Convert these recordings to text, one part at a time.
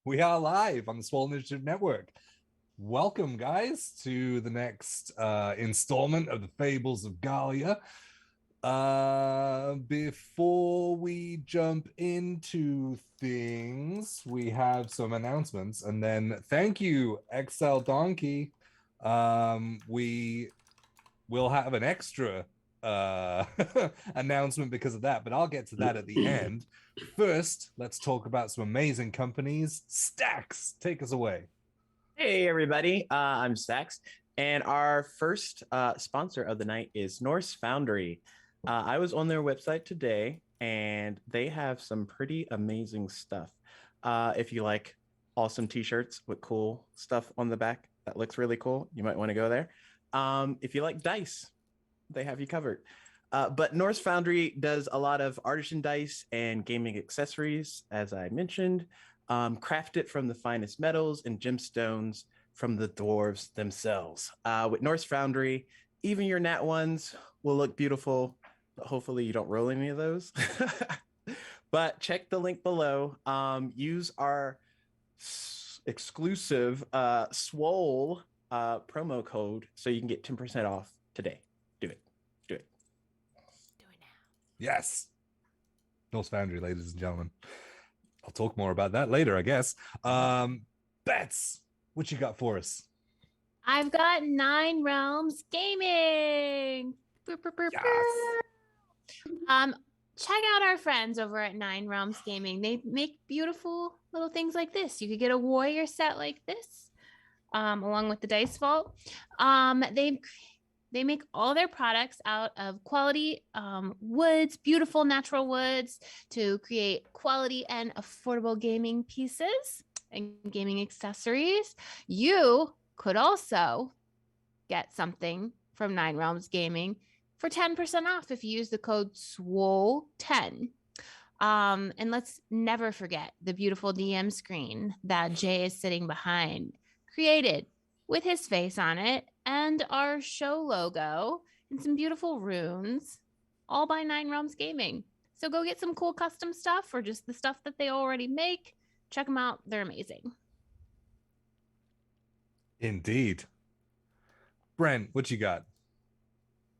We are live on the Swole Initiative Network. Welcome, guys, to the next installment of the Fables of Gahlia. Before we jump into things, we have some announcements, and then thank you, XL Donkey. We will have an extra announcement because of that, but I'll get to that at the end. First, let's talk about some amazing companies. Stacks, take us away. Hey, everybody. I'm Sax, and our first sponsor of the night is Norse Foundry. I was on their website today, and they have some pretty amazing stuff. If you like awesome t-shirts with cool stuff on the back that looks really cool, you might want to go there. If you like dice, they have you covered. But Norse Foundry does a lot of artisan dice and gaming accessories, as I mentioned, crafted from the finest metals and gemstones from the dwarves themselves. With Norse Foundry, even your nat ones will look beautiful, but hopefully you don't roll any of those. But check the link below. Use our exclusive Swole promo code so you can get 10% off today. Do it. Do it. Do it now. Yes. Norse Foundry, ladies and gentlemen. I'll talk more about that later, I guess. Bets, what you got for us? I've got Nine Realms Gaming. Yes. Check out our friends over at Nine Realms Gaming. They make beautiful little things like this. You could get a warrior set like this, along with the dice vault. They make all their products out of quality woods, beautiful natural woods, to create quality and affordable gaming pieces and gaming accessories. You could also get something from Nine Realms Gaming for 10% off if you use the code SWOLE10. And let's never forget the beautiful DM screen that Jay is sitting behind, created with his face on it, and our show logo and some beautiful runes, all by Nine Realms Gaming. So go get some cool custom stuff or just the stuff that they already make. Check them out. They're amazing. Indeed. Brent, what you got?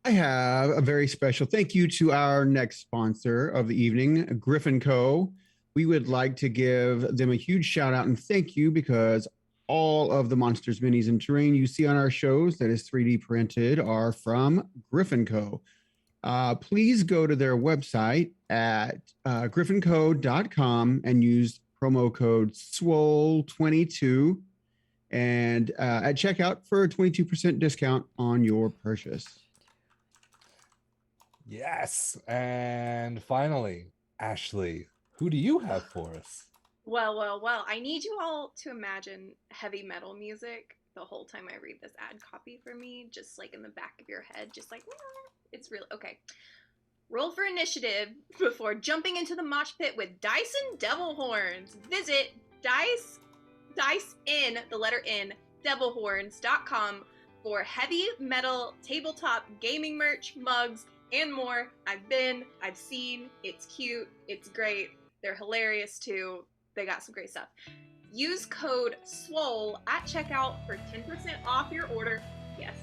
I have a very special thank you to our next sponsor of the evening, Griffin Co. We would like to give them a huge shout out and thank you because all of the monsters, minis, and terrain you see on our shows that is 3D printed are from Griffin Co. Please go to their website at griffinco.com and use promo code SWOLE22 and at checkout for a 22% discount on your purchase. Yes. And finally, Ashley, who do you have for us? Well. I need you all to imagine heavy metal music the whole time I read this ad copy for me, just like in the back of your head, just like, it's really, okay. Roll for initiative before jumping into the mosh pit with dice and devil horns. Visit dice in, the letter N, devilhorns.com for heavy metal tabletop gaming merch, mugs, and more. I've seen, it's cute, it's great. They're hilarious too. They got some great stuff. Use code SWOLE at checkout for 10% off your order. Yes.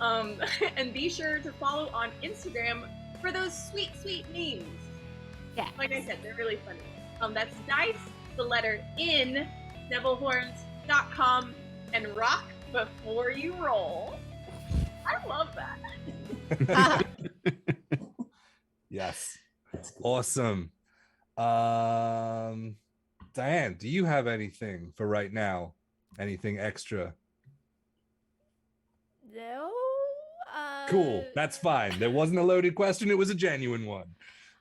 And be sure to follow on Instagram for those sweet, sweet memes. Yeah. Like I said, they're really funny. That's dice, the letter N, devilhorns.com, and rock before you roll. I love that. Yes. Awesome. Diane, do you have anything for right now? Anything extra? No. Cool. That's fine. There wasn't a loaded question. It was a genuine one.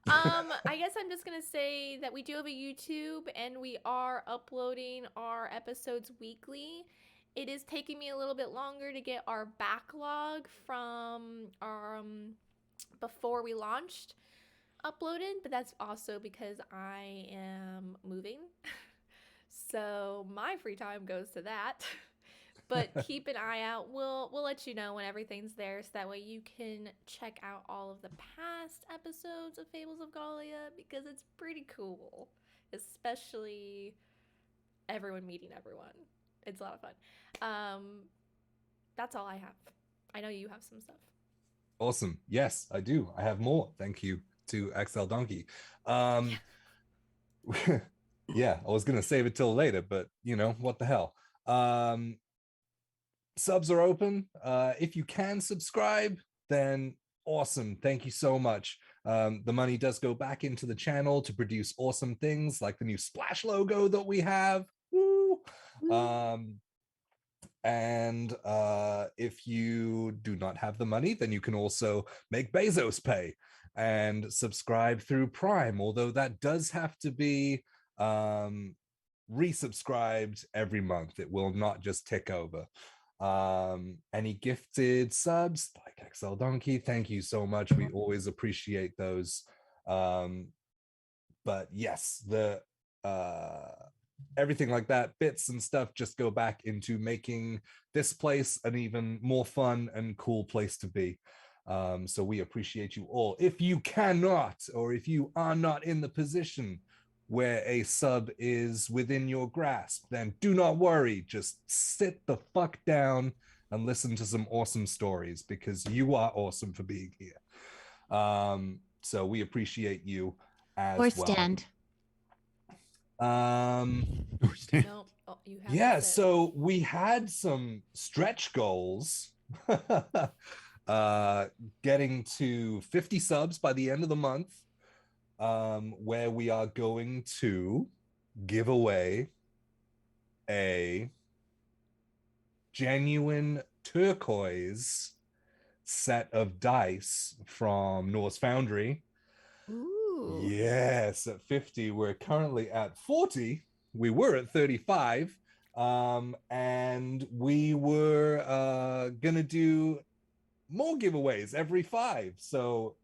I guess I'm just gonna say that we do have a YouTube and we are uploading our episodes weekly. It is taking me a little bit longer to get our backlog from our before we launched uploaded, but that's also because I am moving. So my free time goes to that. But keep an eye out. We'll let you know when everything's there, so that way you can check out all of the past episodes of Fables of Gahlia, because it's pretty cool. Especially everyone meeting everyone. It's a lot of fun. That's all I have. I know you have some stuff. Awesome. Yes, I do. I have more. Thank you to XL Donkey. Yeah, I was gonna save it till later, but you know what the hell. Subs are open. If you can subscribe, then awesome. Thank you so much. The money does go back into the channel to produce awesome things like the new splash logo that we have. Woo! And if you do not have the money, then you can also make Bezos pay and subscribe through Prime, although that does have to be resubscribed every month. It will not just tick over. Any gifted subs like XL Donkey, thank you so much. We always appreciate those. But yes, the everything like that, bits and stuff, just go back into making this place an even more fun and cool place to be. So we appreciate you all. If you cannot, or if you are not in the position where a sub is within your grasp, then do not worry. Just sit the fuck down and listen to some awesome stories, because you are awesome for being here. So we appreciate you as Or well. stand. No, you have Yeah, to sit. so we had some stretch goals. Getting to 50 subs by the end of the month, where we are going to give away a genuine turquoise set of dice from Norse Foundry. Ooh. Yes, at 50. We're currently at 40. We were at 35. And we were gonna do more giveaways every 5. So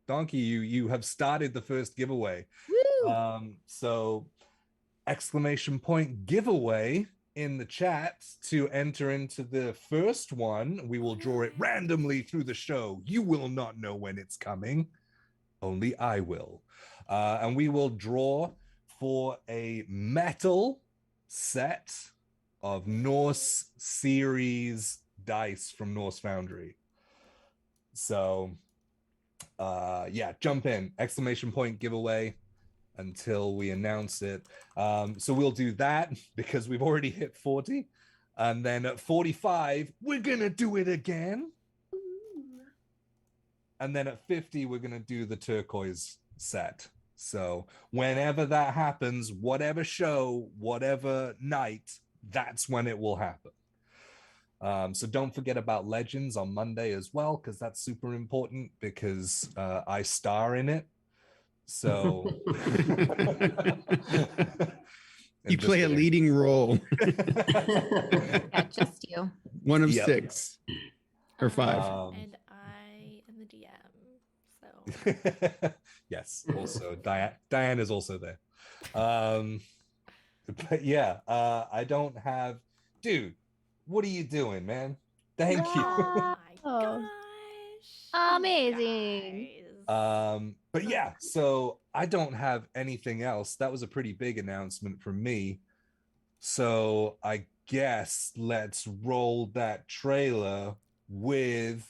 Donkey, you have started the first giveaway. Woo! So exclamation point giveaway in the chat to enter into the first one. We will draw it randomly through the show. You will not know when it's coming. Only I will. And we will draw for a metal set of Norse series dice from Norse Foundry. So yeah, jump in, exclamation point giveaway until we announce it. So we'll do that because we've already hit 40. And then at 45, we're gonna do it again. And then at 50, we're gonna do the turquoise set. So whenever that happens, whatever show, whatever night, that's when it will happen. So don't forget about Legends on Monday as well, because that's super important, because I star in it. So you play a leading role. Yeah, just you. One of 6 or 5. And I am the DM. So yes, also Diane is also there. But yeah, I don't have, dude, what are you doing, man? Thank you. oh my gosh. Amazing. Guys. But yeah, so I don't have anything else. That was a pretty big announcement from me. So I guess let's roll that trailer with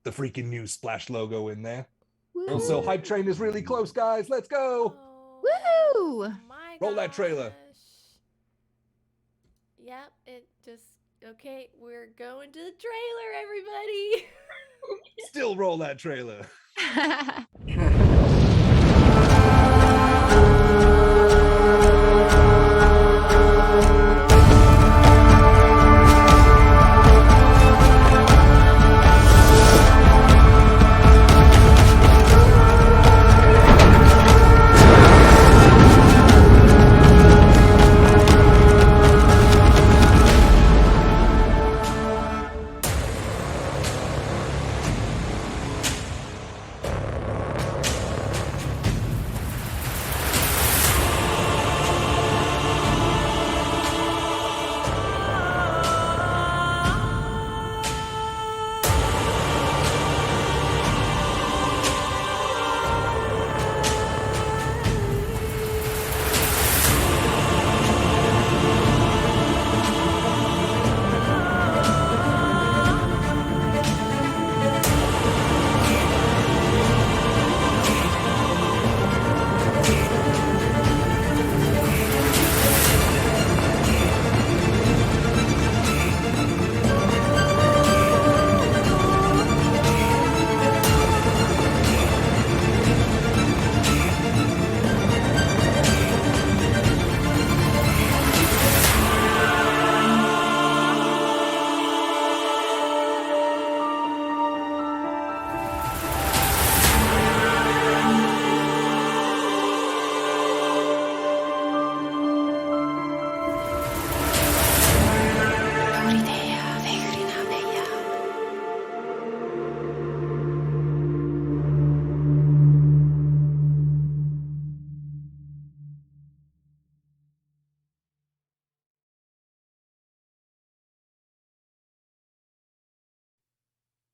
the freaking new Splash logo in there. Woo. Also, Hype Train is really close, guys. Let's go. Oh Woo! my Roll that trailer. gosh. Yep, it just okay. We're going to the trailer, everybody. Still roll that trailer.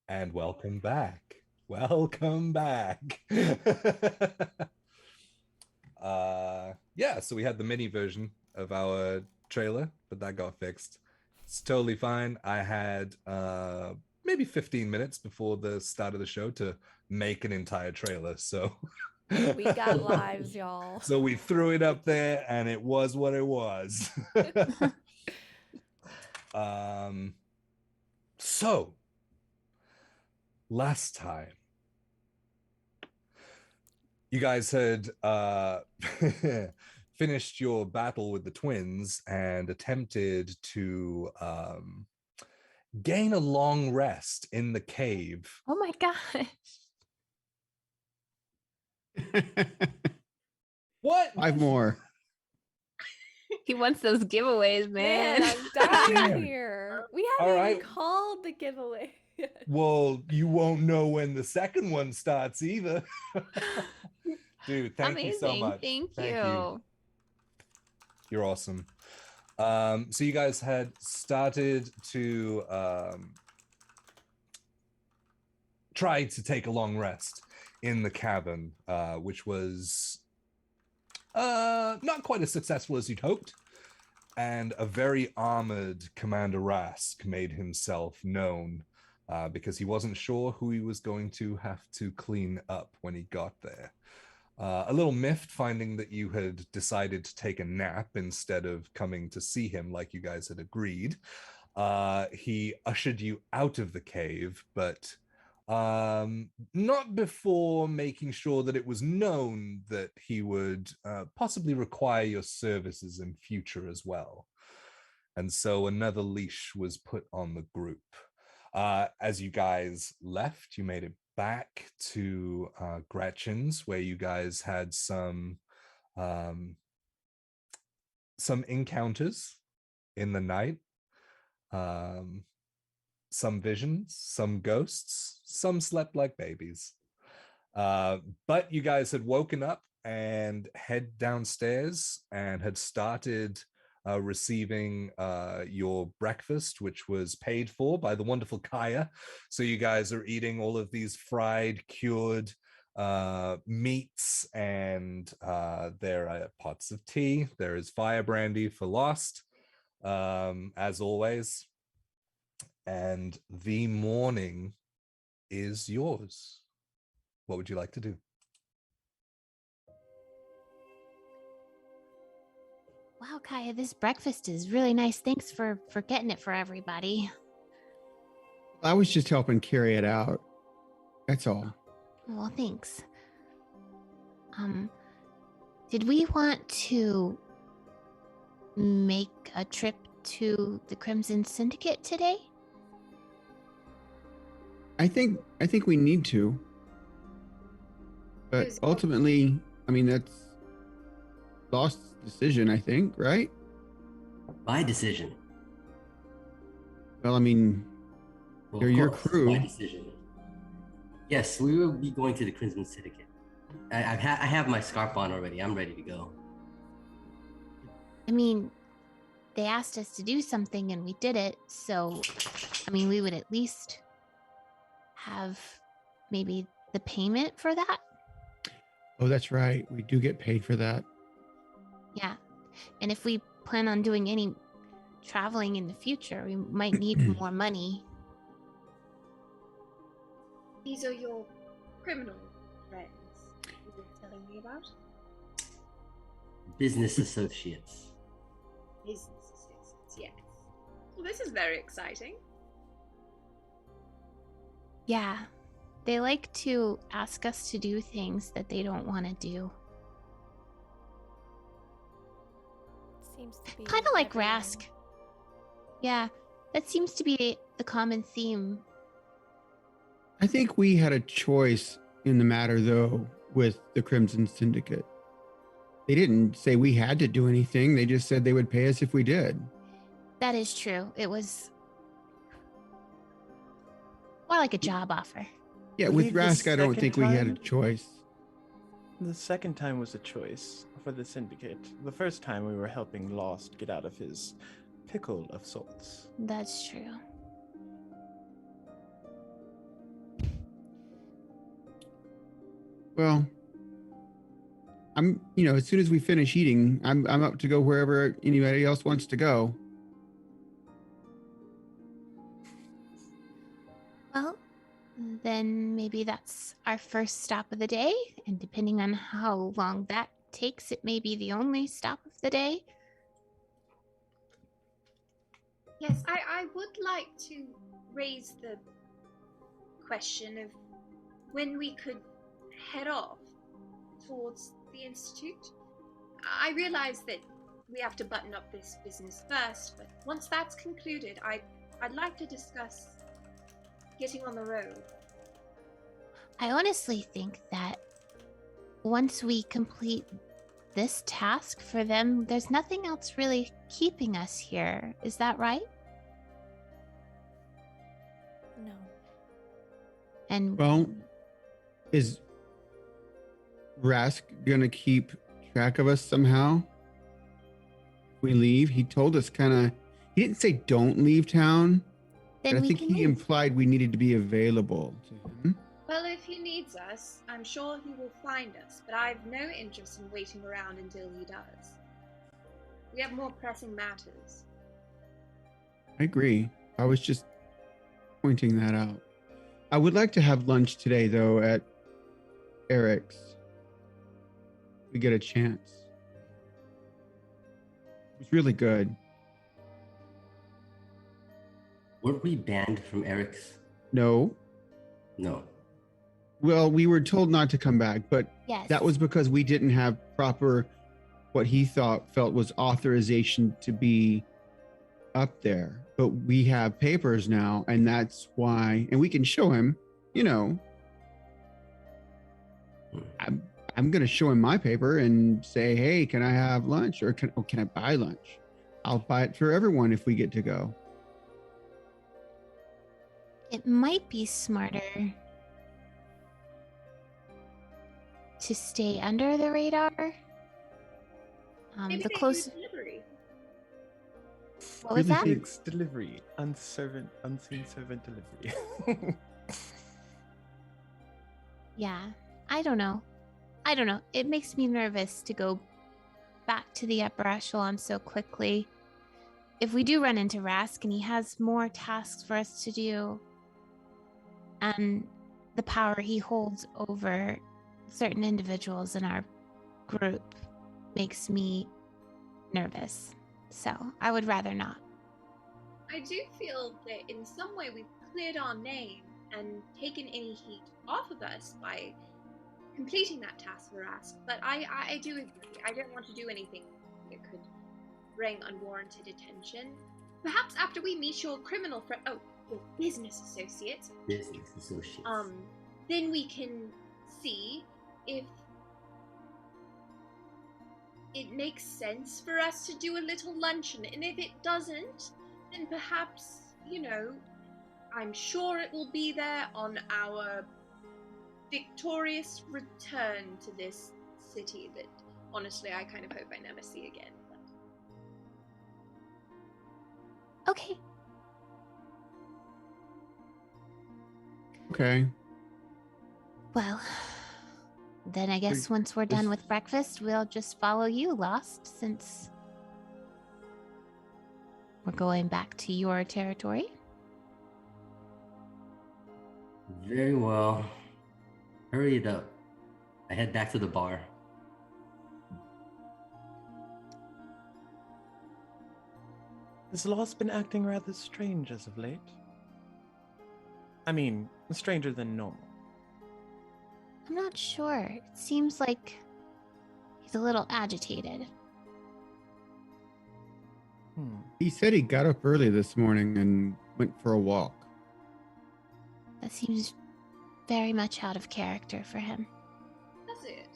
And welcome back. Welcome back. Yeah, so we had the mini version of our trailer, but that got fixed. It's totally fine. I had maybe 15 minutes before the start of the show to make an entire trailer. So We got lives, y'all. So we threw it up there and it was what it was. So last time you guys had finished your battle with the twins and attempted to gain a long rest in the cave. Oh my gosh. What? 5 more. He wants those giveaways, man. Man, I'm dying Damn. here. We All haven't right. even called the giveaway yet. Well, you won't know when the second one starts either. Dude, thank you so much. Thank you. You're awesome. So you guys had started to try to take a long rest in the cabin, which was not quite as successful as you'd hoped. And a very armored Commander Rask made himself known because he wasn't sure who he was going to have to clean up when he got there. A little miffed finding that you had decided to take a nap instead of coming to see him like you guys had agreed. He ushered you out of the cave, but not before making sure that it was known that he would possibly require your services in future as well. And so another leash was put on the group. As you guys left, you made it back to Gretchen's, where you guys had some encounters in the night. Some visions, some ghosts, some slept like babies. But you guys had woken up and head downstairs and had started receiving your breakfast, which was paid for by the wonderful Kaiya. So you guys are eating all of these fried, cured meats, and there are pots of tea. There is fire brandy for Lost, as always. And the morning is yours. What would you like to do? Wow, Kaiya, this breakfast is really nice. Thanks for getting it for everybody. I was just helping carry it out. That's all. Well, thanks. Did we want to make a trip to the Crimson Syndicate today? I think we need to. But ultimately, I mean, that's Lost's decision, I think, right? My decision. Well, I mean, Well, they're of your course, crew. My decision. Yes, we will be going to the Crimson Syndicate. I have my scarf on already. I'm ready to go. I mean, they asked us to do something and we did it. So, I mean, we would at least have maybe the payment for that. Oh, that's right. We do get paid for that. Yeah. And if we plan on doing any traveling in the future, we might need more money. These are your criminal friends you were telling me about? Business associates. Business associates, yes. Well, this is very exciting. Yeah. They like to ask us to do things that they don't want to do. Seems to be Kind of like everyone. Rask. Yeah, that seems to be the common theme. I think we had a choice in the matter, though, with the Crimson Syndicate. They didn't say we had to do anything. They just said they would pay us if we did. That is true. It was more like a job offer. Yeah, I with believe the Rask, I don't second think we had a time- choice. The second time was a choice for the Syndicate. The first time we were helping Lost get out of his pickle of sorts. That's true. Well, as soon as we finish eating, I'm up to go wherever anybody else wants to go. Well, then maybe that's our first stop of the day, and depending on how long that takes, it may be the only stop of the day. Yes, I would like to raise the question of when we could head off towards the Institute. I realize that we have to button up this business first, but once that's concluded, I'd like to discuss getting on the road. I honestly think that once we complete this task for them, there's nothing else really keeping us here. Is that right? No. And Well, is Rask gonna keep track of us somehow? If we leave, he told us he didn't say don't leave town, then but I we think can he leave. implied we needed to be available to him. Well, if he needs us, I'm sure he will find us, but I've no interest in waiting around until he does. We have more pressing matters. I agree. I was just pointing that out. I would like to have lunch today, though, at Eric's. We get a chance. It was really good. Were we banned from Eric's? No. No. Well, we were told not to come back, but Yes. that was because we didn't have proper, what he felt was authorization to be up there. But we have papers now, and that's why, and we can show him, I'm going to show him my paper and say, hey, can I have lunch? Or can I buy lunch? I'll buy it for everyone if we get to go. It might be smarter to stay under the radar. Maybe The they close. do delivery. What was Really that? think- Felix delivery, unseen servant delivery. Yeah, I don't know. It makes me nervous to go back to the upper echelon so quickly. If we do run into Rask and he has more tasks for us to do, and the power he holds over certain individuals in our group makes me nervous. So I would rather not. I do feel that in some way we've cleared our name and taken any heat off of us by completing that task for us. But I do agree. I don't want to do anything that could bring unwarranted attention. Perhaps after we meet your criminal friend, your business associates, Business associates. then we can see if it makes sense for us to do a little luncheon. And if it doesn't, then perhaps, I'm sure it will be there on our victorious return to this city that, honestly, I kind of hope I never see again. But... Okay. Okay. Well, then I guess once we're done with breakfast, we'll just follow you, Lost, since we're going back to your territory. Very well. Hurry it up. I head back to the bar. Has Lost been acting rather strange as of late? I mean, stranger than normal. I'm not sure. It seems like he's a little agitated. He said he got up early this morning and went for a walk. That seems very much out of character for him. That's it.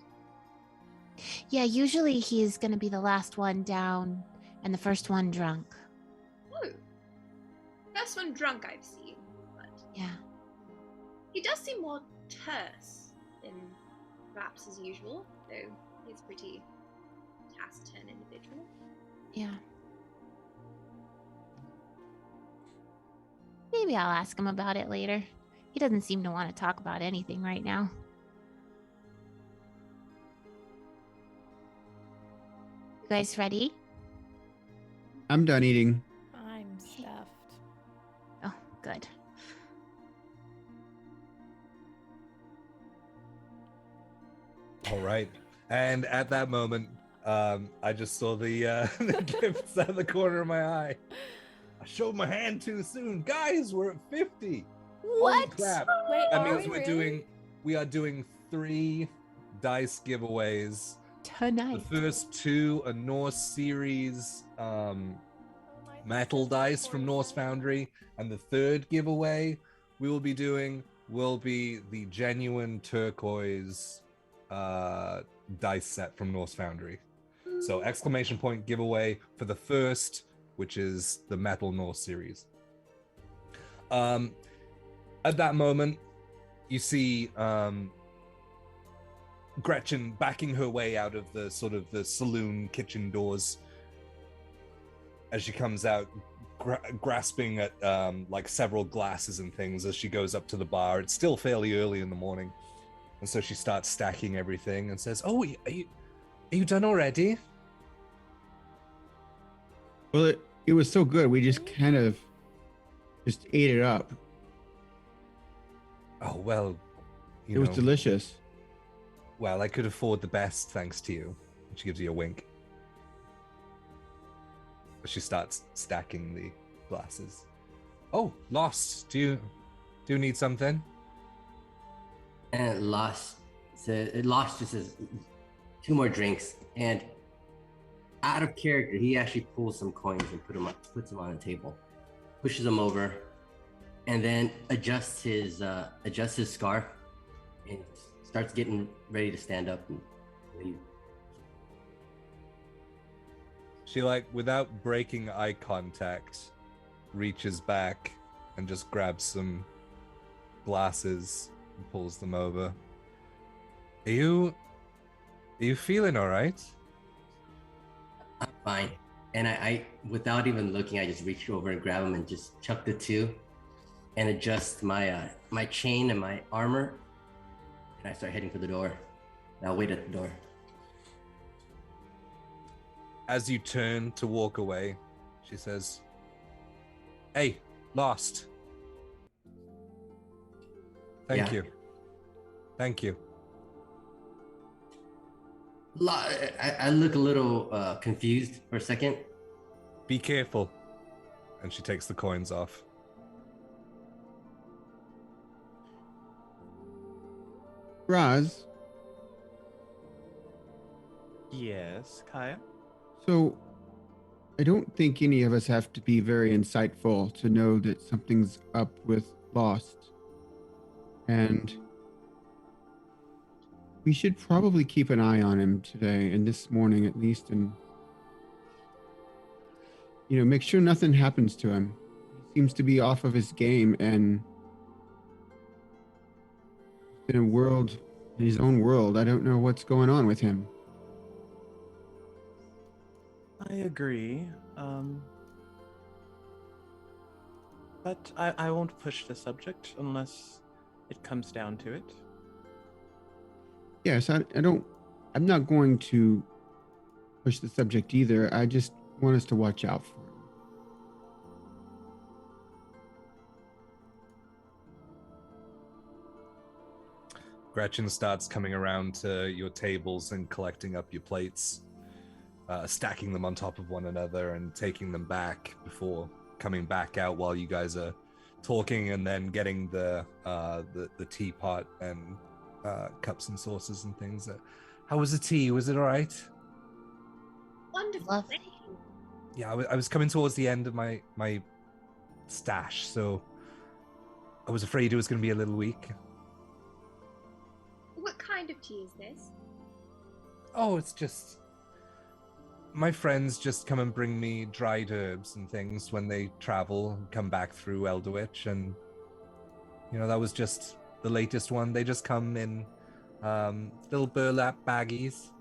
Yeah, usually he's going to be the last one down and the first one drunk. Oh. First one drunk I've seen, but Yeah. he does seem more terse than perhaps as usual, though he's a pretty taciturn individual. Yeah. Maybe I'll ask him about it later. He doesn't seem to want to talk about anything right now. You guys ready? I'm done eating. I'm stuffed. Oh, good. All right. And at that moment, I just saw the the gifts out of the corner of my eye. I showed my hand too soon. Guys, we're at 50. Holy What? crap. Wait, That are means we really? we are doing 3 dice giveaways. Tonight. The first 2 are Norse series Oh, my metal goodness, dice from Norse poison. Foundry, and the third giveaway we will be doing will be the genuine turquoise dice set from Norse Foundry. So exclamation point giveaway for the first, which is the metal Norse series. At that moment, you see Gretchen backing her way out of the sort of the saloon kitchen doors as she comes out, grasping at like several glasses and things as she goes up to the bar. It's still fairly early in the morning, and so she starts stacking everything and says, "Oh, are you done already?" Well, it was so good. We just kind of just ate it up. Oh well, It was delicious. Well, I could afford the best thanks to you. She gives you a wink. She starts stacking the glasses. Oh, Lost. Do you need something? And Lost just says 2 more drinks, and out of character, he actually pulls some coins and puts them on the table, pushes them over, and then adjusts his scarf and starts getting ready to stand up and leave. She, like, without breaking eye contact, reaches back and just grabs some glasses and pulls them over. Are you feeling all right? I'm fine. And I without even looking, I just reached over and grab them and just chuck the 2 and adjust my my chain and my armor. And I start heading for the door. And I'll wait at the door. As you turn to walk away, she says, "Hey, Lost. Thank you. Thank you." I look a little confused for a second. Be careful. And she takes the coins off. Rhaz, Yes, Kaiya? so I don't think any of us have to be very insightful to know that something's up with Lost. And we should probably keep an eye on him today and this morning at least, and make sure nothing happens to him. He seems to be off of his game and in his own world. I don't know what's going on with him. I agree. But I won't push the subject unless it comes down to it. Yes, I'm not going to push the subject either. I just want us to watch out for him. Gretchen starts coming around to your tables and collecting up your plates, stacking them on top of one another and taking them back before coming back out while you guys are talking, and then getting the teapot and cups and saucers and things. How was the tea? Was it all right? Wonderful. Lovely. Thank you. Yeah, I was coming towards the end of my stash, so I was afraid it was going to be a little weak. What kind of tea is this? Oh, it's just my friends just come and bring me dried herbs and things when they travel and come back through Eldritch, and that was just the latest one. They just come in little burlap baggies,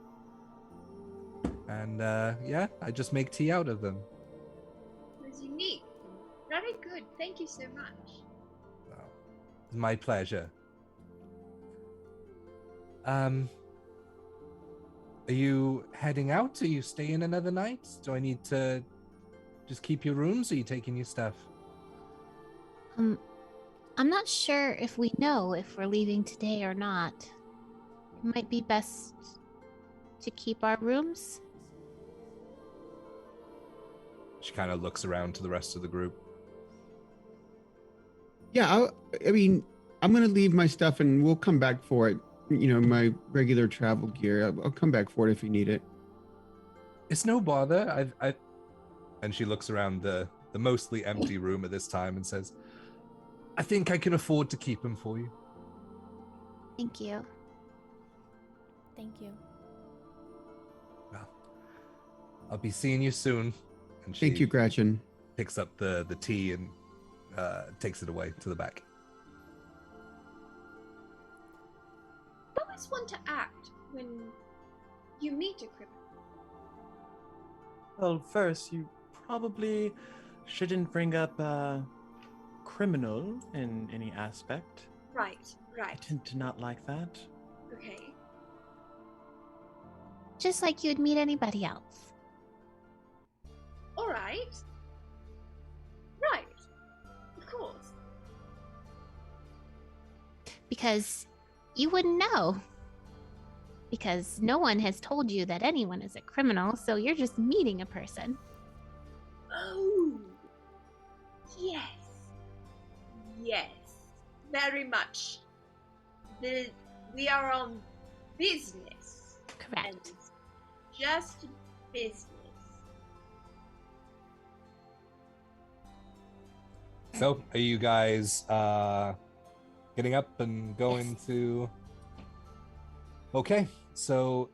and I just make tea out of them. It's unique. Very good. Thank you so much. Oh, it's my pleasure. Are you heading out? Are you staying another night? Do I need to just keep your rooms? Or are you taking your stuff? I'm not sure if we know if we're leaving today or not. It might be best to keep our rooms. She kind of looks around to the rest of the group. Yeah, I mean, I'm gonna leave my stuff and we'll come back for it. You know, my regular travel gear. I'll come back for it if you need it. It's no bother. And she looks around the mostly empty room at this time and says, I think I can afford to keep them for you. Thank you. Thank you. Well, I'll be seeing you soon. And she Thank you, Gretchen. picks up the tea and takes it away to the back. How is one to act when you meet a criminal? Well, first, you probably shouldn't bring up criminal in any aspect. Right. I tend to not like that. Okay. Just like you'd meet anybody else. All right. Right. Of course. Because you wouldn't know. Because no one has told you that anyone is a criminal, so you're just meeting a person. Oh. Yes. Yes. Very much. We are on business. Correct. And just business. So, are you guys getting up and going Yes. to... Okay, so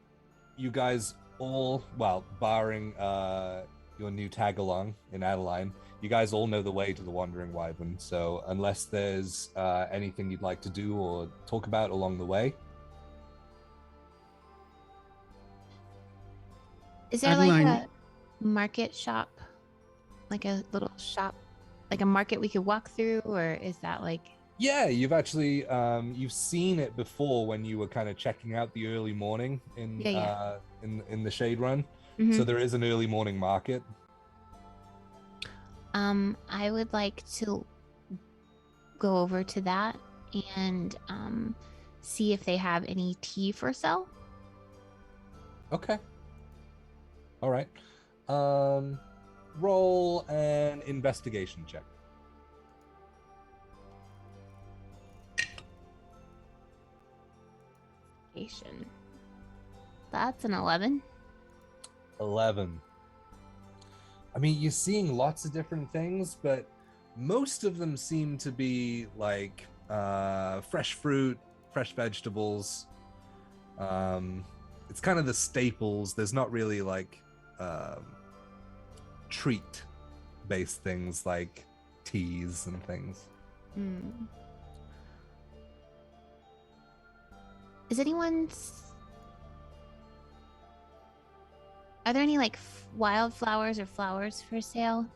you guys all, well, barring your new tag-along in Adeline, you guys all know the way to the Wandering Wyvern, so unless there's anything you'd like to do or talk about along the way... Is there Adeline. like a market shop? Like a little shop? Like a market we could walk through? Or is that like... Yeah, you've actually you've seen it before when you were kind of checking out the early morning in in the Shade Run. Mhm. So there is an early morning market. I would like to go over to that and see if they have any tea for sale. Okay. All right. Roll an investigation check. That's an 11. 11. I mean, you're seeing lots of different things, but most of them seem to be like fresh fruit, fresh vegetables. It's kind of the staples. There's not really like treat-based things like teas and things. Is anyone... Are there any like wildflowers or flowers for sale?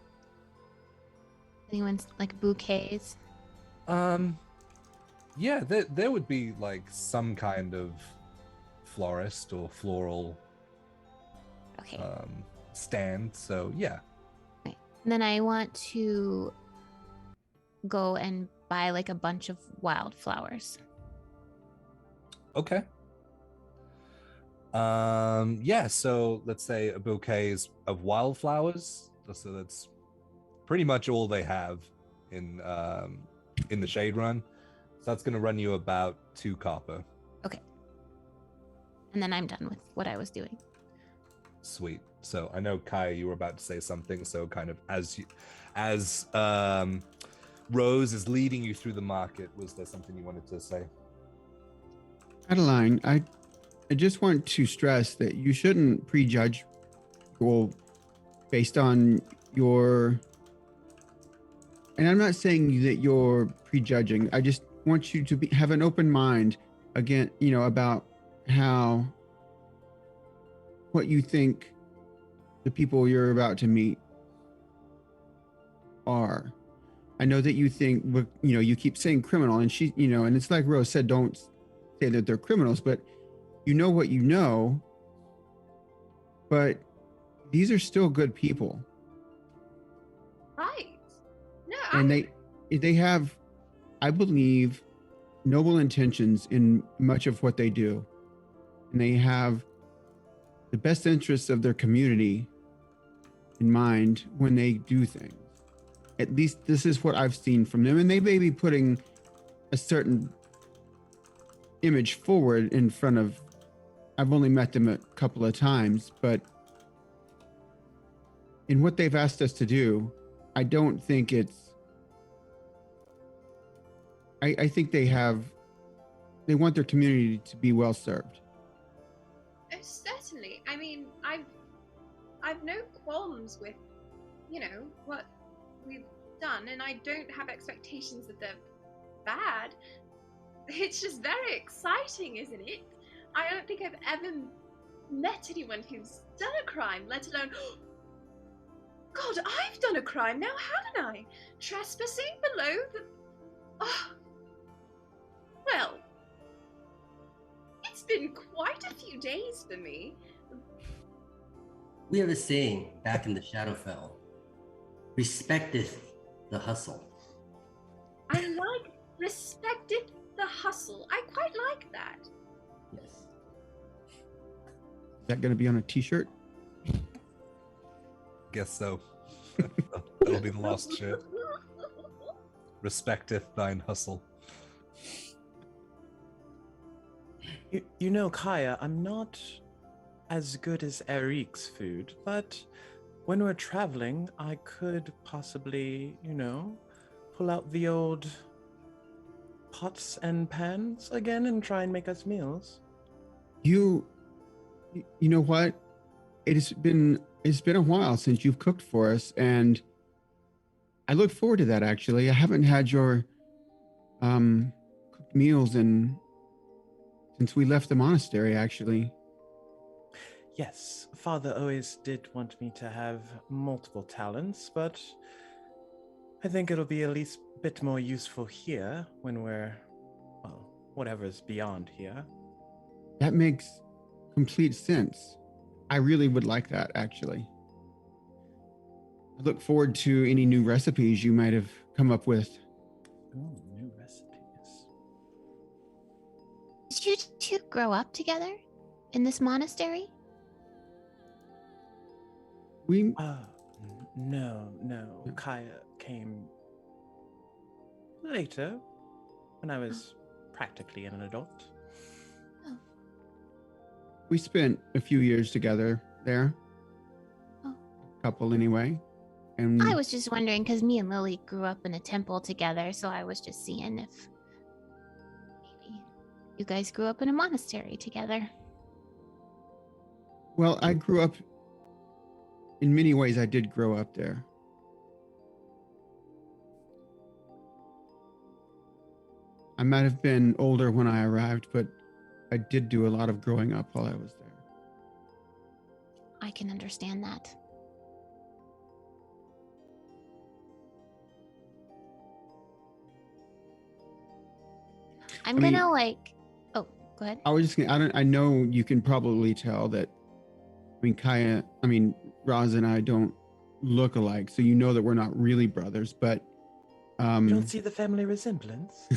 Anyone's like bouquets? Yeah, there would be like some kind of florist or floral Okay. stand. So yeah. And then I want to go and buy like a bunch of wildflowers. Okay. Yeah, so let's say a bouquet of wildflowers. So that's pretty much all they have in the Shade Run. So that's gonna run you about 2 copper. Okay. And then I'm done with what I was doing. Sweet. So I know Kaiya, you were about to say something. So kind of as Rose is leading you through the market, was there something you wanted to say? Adeline, I just want to stress that you shouldn't prejudge people based on your... And I'm not saying that you're prejudging. I just want you to have an open mind again, you know, about what you think the people you're about to meet are. I know that you think, you know, you keep saying criminal, and she, you know, and it's like Rose said, don't say that they're criminals, but you know what you know, but these are still good people. Right. No, And they have, I believe, noble intentions in much of what they do. And they have the best interests of their community in mind when they do things. At least this is what I've seen from them. And they may be putting a certain image forward in front of, I've only met them a couple of times, but in what they've asked us to do, I don't think it's, I think they want their community to be well served. Oh, certainly. I mean, I've no qualms with, what we've done, and I don't have expectations that they're bad. It's just very exciting, isn't it? I don't think I've ever met anyone who's done a crime, let alone, God, I've done a crime now, haven't I? Trespassing below the... Oh. Well, it's been quite a few days for me. We have a saying back in the Shadowfell: respecteth the hustle. I like respected the hustle. I quite like that. Yes. Is that going to be on a t-shirt? Guess so. That'll be the last shirt. Respecteth thine hustle. You know, Kaiya, I'm not as good as Eric's food, but when we're traveling, I could possibly, pull out the old pots and pans again and try and make us meals. You know what? It's been a while since you've cooked for us, and I look forward to that. Actually, I haven't had your cooked meals since we left the monastery. Actually, Yes, Father always did want me to have multiple talents, but I think it'll be at least a bit more useful here when we're, well, whatever's beyond here. that makes complete sense. I really would like that, actually. I look forward to any new recipes you might have come up with. Ooh, new recipes. Did you two grow up together in this monastery? We No. Kaiya came later, when I was practically an adult. we spent a few years together there. Oh. Couple anyway. And I was just wondering because me and Lily grew up in a temple together, so I was just seeing if maybe you guys grew up in a monastery together. well, I grew up in many ways. I did grow up there. I might have been older when I arrived, but I did do a lot of growing up while I was there. I can understand that. I'm I mean- gonna oh, go ahead. I was just gonna, I know you can probably tell that, Rhaz and I don't look alike, so you know that we're not really brothers, but You don't see the family resemblance?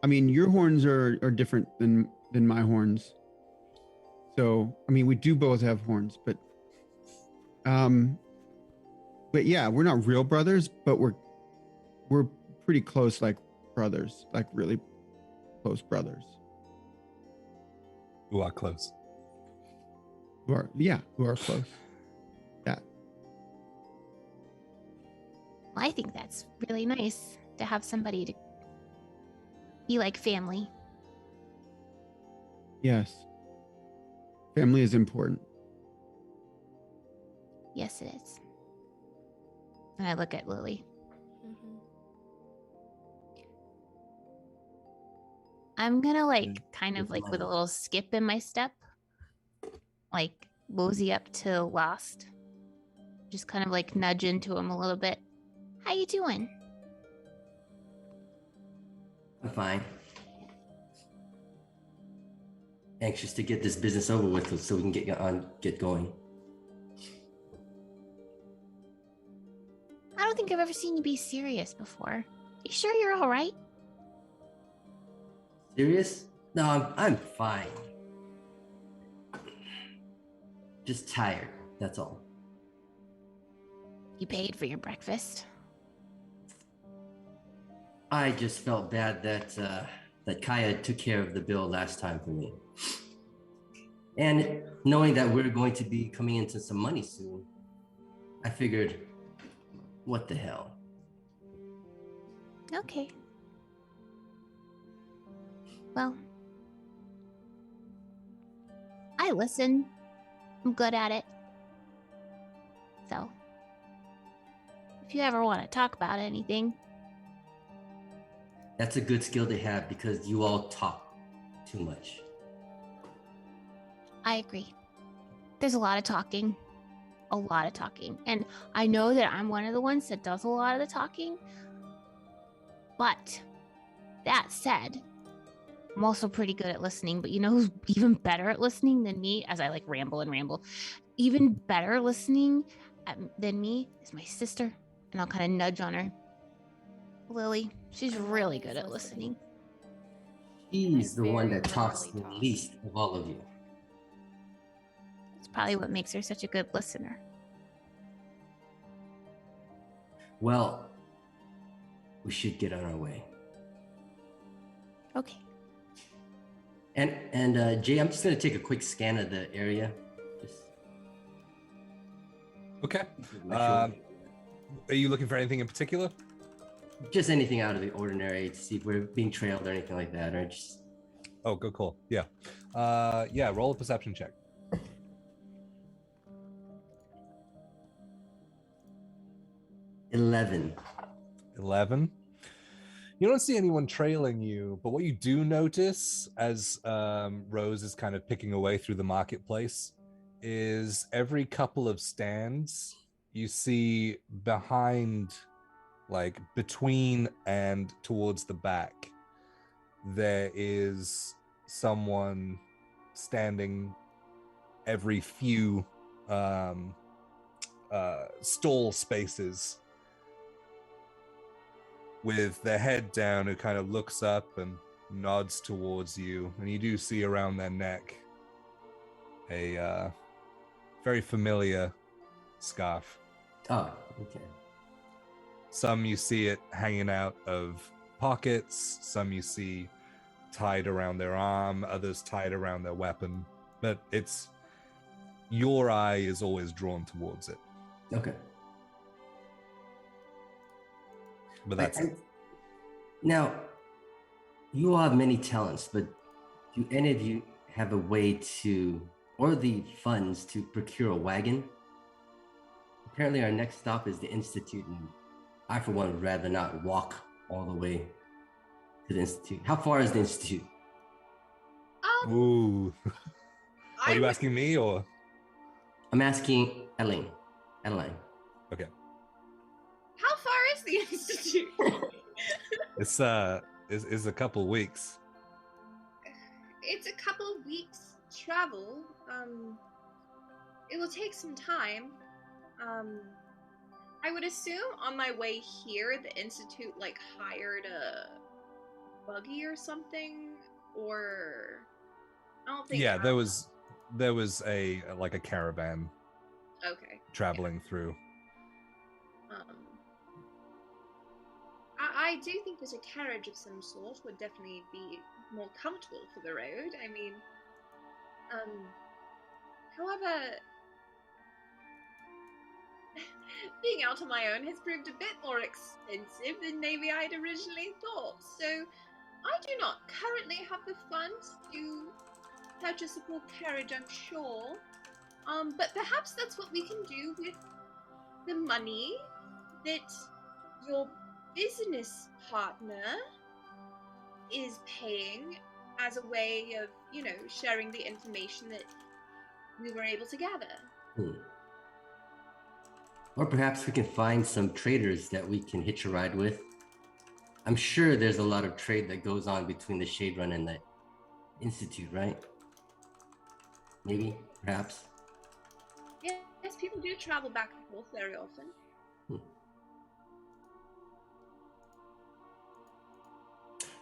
your horns are different than my horns. So, we do both have horns, but yeah, we're not real brothers, but we're pretty close, like brothers, like really close brothers. Who are close. Who are close. Yeah. Well, I think that's really nice to have somebody to be like family. Yes. Family is important. Yes, it is. And I look at Lily. Mhm. I'm gonna With with a money. little skip in my step, mosey up to Lost, just kind of nudge into him a little bit. How you doing? I'm fine. anxious to get this business over with so we can get going. I don't think I've ever seen you be serious before. You sure you're all right? Serious? No, I'm fine. Just tired, that's all. You paid for your breakfast. I just felt bad that Kaiya took care of the bill last time for me. And knowing that we're going to be coming into some money soon, I figured, what the hell? Okay. Well, I listen. I'm good at it. So, if you ever want to talk about anything. That's a good skill to have because you all talk too much. I agree. There's a lot of talking. A lot of talking. And I know that I'm one of the ones that does a lot of the talking. But that said, I'm also pretty good at listening. But you know who's even better at listening than me? As I like ramble and ramble. Even better listening than me is my sister. And I'll kind of nudge on her. Lily. She's really good at listening. She's the one that Very talks the rarely least of all of you. It's probably what makes her such a good listener. Well, we should get on our way. Okay. And Jay, I'm just gonna take a quick scan of the area. Just Okay. make sure- Are you looking for anything in particular? just anything out of the ordinary to see if we're being trailed or anything like that, or just Oh, good call. Yeah. Yeah, roll a perception check. 11. 11. You don't see anyone trailing you, but what you do notice as Rose is kind of picking away through the marketplace is every couple of stands you see behind, like between and towards the back, there is someone standing every few stall spaces with their head down, who kind of looks up and nods towards you, and you do see around their neck a very familiar scarf. Oh, okay. Some you see it hanging out of pockets, some you see tied around their arm, others tied around their weapon, but it's your eye is always drawn towards it. Okay. But that's it. Now, you all have many talents, but do any of you have a way to, or the funds to procure a wagon? Apparently, our next stop is the Institute, and I, for one, would rather not walk all the way to the Institute. How far is the Institute? Ooh. Are I you would- asking me or? I'm asking Adeline. Okay. How far is the institute? It's is a couple weeks. It's a couple of weeks travel. It will take some time. I would assume on my way here, the institute like hired a buggy or something, or I don't think. Yeah, there was a like a caravan Okay. traveling through. I do think that a carriage of some sort would definitely be more comfortable for the road. I mean, however, being out on my own has proved a bit more expensive than maybe I'd originally thought. So I do not currently have the funds to purchase a full carriage, I'm sure. But perhaps that's what we can do with the money that your business partner is paying as a way of, you know, sharing the information that we were able to gather. Or perhaps we can find some traders that we can hitch a ride with. I'm sure there's a lot of trade that goes on between the Shade Run and the Institute, right? Maybe, perhaps. Yes, people do travel back and forth very often.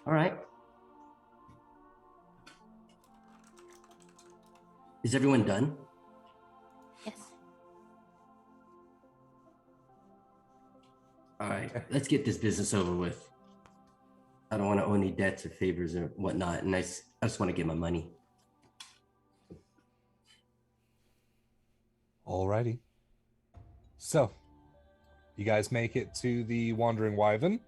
All right. Is everyone done? Yes. All right, let's get this business over with. I don't want to owe any debts or favors or whatnot, and I just want to get my money. Alrighty. So, you guys make it to the Wandering Wyvern.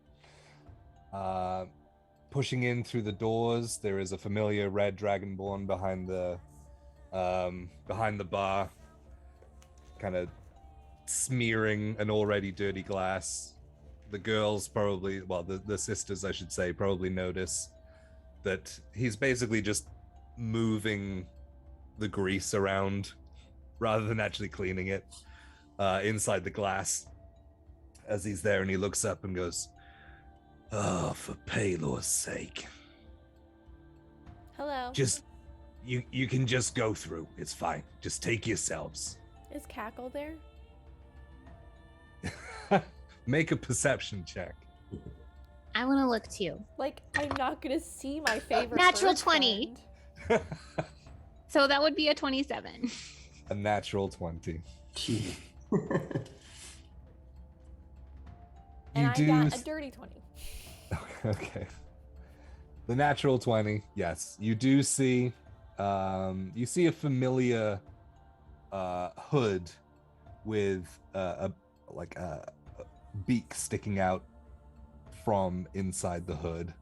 Pushing in through the doors, there is a familiar red dragonborn behind the bar, kind of smearing an already dirty glass. The girls probably, well, the sisters, I should say, probably notice that he's basically just moving the grease around rather than actually cleaning it inside the glass as he's there, and he looks up and goes, "Oh, for Paylor's sake. Hello. Just, you can just go through. It's fine. Just take yourselves." Is Cackle there? Make a perception check. I want to look too. Like, I'm not gonna see my favorite. Natural bird 20. friend. So that would be a 27. A natural 20. Gee. And You I do got a dirty 20. Okay. The natural 20, yes. You do see you see a familiar hood with a beak sticking out from inside the hood.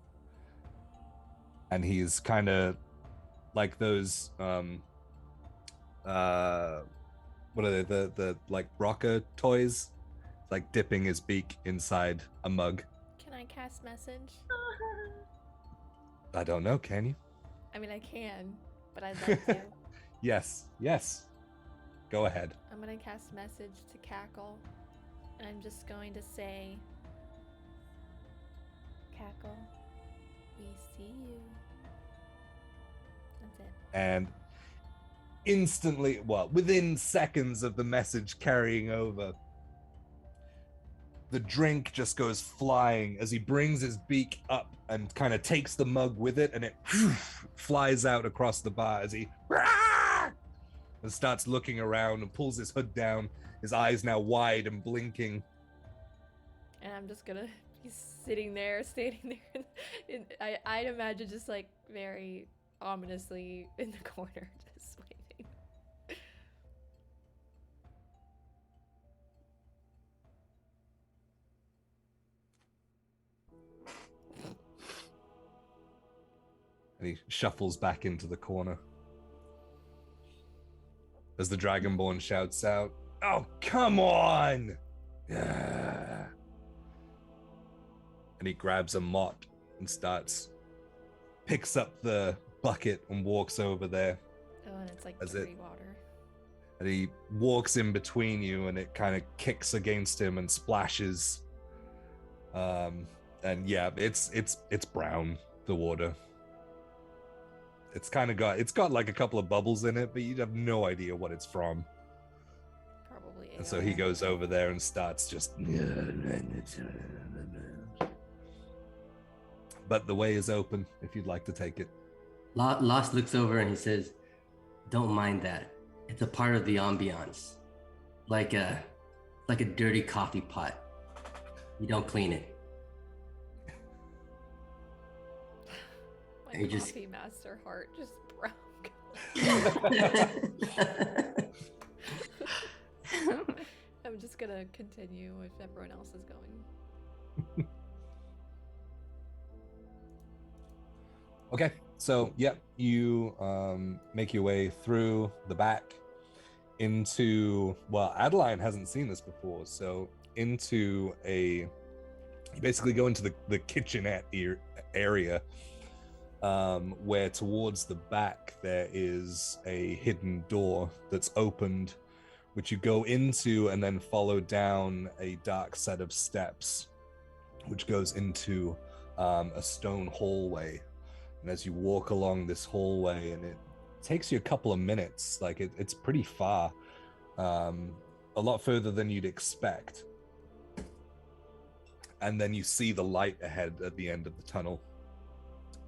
And he's kind of like those what are they, the like rocker toys, like dipping his beak inside a mug. Can I cast message? I don't know, can you? I mean, I can, but I'd like to. Yes. Go ahead. I'm gonna cast message to Cackle, and I'm just going to say, Cackle, we see you. That's it. And instantly, well, within seconds of the message carrying over, the drink just goes flying as he brings his beak up and kind of takes the mug with it, and it flies out across the bar as he and starts looking around and pulls his hood down, his eyes now wide and blinking. And I'm just gonna be sitting there, standing there. I'd imagine just like very ominously in the corner, just waiting. And he shuffles back into the corner as the Dragonborn shouts out, "Oh, come on!" And he grabs a mop and picks up the bucket and walks over there. Oh, and it's like As dirty water. And he walks in between you, and it kind of kicks against him and splashes. And yeah, it's brown, the water. It's got like a couple of bubbles in it, but you'd have no idea what it's from. Probably. And so he goes over there and starts just. But the way is open if you'd like to take it. Lost looks over and he says, "Don't mind that. It's a part of the ambiance. Like a dirty coffee pot. You don't clean it." My he just- coffee master heart just broke. I'm just gonna continue if everyone else is going. Okay, so yep, you make your way through the back into, well, Adeline hasn't seen this before, so you basically go into the kitchenette area, where towards the back there is a hidden door that's opened, which you go into and then follow down a dark set of steps, which goes into a stone hallway. And as you walk along this hallway and it takes you a couple of minutes. Like it's pretty far, a lot further than you'd expect. And then you see the light ahead at the end of the tunnel,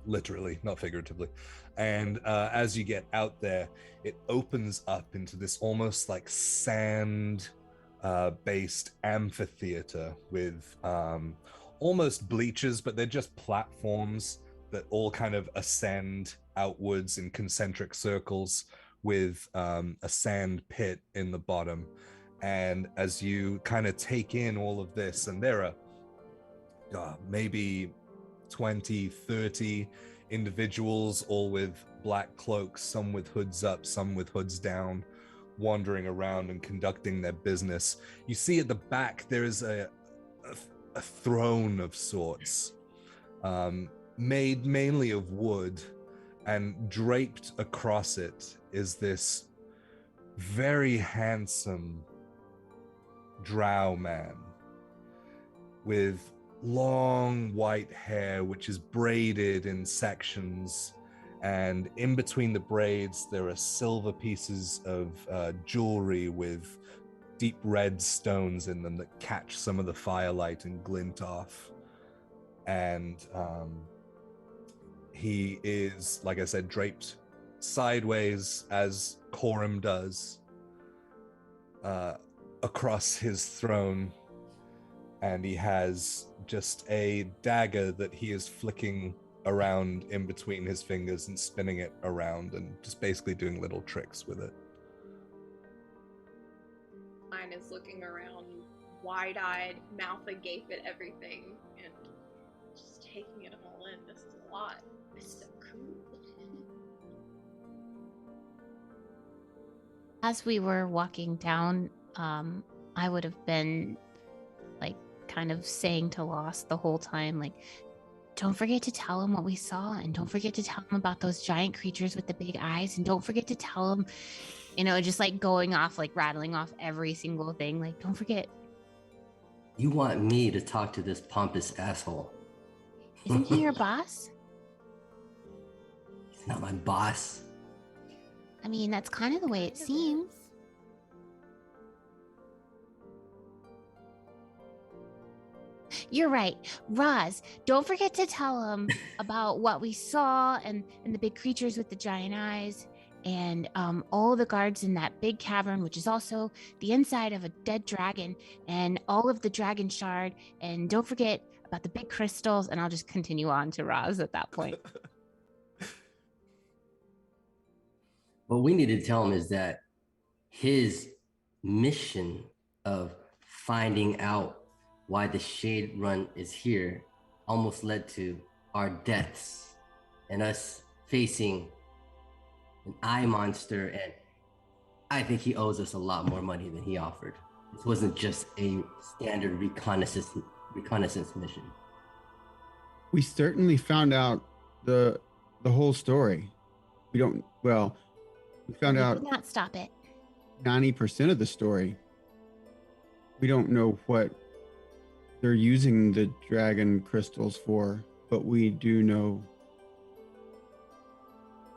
literally, not figuratively. And as you get out there, it opens up into this almost like sand based amphitheater with almost bleachers, but they're just platforms that all kind of ascend outwards in concentric circles with a sand pit in the bottom. And as you kind of take in all of this, and there are maybe 20, 30 individuals, all with black cloaks, some with hoods up, some with hoods down, wandering around and conducting their business. You see at the back there is a throne of sorts, made mainly of wood, and draped across it is this very handsome drow man with long white hair which is braided in sections, and in between the braids there are silver pieces of jewelry with deep red stones in them that catch some of the firelight and glint off. And he is, like I said, draped sideways as Corum does across his throne, and he has just a dagger that he is flicking around in between his fingers and spinning it around and just basically doing little tricks with it. Mine is looking around, wide-eyed, mouth agape at everything, and just taking it all in. This is a lot. It's so cool. As we were walking down, I would have been like kind of saying to Lost the whole time, like, don't forget to tell him what we saw, and don't forget to tell him about those giant creatures with the big eyes, and don't forget to tell him, you know, just like going off, like rattling off every single thing, like, don't forget. You want me to talk to this pompous asshole? Isn't he your boss? He's not my boss. I mean, that's kind of the way it seems. You're right. Rhaz, don't forget to tell him about what we saw and the big creatures with the giant eyes and all the guards in that big cavern, which is also the inside of a dead dragon, and all of the dragon shard. And don't forget about the big crystals. And I'll just continue on to Rhaz at that point. What we need to tell him is that his mission of finding out why the Shade Run is here almost led to our deaths and us facing an eye monster, and I think he owes us a lot more money than he offered. This wasn't just a standard reconnaissance mission. We certainly found out the whole story. We found We out did not stop it. 90% of the story. We don't know what they're using the dragon crystals for, but we do know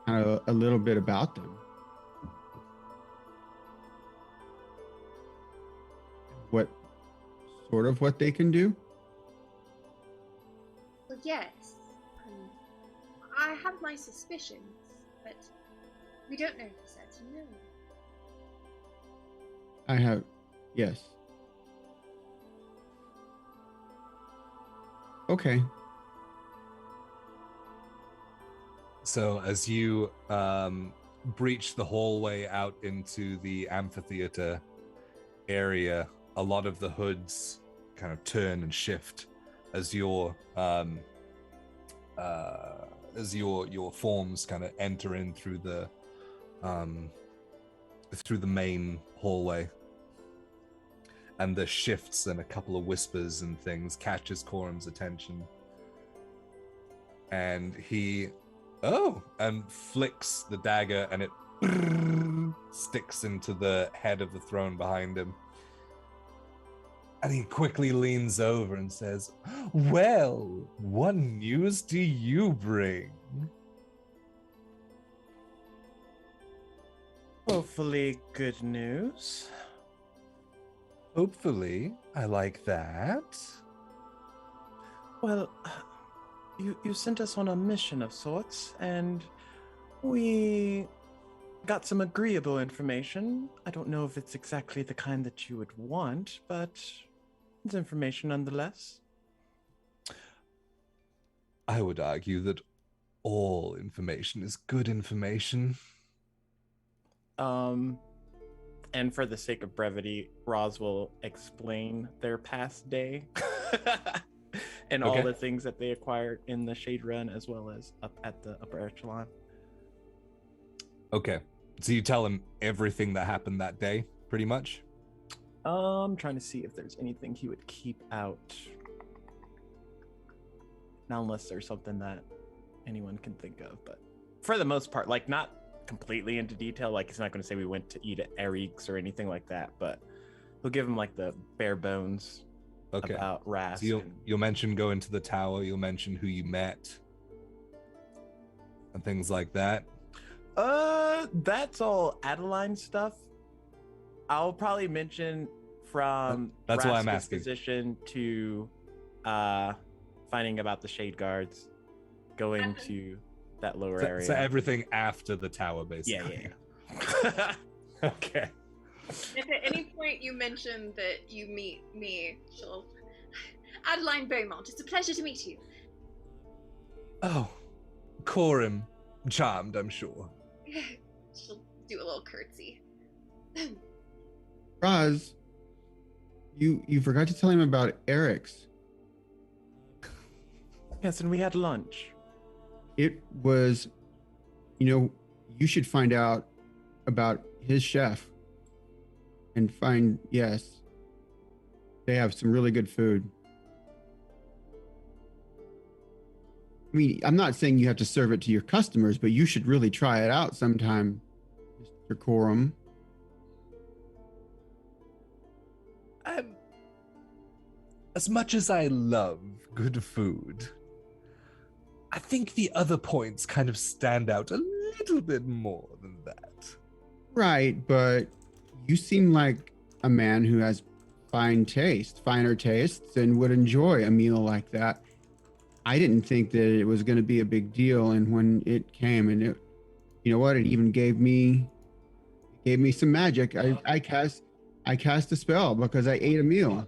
kind of a little bit about them. What they can do? Well, yes. I have my suspicions, but we don't know for certain, no. I have, yes. Okay. So as you breach the hallway out into the amphitheater area, a lot of the hoods kind of turn and shift as your forms kind of enter in through the main hallway. And the shifts and a couple of whispers and things catches Corum's attention. And he flicks the dagger, and it sticks into the head of the throne behind him. And he quickly leans over and says, "Well, what news do you bring?" Hopefully, good news. Hopefully, I like that. Well, you sent us on a mission of sorts, and we got some agreeable information. I don't know if it's exactly the kind that you would want, but it's information nonetheless. I would argue that all information is good information. And for the sake of brevity, Rhaz will explain their past day and all Okay. the things that they acquired in the Shade Run as well as up at the upper echelon. Okay. So you tell him everything that happened that day, pretty much? Trying to see if there's anything he would keep out. Not unless there's something that anyone can think of, but for the most part, like not completely into detail, like he's not going to say we went to eat at Eric's or anything like that, but he'll give him like the bare bones Okay. about Rhaz. So you'll mention going to the tower, you'll mention who you met, and things like that. That's all Adeline stuff. I'll probably mention from That's why I'm Rask's asking. position to finding about the shade guards, going to that lower area. So everything after the tower, basically. Yeah. Okay. If at any point you mention that you meet me, she'll... Adeline Beaumont, it's a pleasure to meet you. Oh, Coram. Charmed, I'm sure. She'll do a little curtsy. Rhaz, you forgot to tell him about Eric's. Yes, and we had lunch. It was, you should find out about his chef and find, yes, they have some really good food. I mean, I'm not saying you have to serve it to your customers, but you should really try it out sometime, Mr. Coram. As much as I love good food, I think the other points kind of stand out a little bit more than that. Right, but you seem like a man who has finer tastes, and would enjoy a meal like that. I didn't think that it was going to be a big deal, and when it came, and it, you know what, it even gave me some magic. I cast a spell because I ate a meal.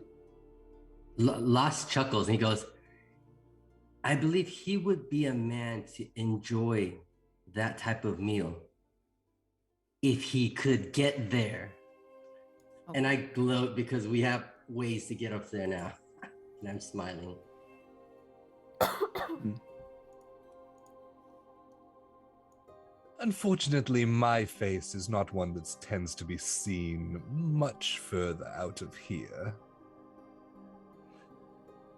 Lost chuckles and he goes, I believe he would be a man to enjoy that type of meal if he could get there. Oh. And I gloat because we have ways to get up there now. And I'm smiling. Unfortunately, my face is not one that tends to be seen much further out of here.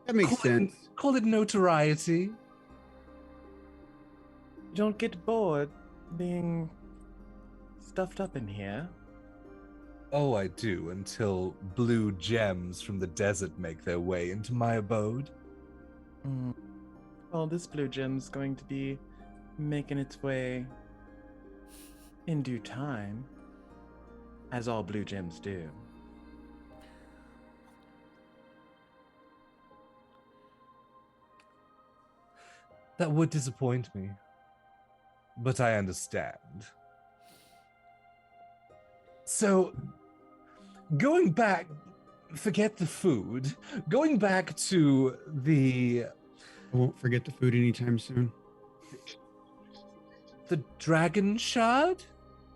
That makes sense. Call it notoriety. You don't get bored being stuffed up in here. Oh, I do, until blue gems from the desert make their way into my abode. Well, this blue gem's going to be making its way in due time, as all blue gems do. That would disappoint me, but I understand. So, going back, forget the food, going back to the I won't forget the food anytime soon. Dragon Shard?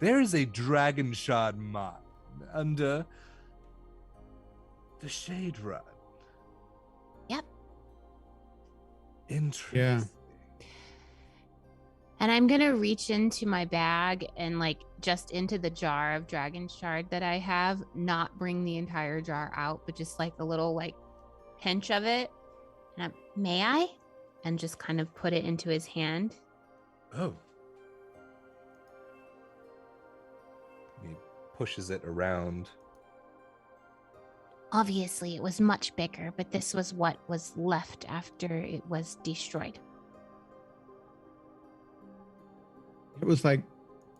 There is a Dragon Shard mine under the Shade Run. Yep. Interesting. Yeah. And I'm going to reach into my bag and just into the jar of dragon shard that I have, not bring the entire jar out, but just a little pinch of it. And may I? And just kind of put it into his hand. Oh. He pushes it around. Obviously, it was much bigger, but this was what was left after it was destroyed. It was like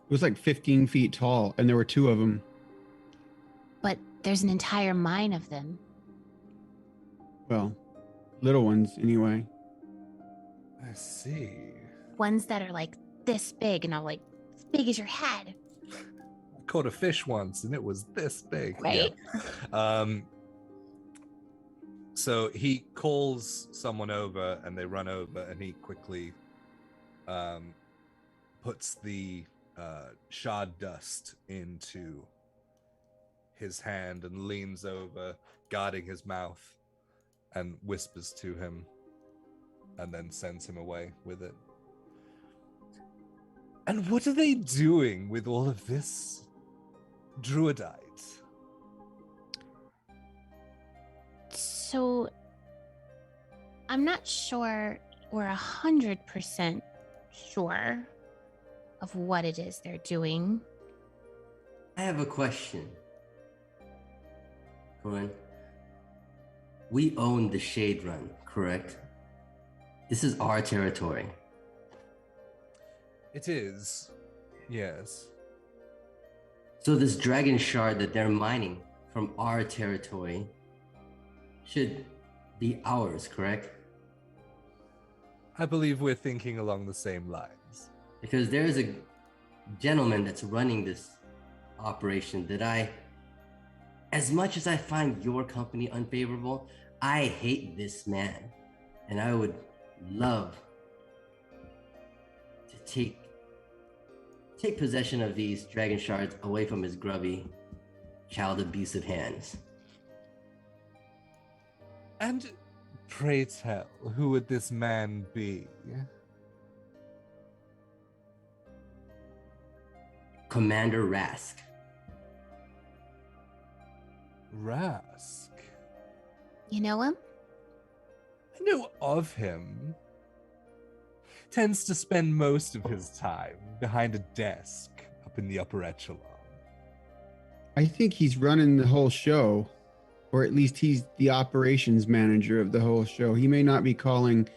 It was like 15 feet tall, and there were two of them. But there's an entire mine of them. Well, little ones anyway. I see. Ones that are like this big and are like as big as your head. I caught a fish once and it was this big. Right? Yeah. So he calls someone over and they run over and he quickly puts the shard dust into his hand and leans over, guarding his mouth, and whispers to him and then sends him away with it. And what are they doing with all of this druidite? So I'm not sure we're 100% sure of what it is they're doing. I have a question. Cohen, we own the Shade Run, correct? This is our territory. It is, yes. So this dragon shard that they're mining from our territory should be ours, correct? I believe we're thinking along the same lines. Because there is a gentleman that's running this operation that as much as I find your company unfavorable, I hate this man. And I would love to take possession of these dragon shards away from his grubby, child abusive hands. And pray tell, who would this man be? Commander Rask. Rask. You know him? I know of him. Tends to spend most of his time behind a desk up in the upper echelon. I think he's running the whole show, or at least he's the operations manager of the whole show. He may not be calling the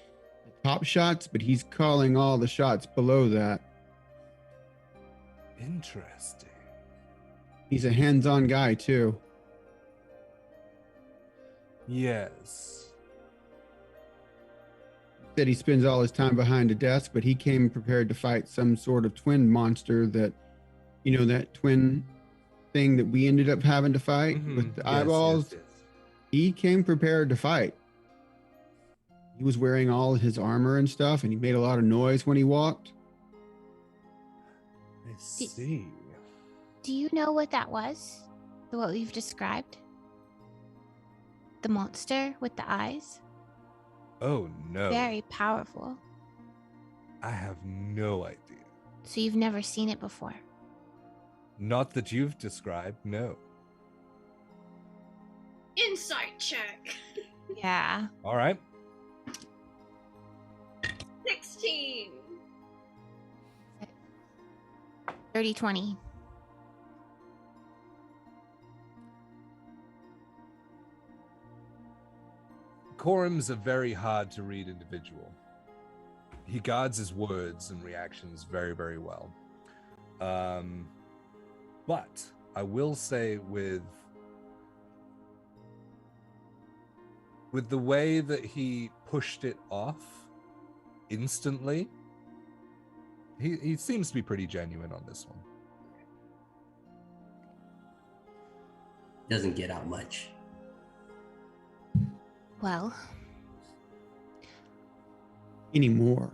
top shots, but he's calling all the shots below that. Interesting. He's a hands-on guy, too. Yes. Said he spends all his time behind a desk, but he came prepared to fight some sort of twin monster that, that twin thing that we ended up having to fight with the eyeballs. Yes. He came prepared to fight. He was wearing all his armor and stuff, and he made a lot of noise when he walked. I see. Do you know what that was? What you've described? The monster with the eyes? Oh, no. Very powerful. I have no idea. So you've never seen it before? Not that you've described, no. Insight check. Yeah. All right. 16. 30-20. Coram's a very hard to read individual. He guards his words and reactions very, very well. But I will say with the way that he pushed it off instantly, he seems to be pretty genuine on this one. Doesn't get out much. Well, Anymore.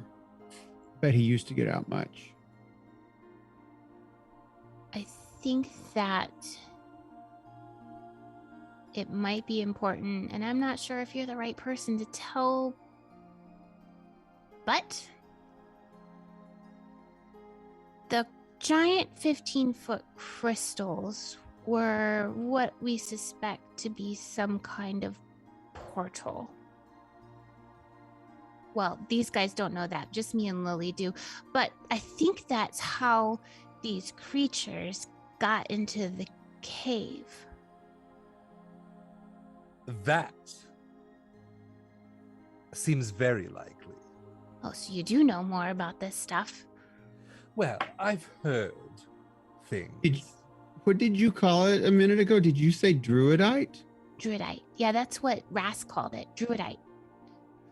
Bet he used to get out much. I think that it might be important, and I'm not sure if you're the right person to tell, but the giant 15-foot crystals were what we suspect to be some kind of portal. Well, these guys don't know that, just me and Lily do, but I think that's how these creatures got into the cave. That seems very likely. Oh, so you do know more about this stuff. Well, I've heard things. What did you call it a minute ago? Did you say druidite? Druidite. Yeah, that's what Rhaz called it. Druidite.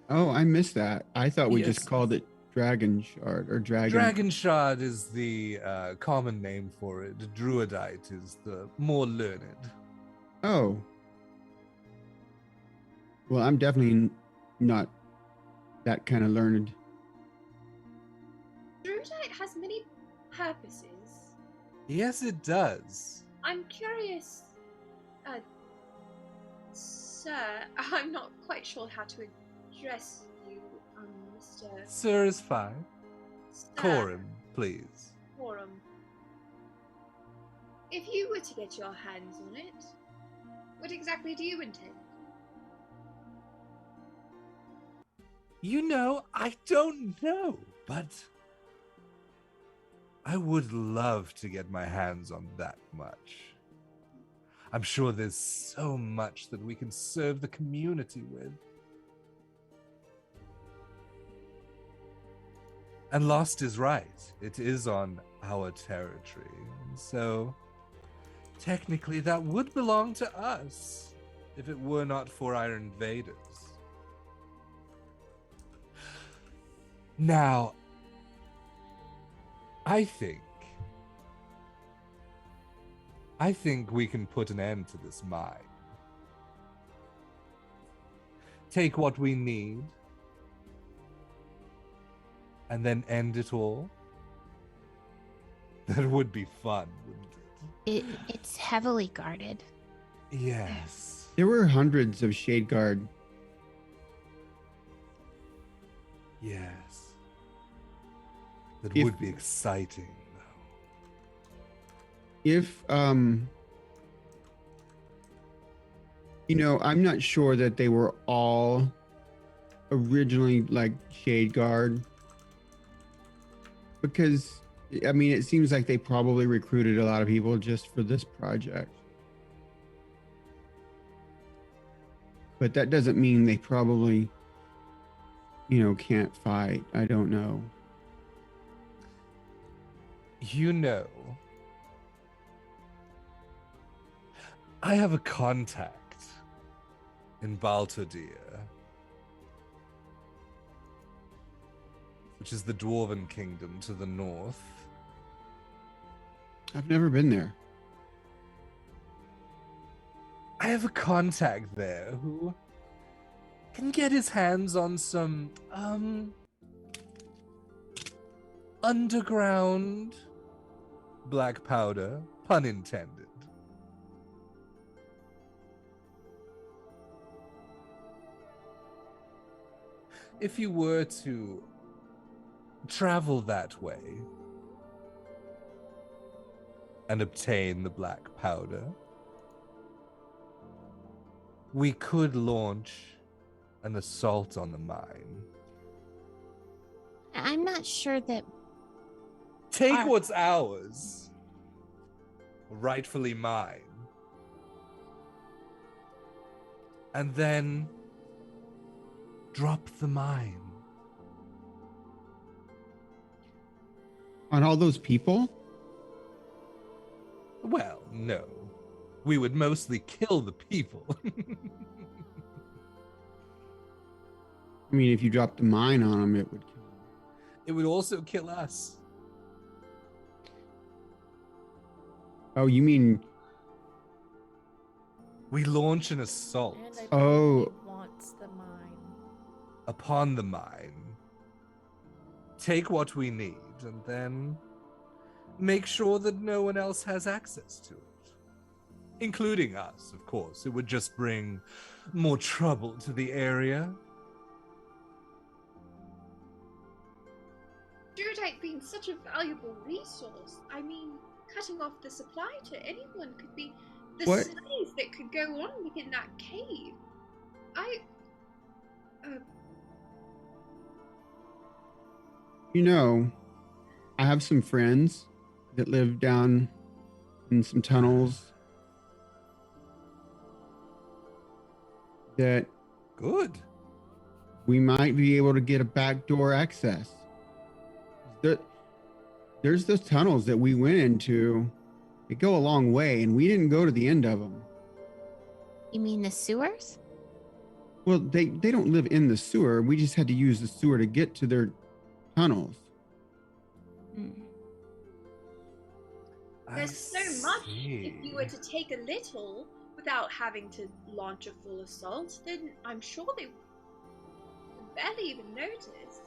Oh, I missed that. I thought we just Yes. called it dragon shard or dragon. Dragon shard is the common name for it. Druidite is the more learned. Oh. Well, I'm definitely not that kind of learned. Druidite has many purposes. Yes, it does. I'm curious, sir. I'm not quite sure how to address you, Mr. Sir is fine. Corum, please. Corum. If you were to get your hands on it, what exactly do you intend? You know, I don't know, but I would love to get my hands on that much. I'm sure there's so much that we can serve the community with. And Lost is right. It is on our territory. And so, technically, that would belong to us if it were not for our invaders. Now, I think we can put an end to this mine. Take what we need, and then end it all. That would be fun, wouldn't it? It's heavily guarded. Yes. There were hundreds of shade guard. Yes. That If- would be exciting, though. If you know, I'm not sure that they were all originally like shade guard, because I mean, it seems like they probably recruited a lot of people just for this project. But that doesn't mean they probably, you know, can't fight. I don't know. You know, I have a contact in Baltodir, which is the Dwarven Kingdom to the north. I've never been there. I have a contact there who can get his hands on some, underground black powder, pun intended. If you were to travel that way and obtain the black powder, we could launch an assault on the mine. I'm not sure that. Take Our- what's ours, rightfully mine, and then drop the mine. On all those people? Well, no. We would mostly kill the people. I mean, if you dropped a mine on them, it would kill them. It would also kill us. Oh, you mean We launch an assault And I Oh. believe he wants the mine. upon the mine, take what we need, and then make sure that no one else has access to it. Including us, of course. It would just bring more trouble to the area. Druidite being such a valuable resource, I mean, cutting off the supply to anyone could be the What? size that could go on within that cave. You know, I have some friends that live down in some tunnels that Good. we might be able to get a backdoor access. there's those tunnels that we went into. They go a long way, and we didn't go to the end of them. You mean the sewers? Well, they don't live in the sewer. We just had to use the sewer to get to their tunnels. Hmm. There's so much. If you were to take a little without having to launch a full assault, then I'm sure they would barely even notice.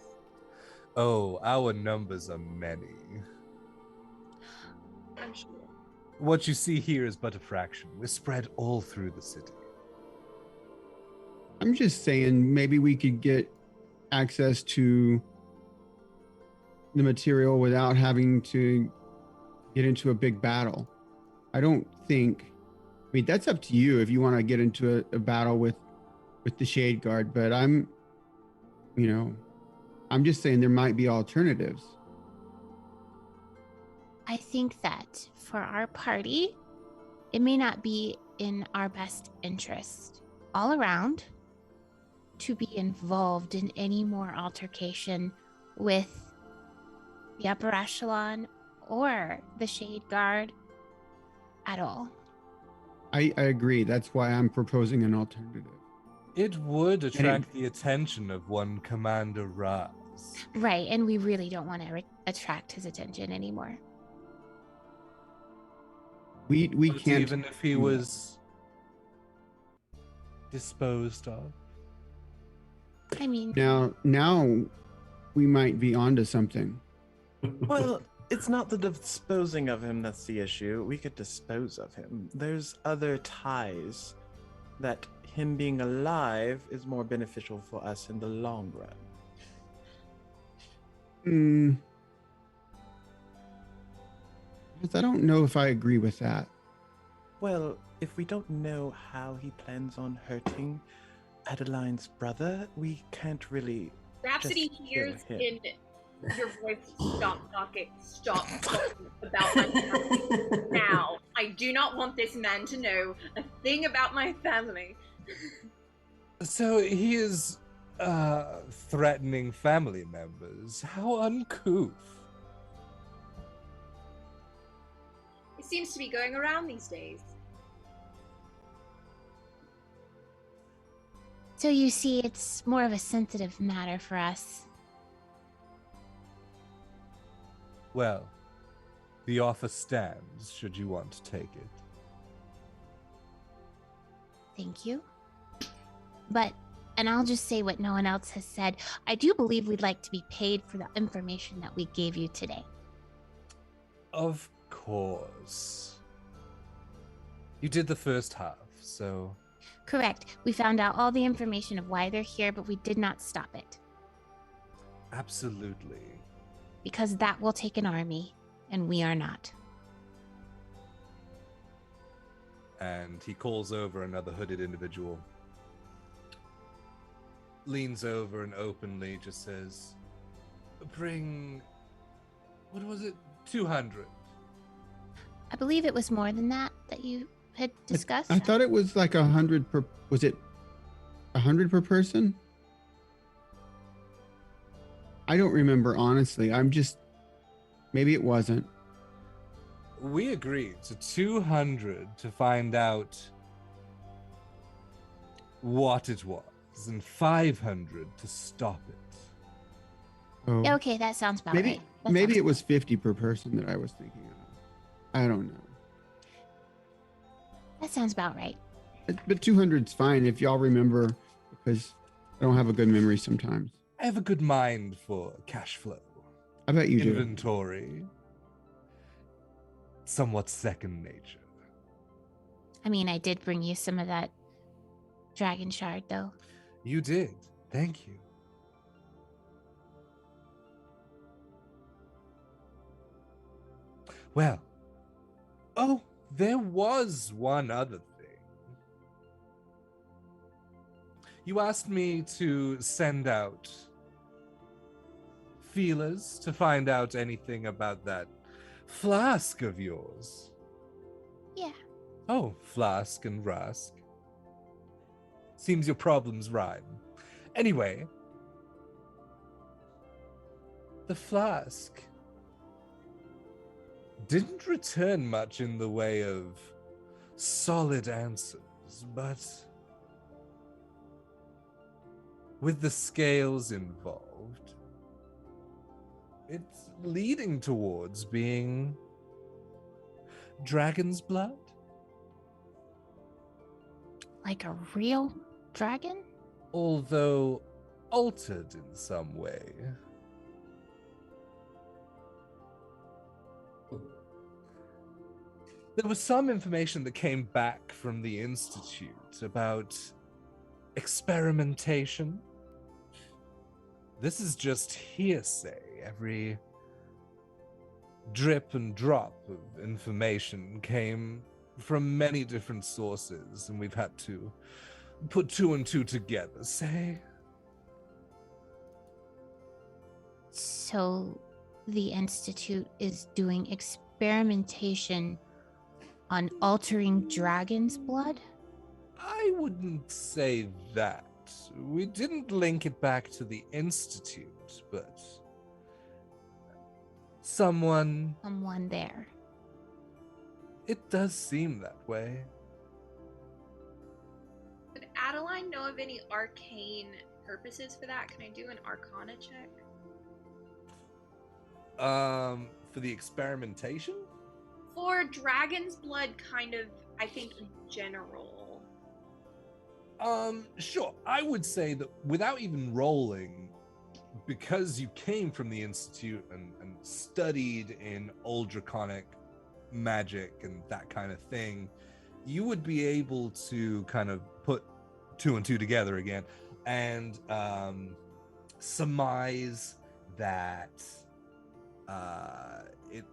Oh, our numbers are many. I'm sure. What you see here is but a fraction. We're spread all through the city. I'm just saying maybe we could get access to the material without having to get into a big battle. I don't think, I mean, that's up to you if you want to get into a battle with the Shade Guard, but I'm just saying there might be alternatives. I think that for our party, it may not be in our best interest all around to be involved in any more altercation with the upper echelon or the Shade Guard at all. I agree. That's why I'm proposing an alternative. It would attract the attention of one Commander Rhaz. Right, and we really don't want to attract his attention anymore. We But can't. even if he was disposed of. I mean, Now we might be onto something. Well, it's not the disposing of him that's the issue. We could dispose of him. There's other ties that him being alive is more beneficial for us in the long run. I don't know if I agree with that. Well, if we don't know how he plans on hurting Adeline's brother, we can't really. Rhapsody just hears kill in him. your voice, stop talking about my family. Now, I do not want this man to know a thing about my family. So he is threatening family members. How uncouth. It seems to be going around these days. so you see, it's more of a sensitive matter for us. Well, the offer stands should you want to take it. Thank you. But, and I'll just say what no one else has said, I do believe we'd like to be paid for the information that we gave you today. Of course. You did the first half, so... Correct. We found out all the information of why they're here, but we did not stop it. Absolutely. Because that will take an army, and we are not. And he calls over another hooded individual. Leans over and openly just says, bring... what was it? 200. I believe it was more than that you had discussed. I thought it was like 100 per. Was it 100 per person? I don't remember, honestly. Maybe it wasn't. We agreed to 200 to find out what it was, and 500 to stop it. Oh. Yeah, okay, that sounds about right. Maybe it was 50 per person that I was thinking of. I don't know. That sounds about right. But 200's fine if y'all remember, because I don't have a good memory sometimes. I have a good mind for cash flow. I bet you do. Inventory. Somewhat second nature. I mean, I did bring you some of that dragon shard, though. You did. Thank you. Well, oh, there was one other thing. You asked me to send out feelers to find out anything about that flask of yours. Yeah. Oh, flask and rusk. Seems your problems rhyme. Anyway, the flask didn't return much in the way of solid answers, but with the scales involved, it's leading towards being dragon's blood. Like a real dragon? Although altered in some way. There was some information that came back from the Institute about experimentation. This is just hearsay. Every drip and drop of information came from many different sources, and we've had to put two and two together, say. So the Institute is doing experimentation on altering dragon's blood? I wouldn't say that. We didn't link it back to the Institute, but someone there. It does seem that way. Would Adeline know of any arcane purposes for that? Can I do an Arcana check? For the experimentation? For dragon's blood, kind of, I think, in general. Sure. I would say that without even rolling, because you came from the Institute and studied in old draconic magic and that kind of thing, you would be able to kind of put two and two together again and surmise that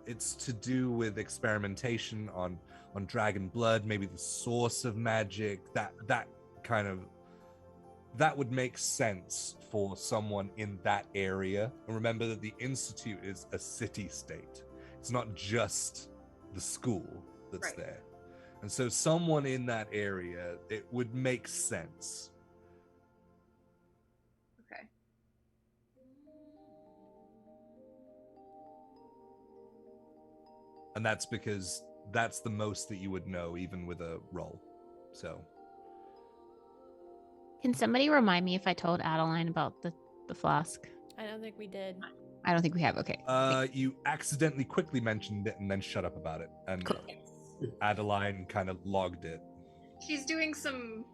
it's to do with experimentation on dragon blood, maybe the source of magic, that kind of, that would make sense for someone in that area. And remember that the Institute is a city-state. It's not just the school that's Right. there. And so someone in that area, it would make sense. Okay. And that's because that's the most that you would know, even with a roll. So Can somebody remind me if I told Adeline about the flask? I don't think we did. I don't think we have. Okay. you accidentally quickly mentioned it and then shut up about it. And Cool. Adeline kind of logged it. She's doing some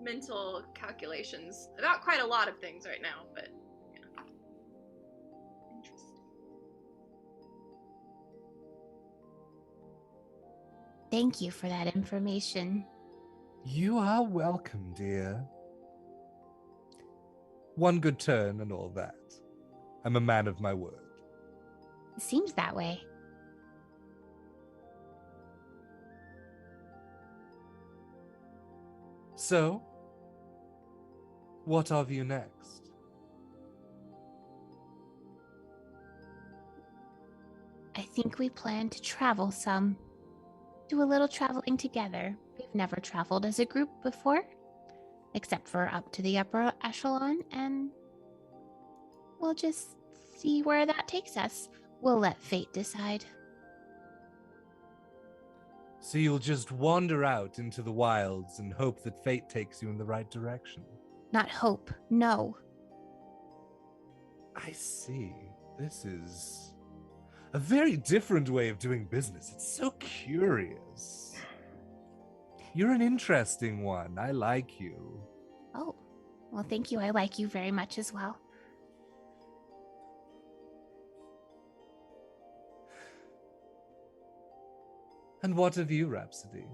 mental calculations about quite a lot of things right now, but yeah. Interesting. Thank you for that information. You are welcome, dear. One good turn and all that. I'm a man of my word. It seems that way. So, what of you next? I think we plan to travel some. Do a little traveling together. We've never traveled as a group before, except for up to the upper echelon, and we'll just see where that takes us. We'll let fate decide. So you'll just wander out into the wilds and hope that fate takes you in the right direction. Not hope, no. I see. This is a very different way of doing business. It's so curious. You're an interesting one. I like you. Oh, well, thank you. I like you very much as well. And what of you, Rhapsody?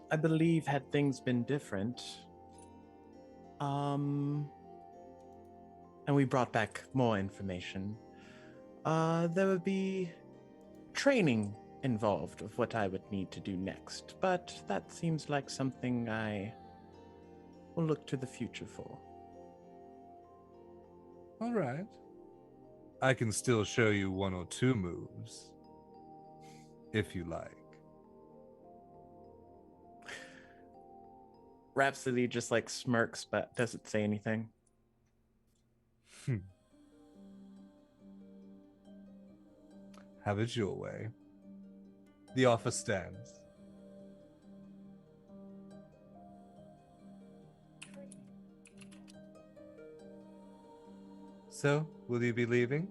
I believe had things been different, and we brought back more information, there would be training involved of what I would need to do next, but that seems like something I will look to the future for. All right. I can still show you one or two moves, if you like. Rhapsody just like smirks but doesn't say anything. Have it your way. The offer stands. So, will you be leaving?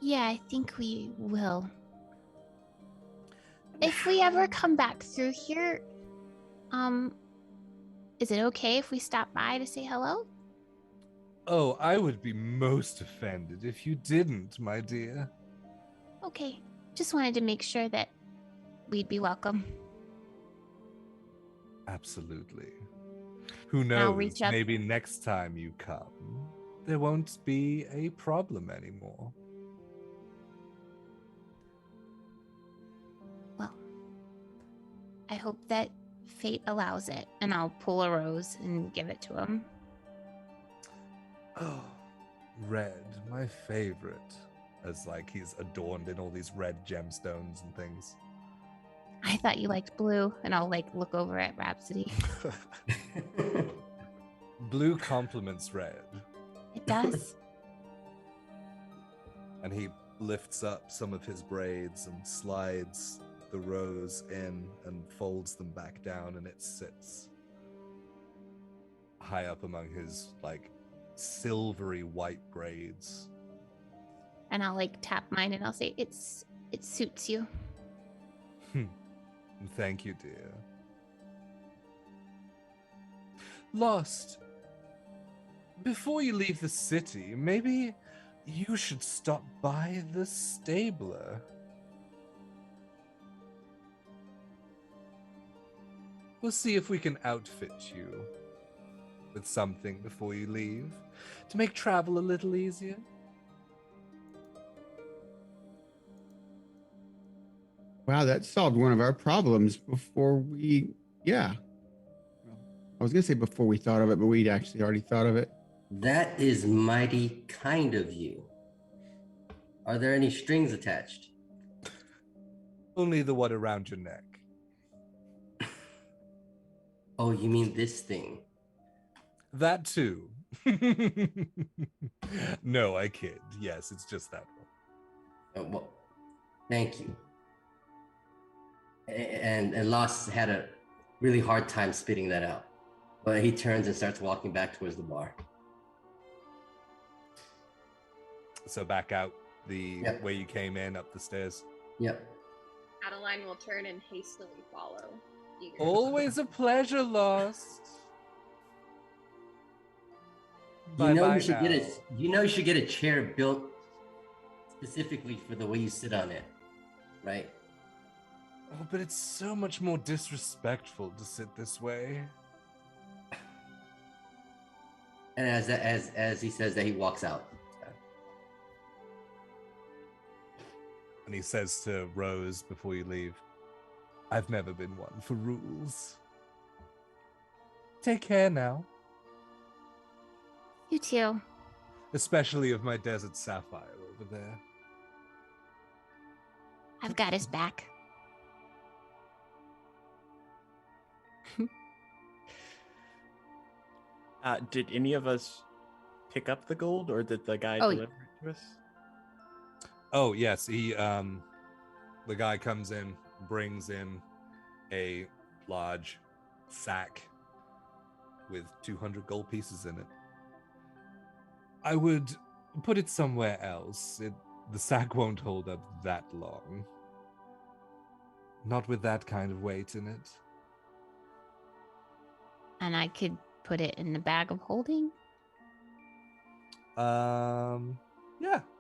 Yeah, I think we will. If we ever come back through here, is it okay if we stop by to say hello? Oh, I would be most offended if you didn't, my dear. Okay, just wanted to make sure that we'd be welcome. Absolutely. Who I'll knows? reach up. Maybe next time you come, there won't be a problem anymore. Well, I hope that fate allows it, and I'll pull a rose and give it to him. Oh, red, my favorite. As like he's adorned in all these red gemstones and things. I thought you liked blue, and I'll like look over at Rhapsody. Blue complements red. It does. And he lifts up some of his braids and slides the rose in and folds them back down, and it sits high up among his like silvery white braids. And I'll like tap mine, and I'll say, it suits you. Thank you, dear. Lost. Before you leave the city, maybe you should stop by the stabler. We'll see if we can outfit you with something before you leave to make travel a little easier. Wow, that solved one of our problems before we, yeah. I was going to say before we thought of it, but we'd actually already thought of it. That is mighty kind of you. Are there any strings attached? Only the one around your neck. Oh, you mean this thing? That too. No, I kid. Yes, it's just that one. Well, thank you. And Lost had a really hard time spitting that out. But he turns and starts walking back towards the bar. So back out the Yep. way you came in, up the stairs. Yep. Adeline will turn and hastily follow. eagerly. Always a pleasure, Lost. You know Bye-bye you should now. you should get a chair built specifically for the way you sit on it, right? Oh, but it's so much more disrespectful to sit this way. And as he says that, he walks out. And he says to Rose before you leave, I've never been one for rules. Take care now. You too. Especially of my desert sapphire over there. I've got his back. Did any of us pick up the gold, or did the guy Oh, deliver it to us? Oh, yes, he the guy comes in, brings in a large sack with 200 gold pieces in it. I would put it somewhere else. The sack won't hold up that long. Not with that kind of weight in it. And I could put it in the bag of holding.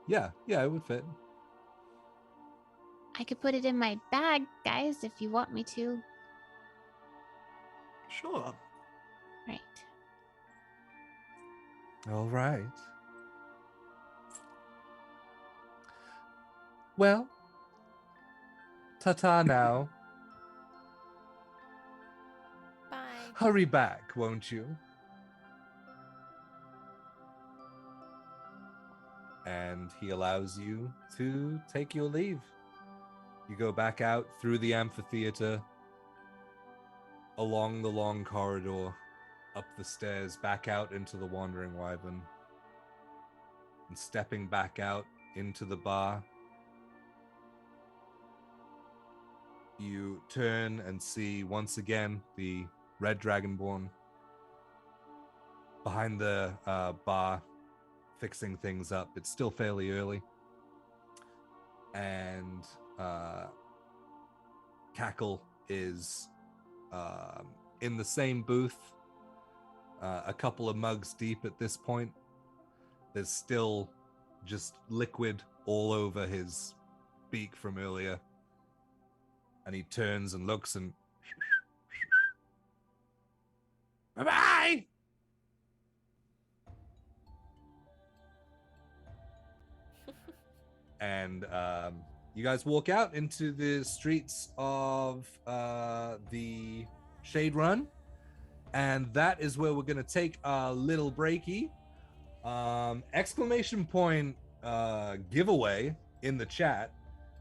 Yeah, it would fit. I could put it in my bag, guys, if you want me to. Sure. Right. All right. Well, ta-ta now. Bye. Hurry back, won't you? And he allows you to take your leave. You go back out through the amphitheater, along the long corridor, up the stairs, back out into the Wandering Wyvern, and stepping back out into the bar. You turn and see once again the Red Dragonborn behind the bar, fixing things up. It's still fairly early. And Cackle is in the same booth, a couple of mugs deep at this point. There's still just liquid all over his beak from earlier. And he turns and looks and... Bye-bye! And you guys walk out into the streets of the Shade Run. And that is where we're going to take a little breaky. Exclamation point giveaway in the chat.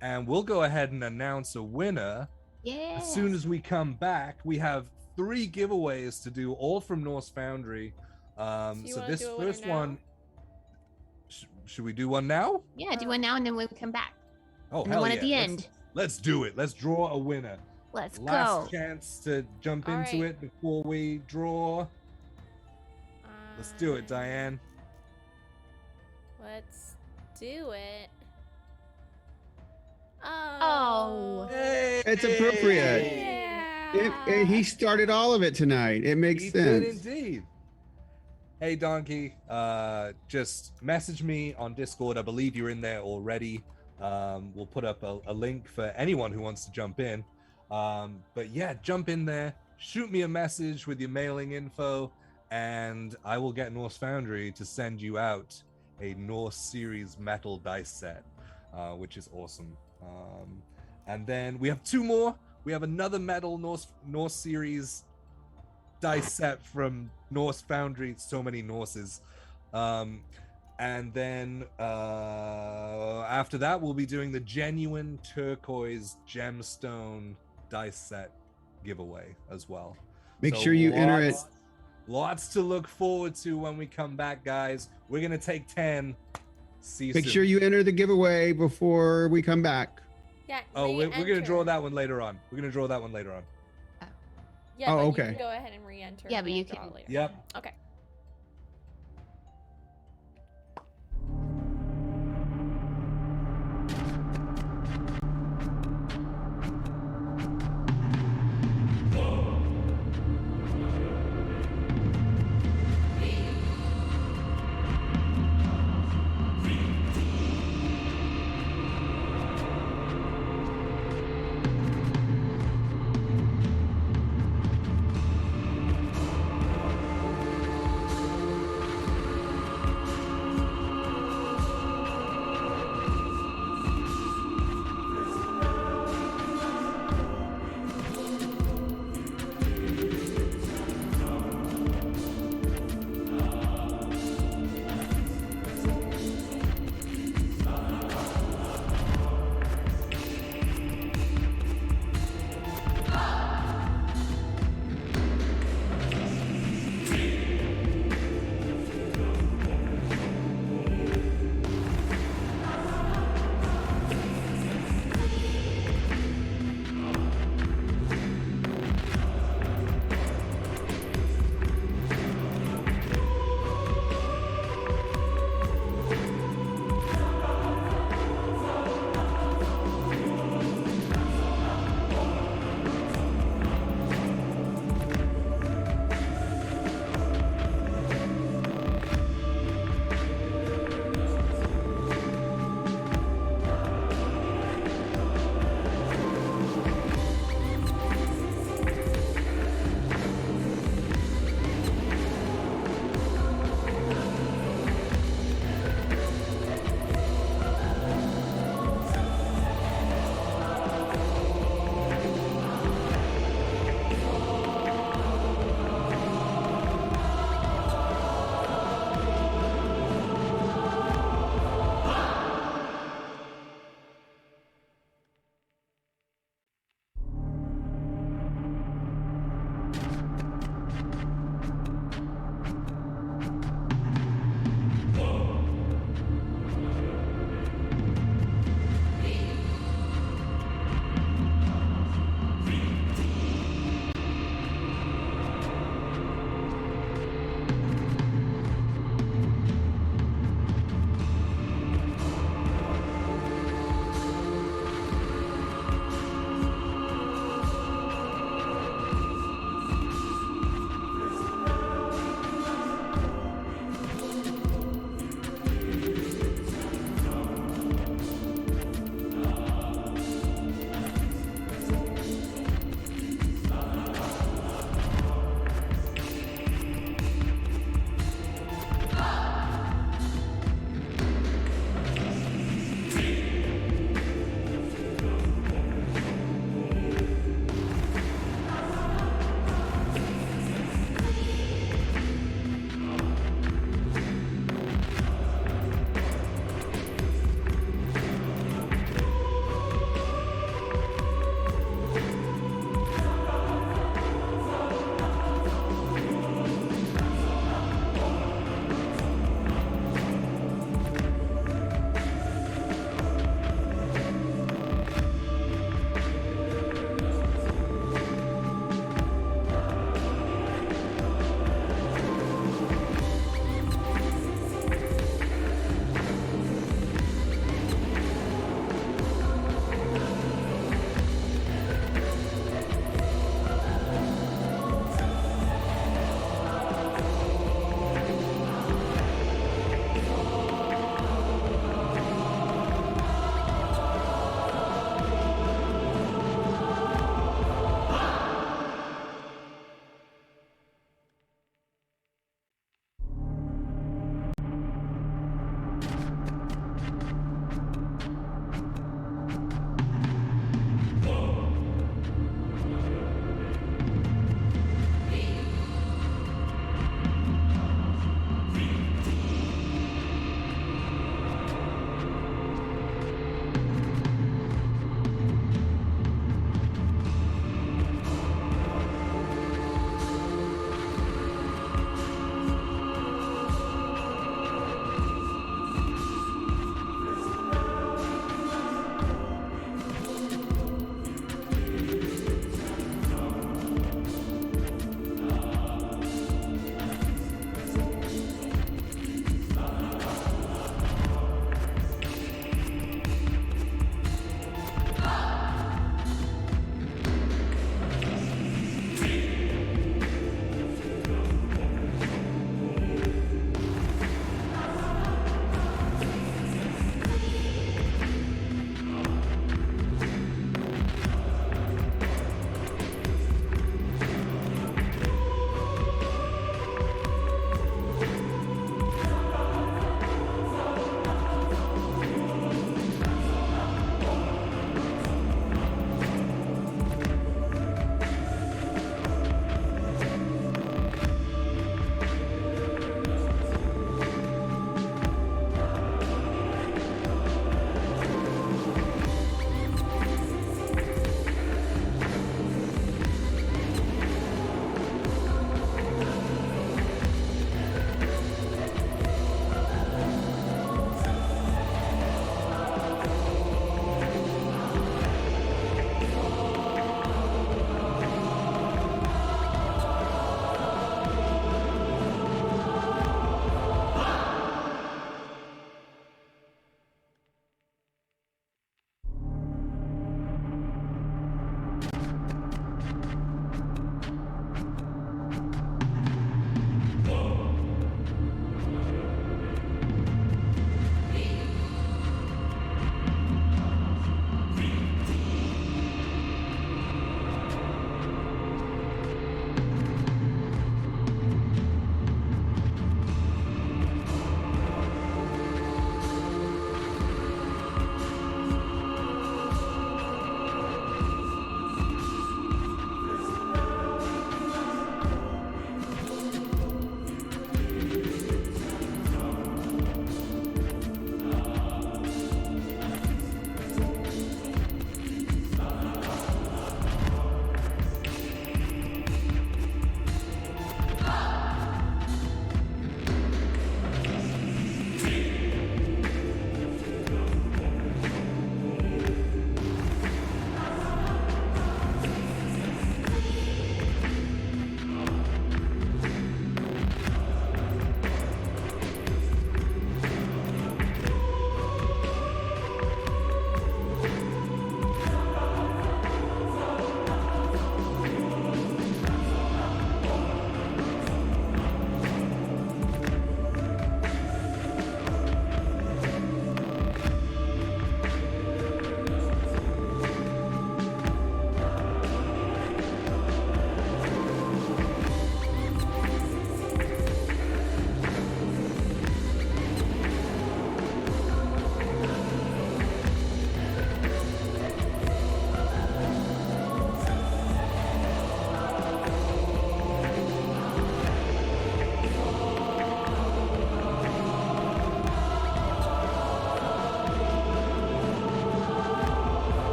And we'll go ahead and announce a winner. Yeah. As soon as we come back, we have 3 giveaways to do, all from Norse Foundry. So this first one, should we do one now? Yeah, do one now and then we come back. Oh, and hell one yeah. at the end. Let's do it. Let's draw a winner. Let's Last go. chance to jump All into right. it before we draw. Let's do it, Diane. Let's do it. Oh. Hey! It's appropriate. Yeah. He started all of it tonight. It makes He sense. did indeed. Hey, Donkey, just message me on Discord. I believe you're in there already. We'll put up a link for anyone who wants to jump in. But yeah, jump in there, shoot me a message with your mailing info, and I will get Norse Foundry to send you out a Norse series metal dice set, which is awesome. And then we have 2 more. We have another metal Norse series dice set from Norse Foundry. So many Norses. And then after that, we'll be doing the genuine turquoise gemstone dice set giveaway as well. Make sure you enter it. Lots to look forward to when we come back, guys. We're gonna take 10. See you Make soon. sure you enter the giveaway before we come back. Yeah. Oh, we're gonna re-enter. draw that one later on. We're gonna draw that one later on. Yeah, Oh, but okay. You can go ahead and re-enter. Yeah, and but we'll you draw can- later. Yep. Okay.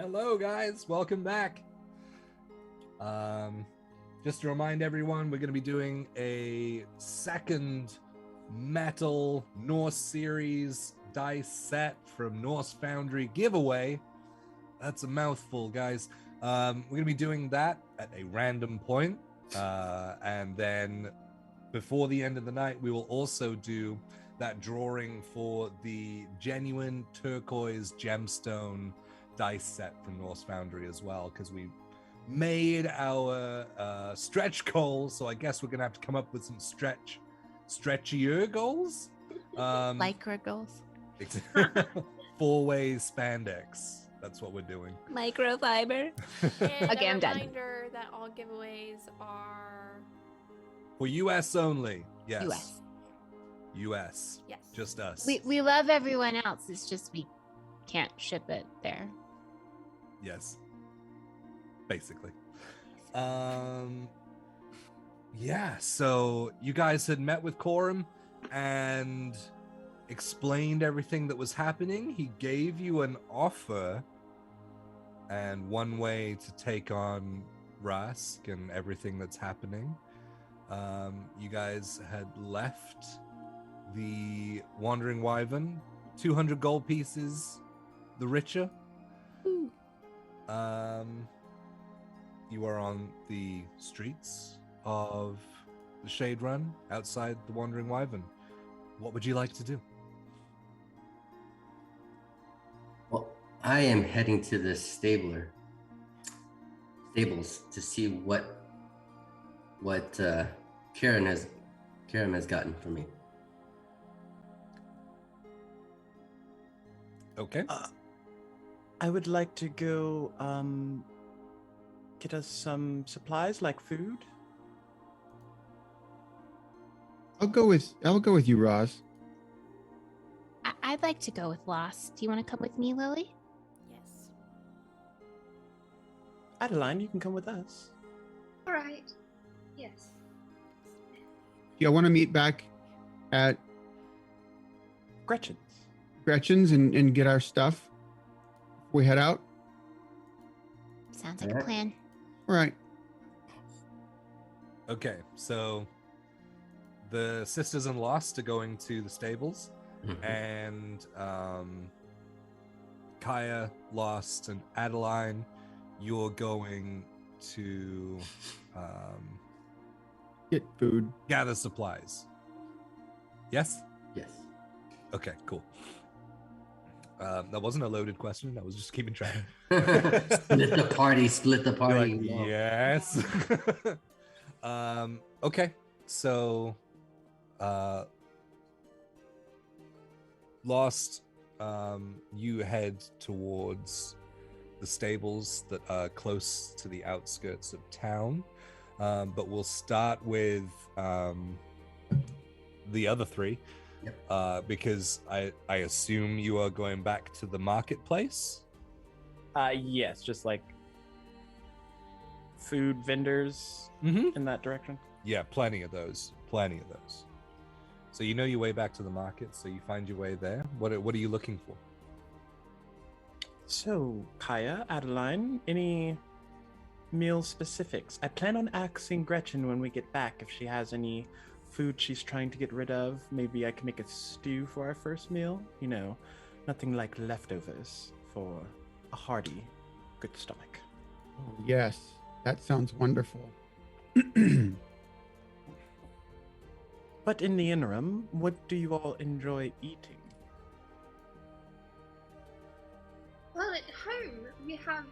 Hello, guys. Welcome back. Just to remind everyone, we're going to be doing a second Metal Norse series dice set from Norse Foundry giveaway. That's a mouthful, guys. We're going to be doing that at a random point. And then before the end of the night, we will also do that drawing for the genuine turquoise gemstone dice set from Norse Foundry as well, because we made our stretch goals, so I guess we're gonna have to come up with some stretchier goals. Lycra goals. 4-way spandex. That's what we're doing. Microfiber. And Okay, a I'm done. reminder that all giveaways are For US only. Yes. US. US. yes. Just us. We love everyone else. It's just we can't ship it there. Yes. Basically. Yeah, so you guys had met with Corum and explained everything that was happening. He gave you an offer and one way to take on Rask and everything that's happening. You guys had left the Wandering Wyvern, 200 gold pieces the richer. Ooh. You are on the streets of the Shade Run outside the Wandering Wyvern. What would you like to do? Well, I am heading to the stables to see what Karen has gotten for me. Okay. I would like to go get us some supplies like food. I'll go with you, Roz. I'd like to go with Lost. Do you want to come with me, Lily? Yes. Adeline, you can come with us. All right. Yes. Do you want to meet back at Gretchen's. Gretchen's and get our stuff before we head out? Sounds like a Yeah. plan. All right. Okay, so the sisters in Lost are going to the stables, and Kaiya, Lost, and Adeline, you're going to Get food. gather supplies. Yes? Yes. Okay, cool. That wasn't a loaded question. I was just keeping track. Split the party. Split the You're party. like, No. yes. Okay, so Lost, you head towards the stables that are close to the outskirts of town, but we'll start with the other three. Yep. Because I assume you are going back to the marketplace. Yes, just like food vendors Mm-hmm. in that direction. Yeah, plenty of those. So you know your way back to the market, so you find your way there. What are you looking for? So, Kaiya, Adeline, any meal specifics? I plan on asking Gretchen when we get back if she has any food she's trying to get rid of. Maybe I can make a stew for our first meal. You know, nothing like leftovers for a hearty, good stomach. Oh, yes, that sounds wonderful. But in the interim, what do you all enjoy eating? Well, at home we have,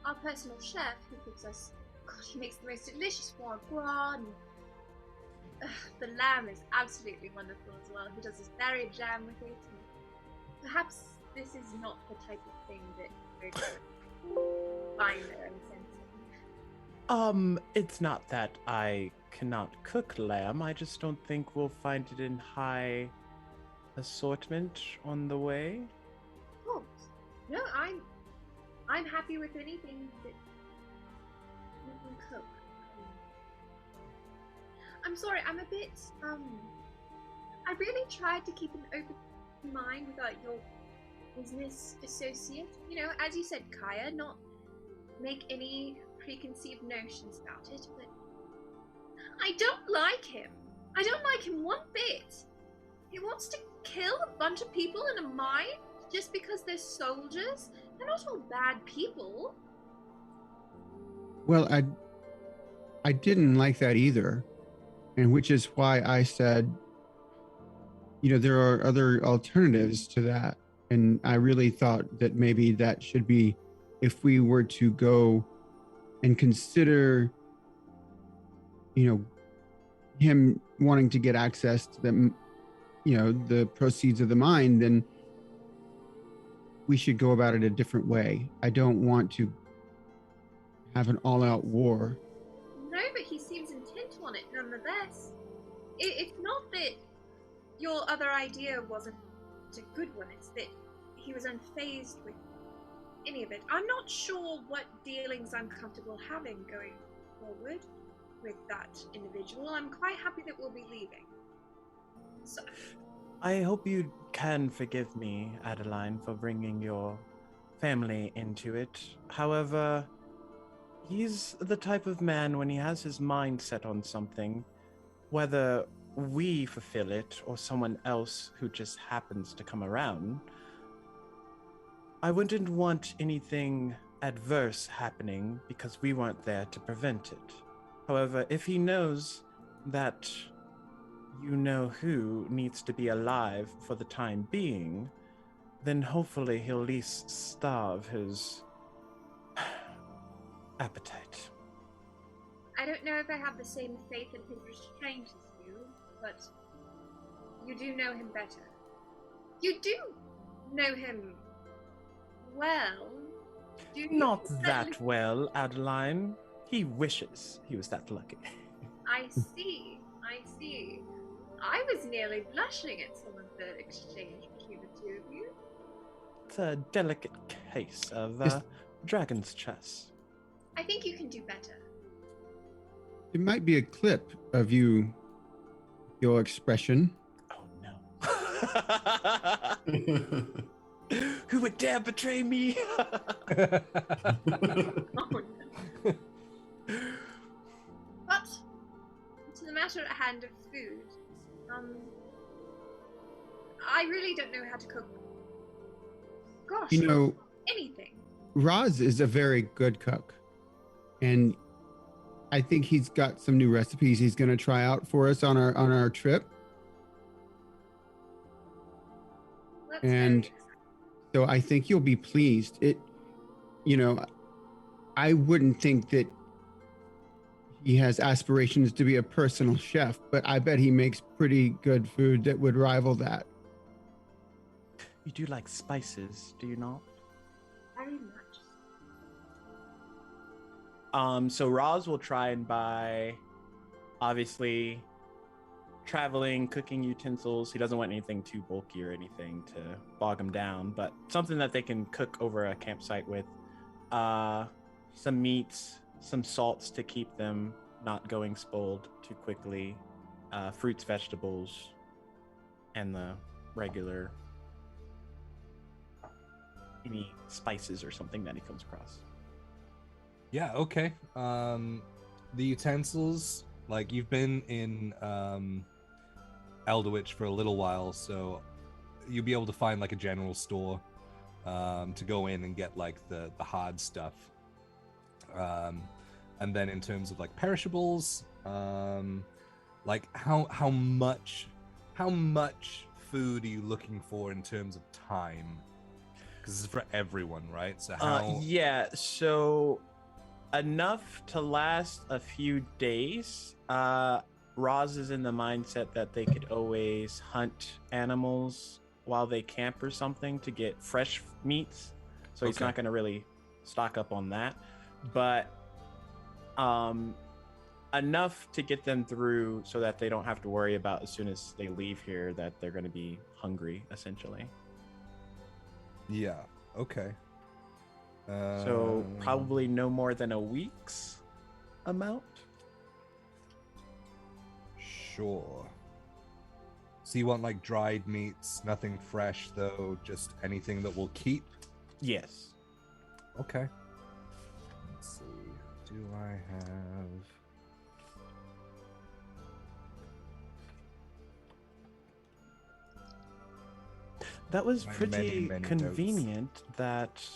our personal chef who cooks us. Gosh, he makes the most delicious foie gras, and the lamb is absolutely wonderful as well. He does this berry jam with it. And perhaps this is not the type of thing that we're going to find there in Sense. It's not that I cannot cook lamb. I just don't think we'll find it in high assortment on the way. Of course. No, I'm happy with anything that you can cook. I'm sorry, I'm a bit, I really tried to keep an open mind without your business associate. You know, as you said, Kaiya, not make any preconceived notions about it, but I don't like him. I don't like him one bit. He wants to kill a bunch of people in a mine just because they're soldiers. They're not all bad people. Well, I didn't like that either, and which is why I said, there are other alternatives to that, and I really thought that maybe that should be, if we were to go and consider, him wanting to get access to the proceeds of the mine, then we should go about it a different way. I don't want to have an all-out war. No, but he seems intent on it nonetheless. It's not that your other idea wasn't a good one, it's that he was unfazed with any of it. I'm not sure what dealings I'm comfortable having going forward with that individual. I'm quite happy that we'll be leaving. So, I hope you can forgive me, Adeline, for bringing your family into it. However, he's the type of man, when he has his mind set on something, whether we fulfill it or someone else who just happens to come around, I wouldn't want anything adverse happening because we weren't there to prevent it. However, if he knows that who needs to be alive for the time being, then hopefully he'll at least starve his appetite. I don't know if I have the same faith in his restraint as you, but you do know him better. You do know him well. Do you? Not that well, Adeline. He wishes he was that lucky. I see. I was nearly blushing at some of the exchange between the two of you. It's a delicate case of dragon's chess. I think you can do better. It might be a clip of your expression. Oh no. Who would dare betray me? Oh no. But to the matter at hand of food, I really don't know how to cook. Gosh, anything. Rhaz is a very good cook, and I think he's got some new recipes he's going to try out for us on our trip. That's And very exciting. so I think you'll be pleased. I wouldn't think that he has aspirations to be a personal chef, but I bet he makes pretty good food that would rival that. You do like spices, do you not? Very much. So Rhaz will try and buy, obviously, traveling, cooking utensils. He doesn't want anything too bulky or anything to bog him down, but something that they can cook over a campsite with. Some meats, some salts to keep them not going spoiled too quickly, fruits, vegetables, and the regular any spices or something that he comes across. Yeah, okay. The utensils, like, you've been in Elderwich for a little while, so you'll be able to find like a general store to go in and get like the hard stuff. And then in terms of like perishables, like how much food are you looking for in terms of time? Because this is for everyone, right? So how? Yeah, so enough to last a few days. Rhaz is in the mindset that they could always hunt animals while they camp or something to get fresh meats. So he's not going to really stock up on that. But enough to get them through so that they don't have to worry about as soon as they leave here that they're going to be hungry, essentially. Yeah, okay. So probably no more than a week's amount. Sure. So you want like dried meats, nothing fresh though, just anything that will keep? Yes. Okay. Let's see. Do I have... That was My pretty many notes. convenient that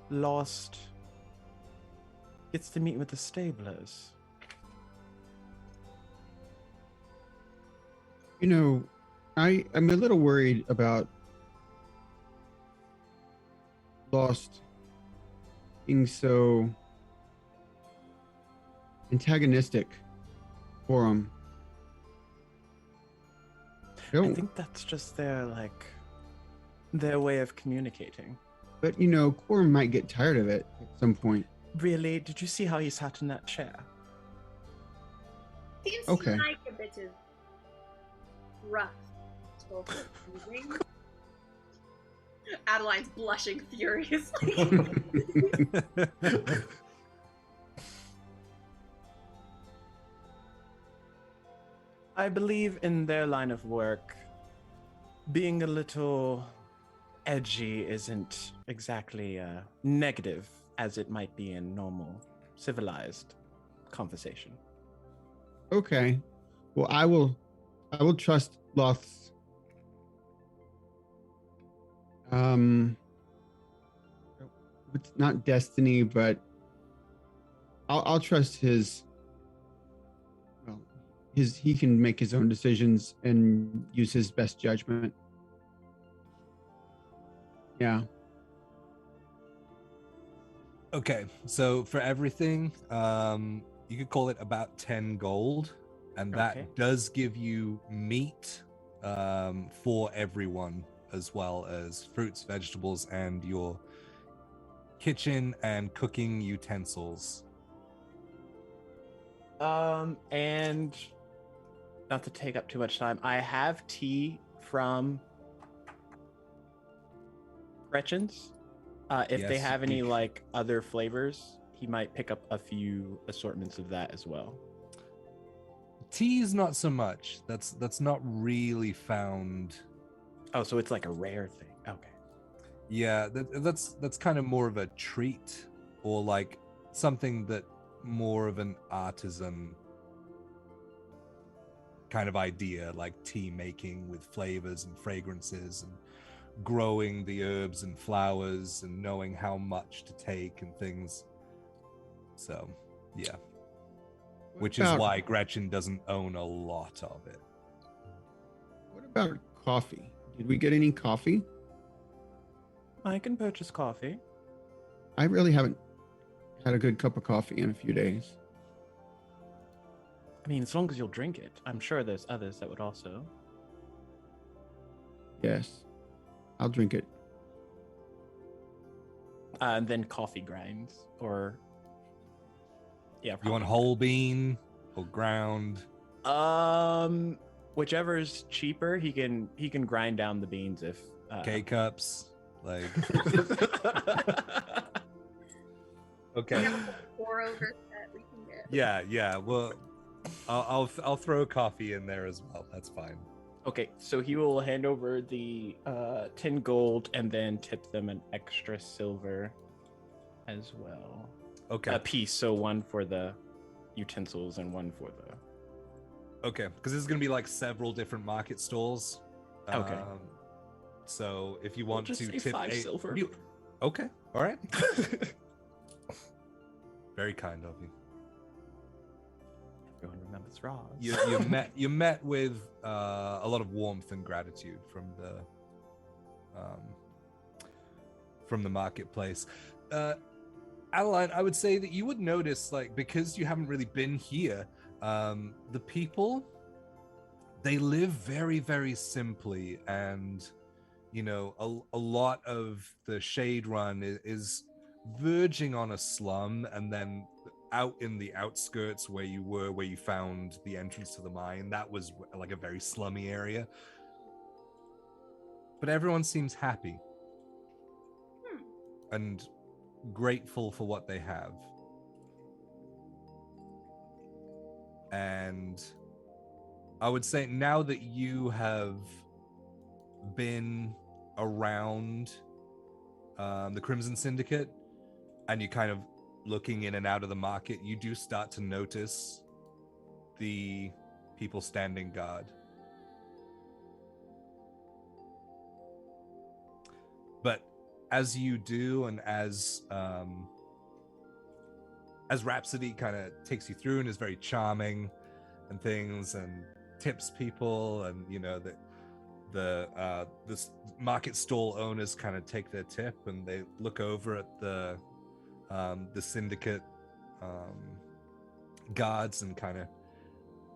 Lost gets to meet with the stablers. You know, I'm a little worried about Lost being so antagonistic for him. I think that's just their way of communicating. But you know, Quorum might get tired of it at some point. Really? Did you see how he sat in that chair? Seems Okay. like a bit of rough talk. Adeline's blushing furiously. I believe in their line of work, being a little edgy isn't exactly negative as it might be in normal, civilized conversation. Okay. Well, I will trust Loth's it's not destiny, but I'll trust his he can make his own decisions and use his best judgment. Yeah. Okay, so for everything, you could call it about 10 gold, and that Okay. does give you meat for everyone, as well as fruits, vegetables, and your kitchen and cooking utensils. And not to take up too much time, I have tea from Gretchen's. If they Yes, have any we- like other flavors, he might pick up a few assortments of that as well. Teas, not so much. That's not really found. Oh, so it's like a rare thing. Okay. Yeah, that's kind of more of a treat, or like something that more of an artisan kind of idea, like tea making with flavors and fragrances and growing the herbs and flowers and knowing how much to take and things. So, yeah. Which is why Gretchen doesn't own a lot of it. What about coffee? Did we get any coffee? I can purchase coffee. I really haven't had a good cup of coffee in a few days. I mean, as long as you'll drink it. I'm sure there's others that would also. Yes. I'll drink it. And then coffee grinds or You want probably. whole bean or ground? Whichever's cheaper, he can grind down the beans if K-cups? Like, okay. Pour over that we can get. Yeah. Well, I'll throw coffee in there as well. That's fine. Okay, so he will hand over the 10 gold and then tip them an extra silver as well. Okay. A piece, so one for the utensils and one for the. Okay, because this is gonna be like several different market stalls. Okay. So if you want just to say tip 5 silver. Okay, all right. Very kind of you. Everyone remembers Rhaz. You met with a lot of warmth and gratitude from the marketplace. Adeline, I would say that you would notice, like, because you haven't really been here, the people, they live very, very simply, and you know, a lot of the Shade Run is verging on a slum, and then out in the outskirts where you found the entrance to the mine, that was like a very slummy area. But everyone seems happy and grateful for what they have. I would say now that you have been around the Crimson Syndicate and you kind of looking in and out of the market, you do start to notice the people standing guard. But as you do, and as Rhapsody kind of takes you through and is very charming and things and tips people, and you know that the market stall owners kind of take their tip and they look over at the syndicate guards and kind of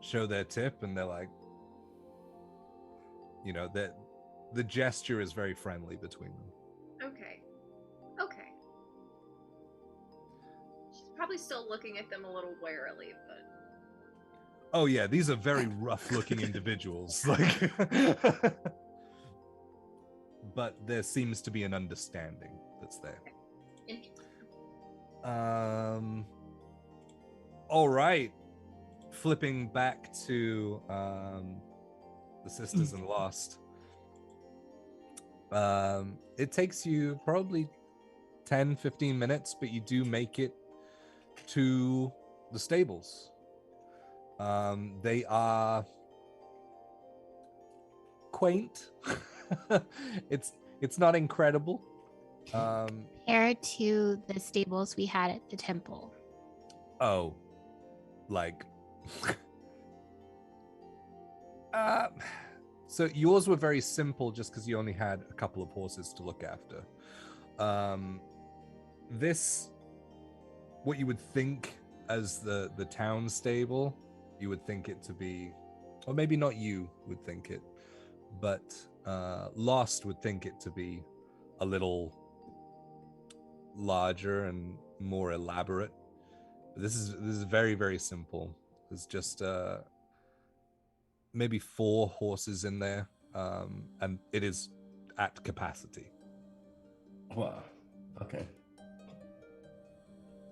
show their tip, and they're like, you know, that the gesture is very friendly between them. Okay. She's probably still looking at them a little warily, but Oh yeah, these are very rough-looking individuals. Like, but there seems to be an understanding that's there. interesting. All right. Flipping back to the Sisters in Lost. It takes you probably 10-15 minutes, but you do make it to the stables. They are quaint. It's not incredible. Compared to the stables we had at the temple. Oh, like so yours were very simple just because you only had a couple of horses to look after. This, what you would think as the town stable, you would think it to be, or maybe not you would think it, but Lost would think it to be a little larger and more elaborate. This is very, very simple. There's just maybe 4 horses in there, and it is at capacity. Wow. Okay.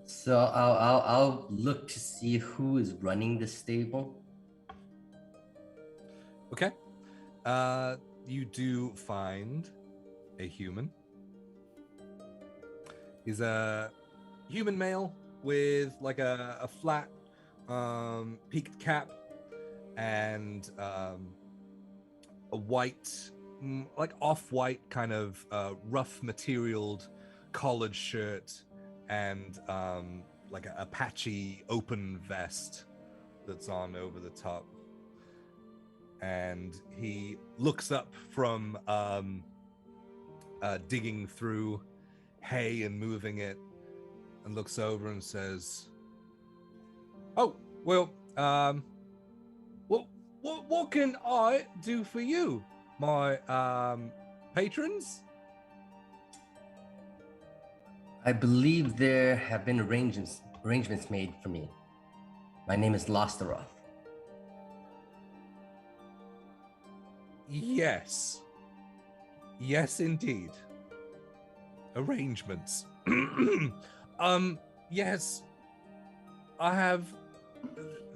So I'll look to see who is running the stable. Okay. You do find a human. He's a human male with like a flat peaked cap and a white, like off-white kind of rough materialed collared shirt and like a patchy open vest that's on over the top. And he looks up from digging through hay and moving it, and looks over and says, "Oh, well, what can I do for you, my patrons?" I believe there have been arrangements made for me. My name is Lostaroth. Yes, indeed. Arrangements. Yes, I have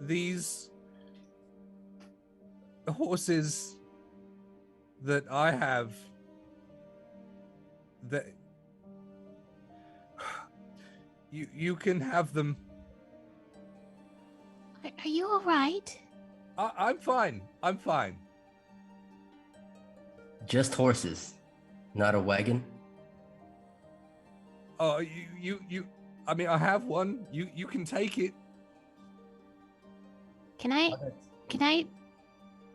these horses that I have that you can have them. Are you all right? I'm fine. Just horses, not a wagon. Oh, you. I mean, I have one. You can take it. Can I?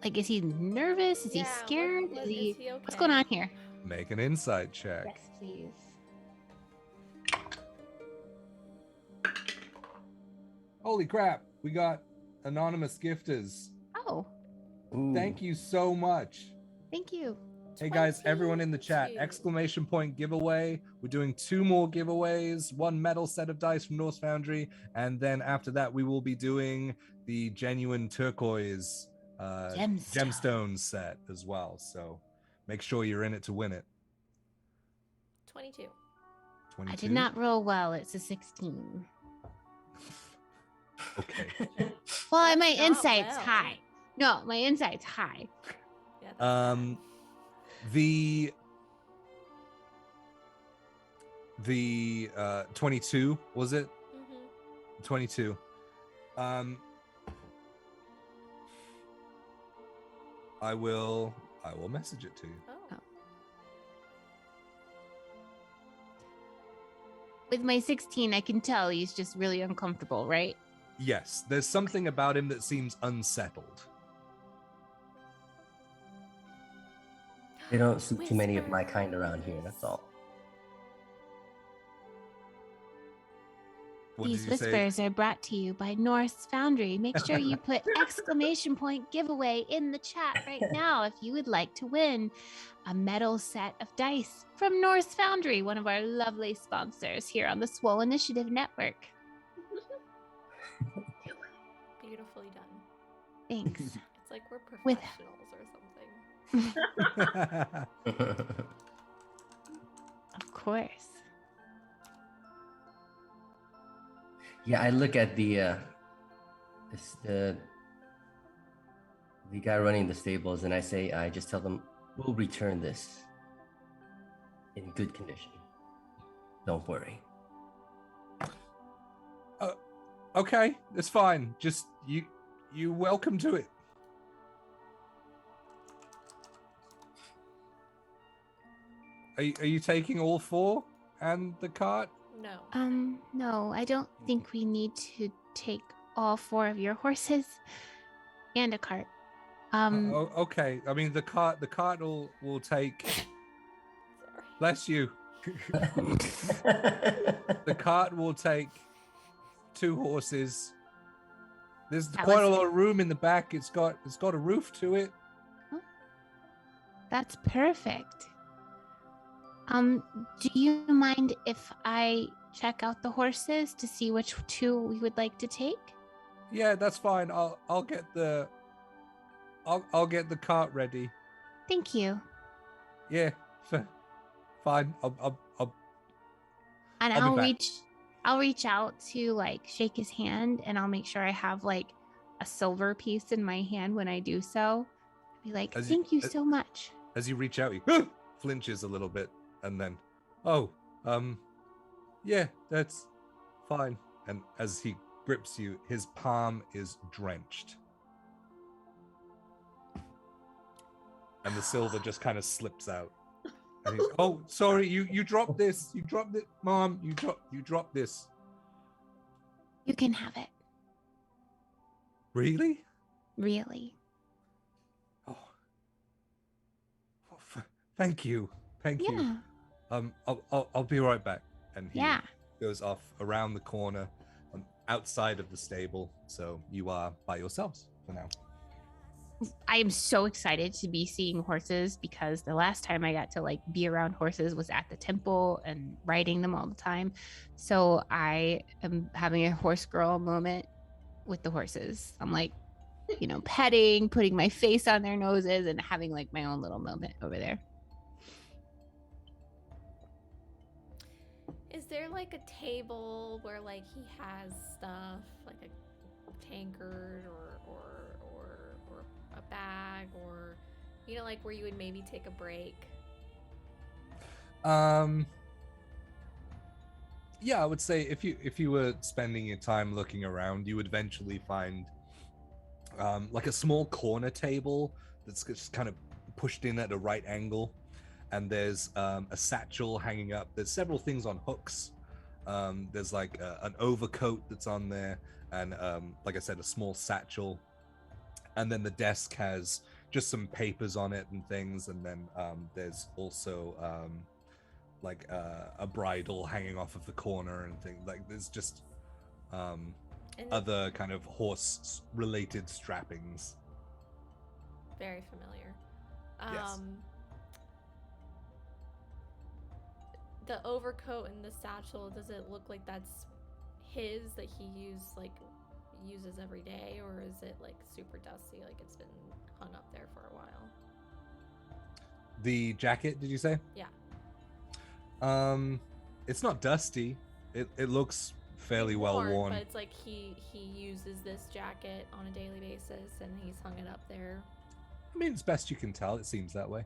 Like, is he nervous? Is he Yeah, scared? is he okay? What's going on here? Make an insight check. Yes, please. Holy crap! We got anonymous gifters. Oh, Ooh. Thank you so much. thank you. Hey guys, everyone in the chat, 22. exclamation point giveaway. We're doing 2 more giveaways, 1 metal set of dice from Norse Foundry, and then after that we will be doing the genuine turquoise gemstone set as well. So make sure you're in it to win it. 22. 22? I did not roll well. It's a 16. Okay. Well, That's my not insight's well. high. No, my inside's high. Yeah, that's bad. The 22, was it? Mhm. 22. I will message it to you. Oh. With my 16, I can tell he's just really uncomfortable, right? Yes, there's something about him that seems unsettled. They don't see too many of my Whispers. kind around here. That's all. What These did you say? whispers are brought to you by Norse Foundry. Make sure you put exclamation point giveaway in the chat right now if you would like to win a metal set of dice from Norse Foundry, one of our lovely sponsors here on the Swole Initiative Network. Beautifully done. Thanks. It's like we're With- professionals or something. Of course. Yeah, I look at the guy running the stables, and I just tell them, we'll return this in good condition. Don't worry. Okay, it's fine. Just you welcome to it. Are you taking all 4 and the cart? No. No, I don't think we need to take all 4 of your horses and a cart. Okay. I mean, the cart will take. Sorry. Bless you. The cart will take 2 horses. There's That quite a was- lot of room in the back. It's got a roof to it. That's perfect. Do you mind if I check out the horses to see which 2 we would like to take? Yeah, that's fine. I'll get the cart ready. Thank you. Yeah, fine. I'll And I'll be back. I'll reach out to like shake his hand, and I'll make sure I have like a silver piece in my hand when I do so. Be like, thank you so much. As you reach out, he flinches a little bit, and then, yeah, that's fine. And as he grips you, his palm is drenched. And the silver just kind of slips out. And he's, oh, sorry, you dropped this. You dropped it, Mom. You dropped this. You can have it. Really? Really. Oh, thank you. Thank you. Yeah. I'll be right back. And he Yeah. goes off around the corner, outside of the stable. So you are by yourselves for now. I am so excited to be seeing horses because the last time I got to like be around horses was at the temple and riding them all the time. So I am having a horse girl moment with the horses. I'm like, petting, putting my face on their noses and having like my own little moment over there. Is there like a table where like he has stuff like a tankard or a bag, or like where you would maybe take a break? Yeah, I would say if you were spending your time looking around, you would eventually find like a small corner table that's just kind of pushed in at a right angle, and there's a satchel hanging up. There's several things on hooks. There's like an overcoat that's on there, and like I said, a small satchel. And then the desk has just some papers on it and things, and then there's also like a bridle hanging off of the corner and things. Like there's just other kind of horse related strappings. Very familiar. Yes. The overcoat and the satchel, does it look like that's his that he uses every day, or is it like super dusty, like it's been hung up there for a while? The jacket, did you say? Yeah. It's not dusty. It looks fairly He's well worn. But it's like he uses this jacket on a daily basis, and he's hung it up there. I mean, it's best you can tell. It seems that way.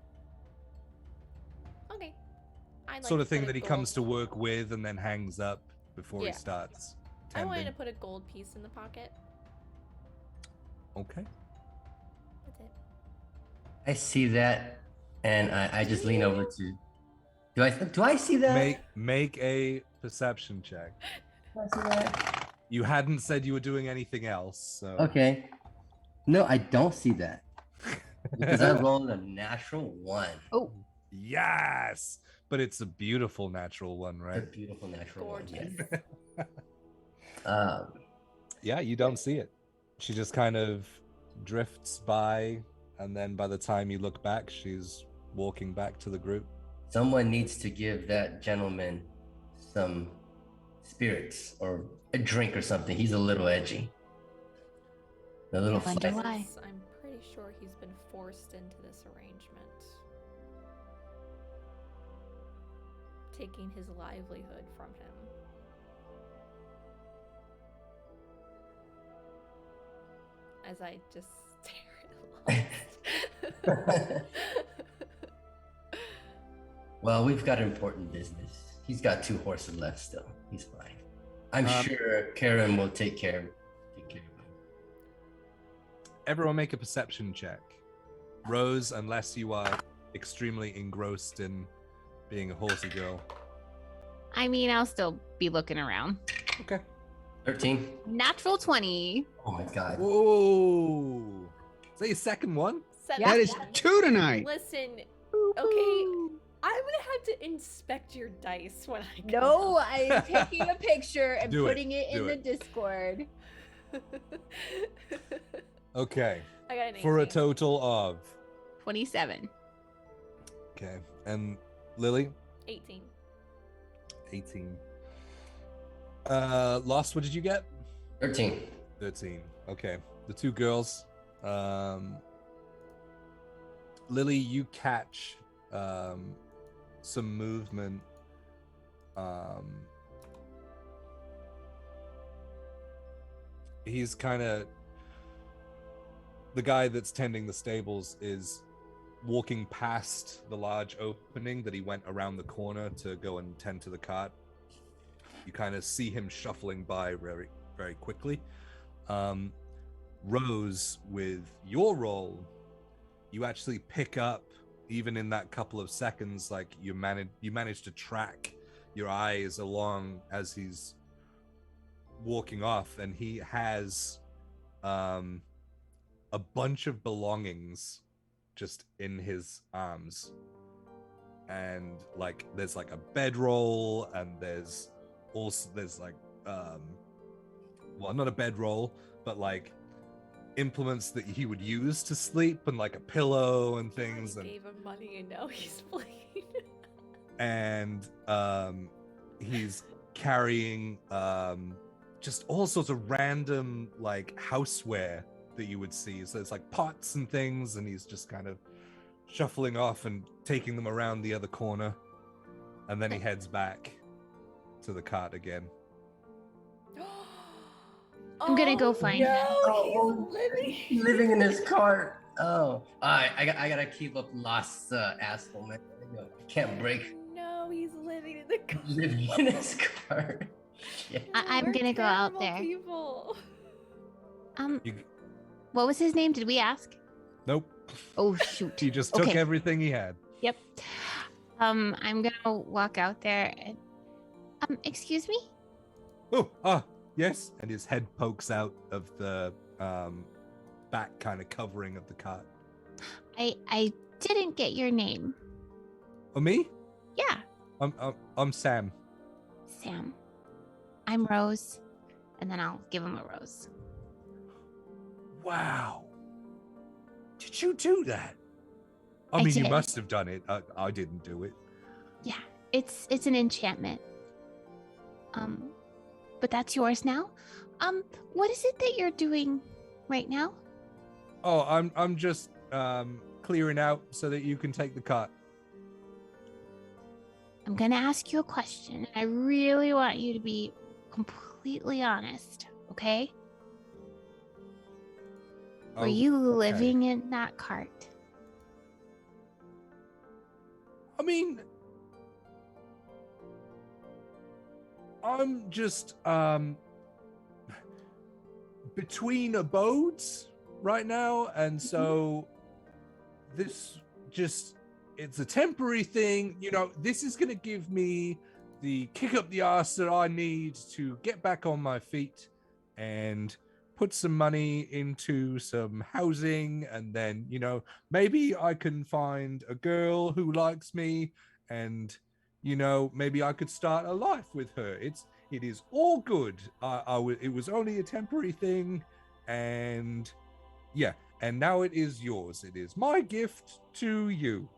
Okay. I'd Sort like of to put thing a that he gold- comes to work with and then hangs up before he Yeah. starts I wanted to tending. put a gold piece in the pocket. Okay. That's it. I see that, and I just lean over to. Do I see that? Make a perception check. Do I see that? You hadn't said you were doing anything else, so. Okay. No, I don't see that because I rolled a natural 1. Oh, Yes, but it's a beautiful natural one, A right? beautiful natural Gorgeous. 1. Yes. Yeah, you don't see it. She just kind of drifts by, and then by the time you look back, she's walking back to the group. Someone needs to give that gentleman some spirits or a drink or something. He's a little edgy. A little I wonder flat. why. I'm pretty sure he's been forced into this arrangement. Taking his livelihood from him. As I just stare at Lost. Well, we've got important business. He's got 2 horses left still. He's fine. I'm sure Karen will take care of him. Everyone make a perception check. Rose, unless you are extremely engrossed in being a horsey girl. I mean, I'll still be looking around. Okay. 13. Natural 20. Oh my god. Whoa. Is that your second one? That is 2 tonight. Listen, okay, I'm gonna have to inspect your dice when I go. No, I'm taking a picture and Do it. putting it in Do the it. Discord. Okay. I got an For a 18. total of. 27. Okay. And Lily? 18. 18. Lost, what did you get? 13. 13. Okay. The 2 girls. Lily, you catch some movement. He's kind of the guy that's tending the stables is walking past the large opening that he went around the corner to go and tend to the cart. You kind of see him shuffling by very, very quickly. Rose, with your roll, you actually pick up, even in that couple of seconds, like you manage to track your eyes along as he's walking off, and he has a bunch of belongings just in his arms, and like there's like a bedroll, and there's like well, not a bedroll, but like implements that he would use to sleep, and like a pillow and things, I and gave him money and now he's playing. and he's carrying just all sorts of random like houseware that you would see. So it's like pots and things, and he's just kind of shuffling off and taking them around the other corner, and then he heads back to the cart again. I'm gonna go find him. Oh, he's living in his cart. Oh, I gotta keep up Lost's asshole, man. I can't break No, he's living in the car. living in his cart. Shit. I'm We're gonna go out terrible there. People. You, What was his name? Did we ask? nope. Oh shoot. He just took Okay. everything he had. Yep. I'm gonna walk out there and excuse me? Oh, yes. And his head pokes out of the back kind of covering of the cart. I didn't get your name. Oh, me? Yeah, I'm Sam. Sam. I'm Rose. And then I'll give him a rose. Wow. Did you do that? I I mean, you did. must have done it. I didn't do it. Yeah, it's an enchantment. But that's yours now. What is it that you're doing right now? Oh, I'm just clearing out so that you can take the cart. I'm gonna ask you a question. I really want you to be completely completely honest, okay? Were Oh, you okay. living in that cart? I mean, I'm just between abodes right now, and so this just it's a temporary thing. You know, this is gonna give me the kick up the ass that I need to get back on my feet and put some money into some housing, and then, you know, maybe I can find a girl who likes me, and, you know, maybe I could start a life with her. It is all good. It was only a temporary thing, and yeah, and now it is yours. It is my gift to you.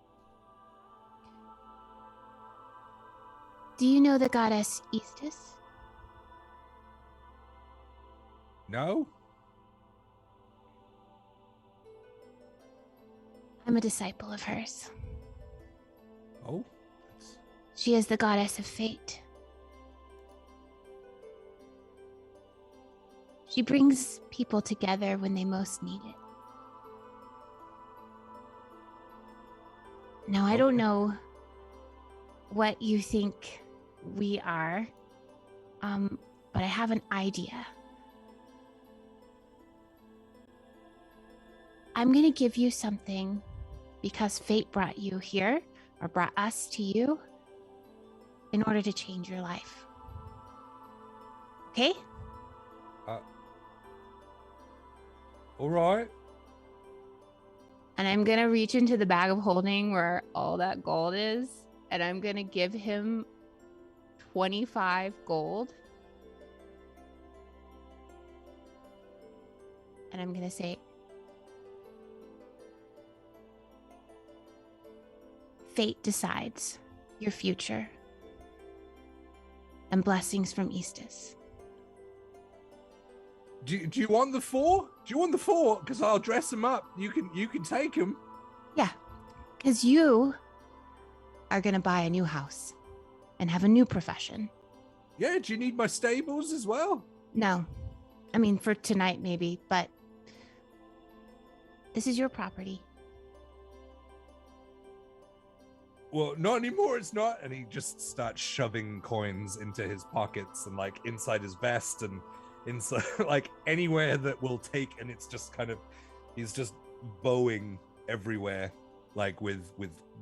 Do you know the goddess Eastis? No? I'm a disciple of hers. Oh, She is the goddess of fate. She brings people together when they most need it. Now, I don't Okay. know what you think we are, but I have an idea. I'm going to give you something because fate brought you here, or brought us to you, in order to change your life. Okay? all right. And I'm going to reach into the bag of holding where all that gold is, and I'm going to give him 25 gold. And I'm going to say, fate decides your future. And blessings from Eastis. Do you want the 4? Do you want the 4? Because I'll dress them up. You can take them. Yeah, because you are going to buy a new house and have a new profession. Yeah, do you need my stables as well? No, I mean, for tonight maybe, but this is your property. Well, not anymore, it's not. And he just starts shoving coins into his pockets and like inside his vest and inside like anywhere that will take, and it's just kind of he's just bowing everywhere like with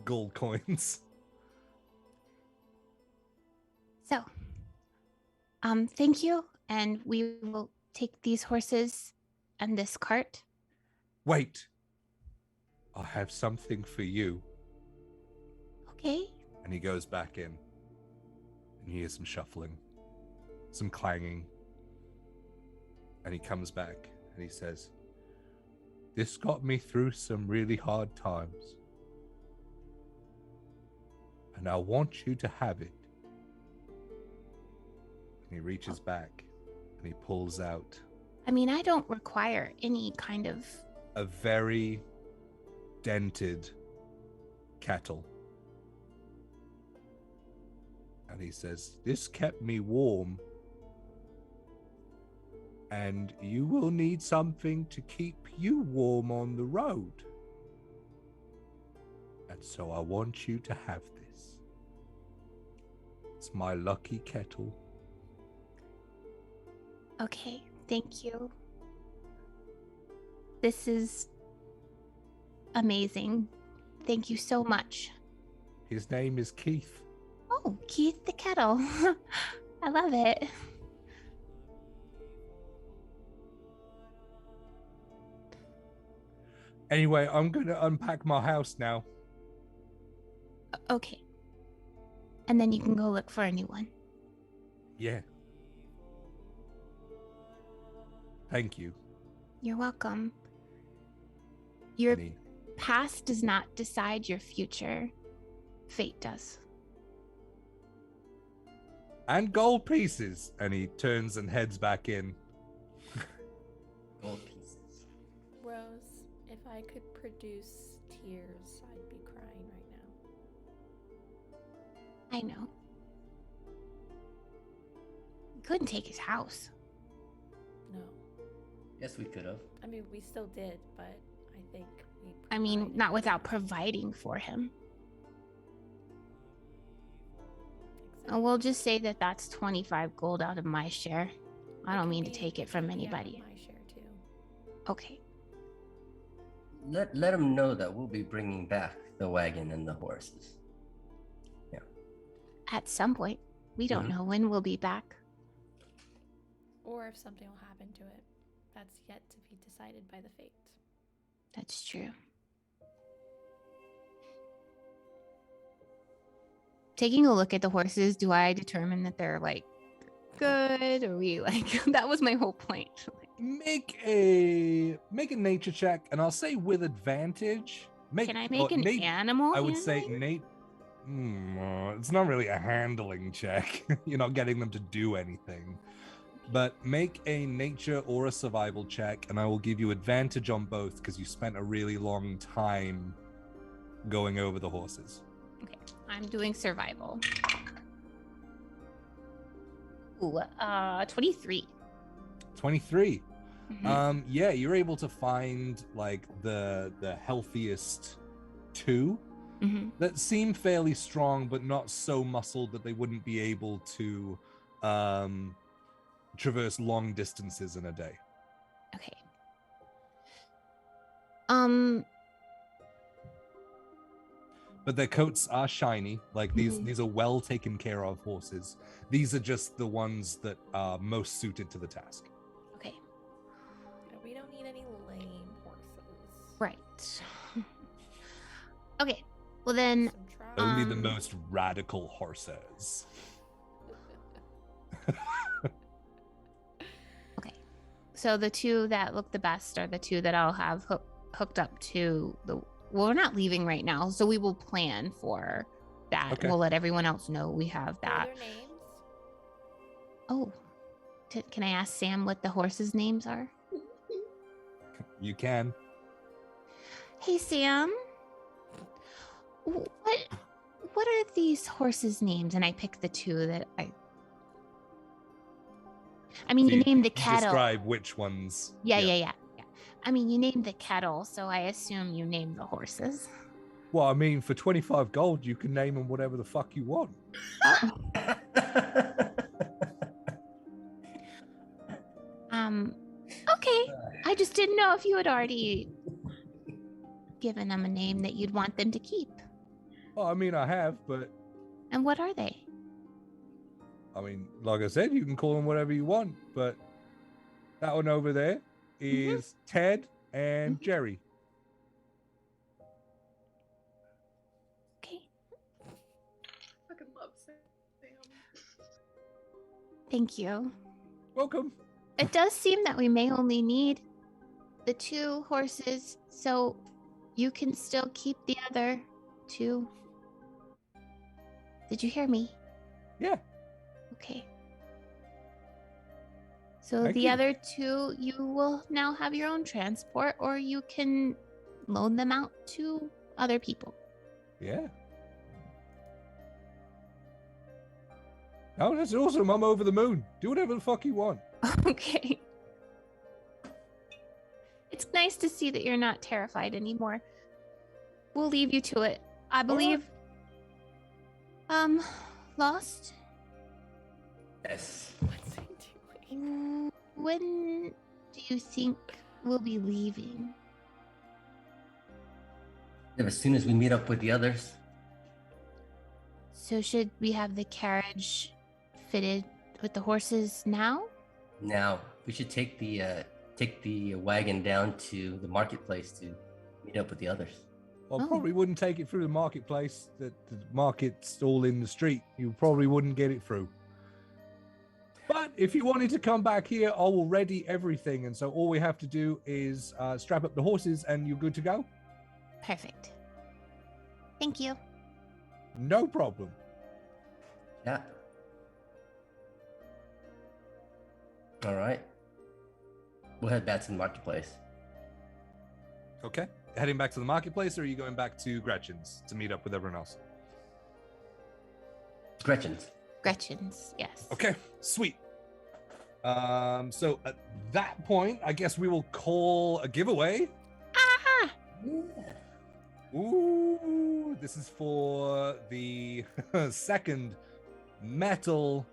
gold coins. So, thank you, and we will take these horses and this cart. Wait, I have something for you. Okay. And he goes back in, and he hears some shuffling, some clanging, and he comes back and he says, "This got me through some really hard times, and I want you to have it." And he reaches back and he pulls out I mean, I don't require any kind of... a very dented kettle. And he says, "This kept me warm, and you will need something to keep you warm on the road. And so I want you to have this. It's my lucky kettle." Okay, thank you. This is amazing. Thank you so much. His name is Keith. Oh, Keith the Kettle. I love it. Anyway, I'm going to unpack my house now. Okay. And then you can go look for a new one. Yeah. Thank you. You're welcome. Your And he- past does not decide your future. Fate does. and gold pieces. And he turns and heads back in. Gold pieces. Rose, if I could produce tears, I'd be crying right now. I know. couldn't take his house. No. Yes, we could have. I mean, we still did, but I think we. I mean, provided not without enough. providing for him. Exactly. We'll just say that that's 25 gold out of my share. I don't mean to take it from can be out of anybody. My share too. Okay. Let him know that we'll be bringing back the wagon and the horses. At some point. We don't Mhm. know when we'll be back. Or if something will happen to it. That's yet to be decided by the fates. That's true. Taking a look at the horses, do I determine that they're like good? Or we like that was my whole point. Make a nature check, and I'll say with advantage. Can I make an Nate, animal? I would say handling? Nate. It's not really a handling check. You're not getting them to do anything. But make a nature or a survival check, and I will give you advantage on both because you spent a really long time going over the horses. Okay, I'm doing survival. Ooh, 23. 23. Mhm. Yeah, you're able to find like the healthiest two Mhm. that seem fairly strong, but not so muscled that they wouldn't be able to traverse long distances in a day. Okay. But their coats are shiny. Like these Mhm. are well taken care of horses. These are just the ones that are most suited to the task. Okay. Yeah, we don't need any lame horses. Right. Okay. Well then, Some trials. Only the Um, most radical horses. okay. So the two that look the best are the two that I'll have hooked up to the. Well, we're not leaving right now, so we will plan for that. Okay. We'll let everyone else know we have What are that. their names? Oh, can I ask Sam what the horses' names are? You can. Hey, Sam. What are these horses' names? And I pick the two that I mean, So you named the you cattle. describe which ones. Yeah. I mean, you named the cattle, so I assume you named the horses. Well, I mean, for 25 gold, you can name them whatever the fuck you want. Okay. I just didn't know if you had already given them a name that you'd want them to keep. Well, I mean, I have, but And what are they? I mean, like I said, you can call them whatever you want, but that one over there is Ted and Jerry. Okay. Fucking love Sam. Thank you. Welcome. It does seem that we may only need the two horses, so you can still keep the other two. Did you hear me? Yeah. Okay. So Thank the you. other two, you will now have your own transport, or you can loan them out to other people. Yeah. Oh, that's awesome. I'm over the moon. Do whatever the fuck you want. Okay. It's nice to see that you're not terrified anymore. We'll leave you to it. I believe. Lost? Yes. What's he doing? When do you think we'll be leaving? As soon as we meet up with the others. So should we have the carriage fitted with the horses now? Now we should take the wagon down to the marketplace to meet up with the others. Well, Oh. probably wouldn't take it through the marketplace. The market's all in the street. You probably wouldn't get it through. But if you wanted to come back here, I will ready everything. And so all we have to do is strap up the horses and you're good to go. Perfect. Thank you. No problem. Yeah. All right. We'll head back to the marketplace. Okay. Heading back to the marketplace, or are you going back to Gretchen's to meet up with everyone else? Gretchen's. Gretchen's, yes. Okay, sweet. So at that point, I guess we will call a giveaway. Ah! Ooh, this is for the second Metal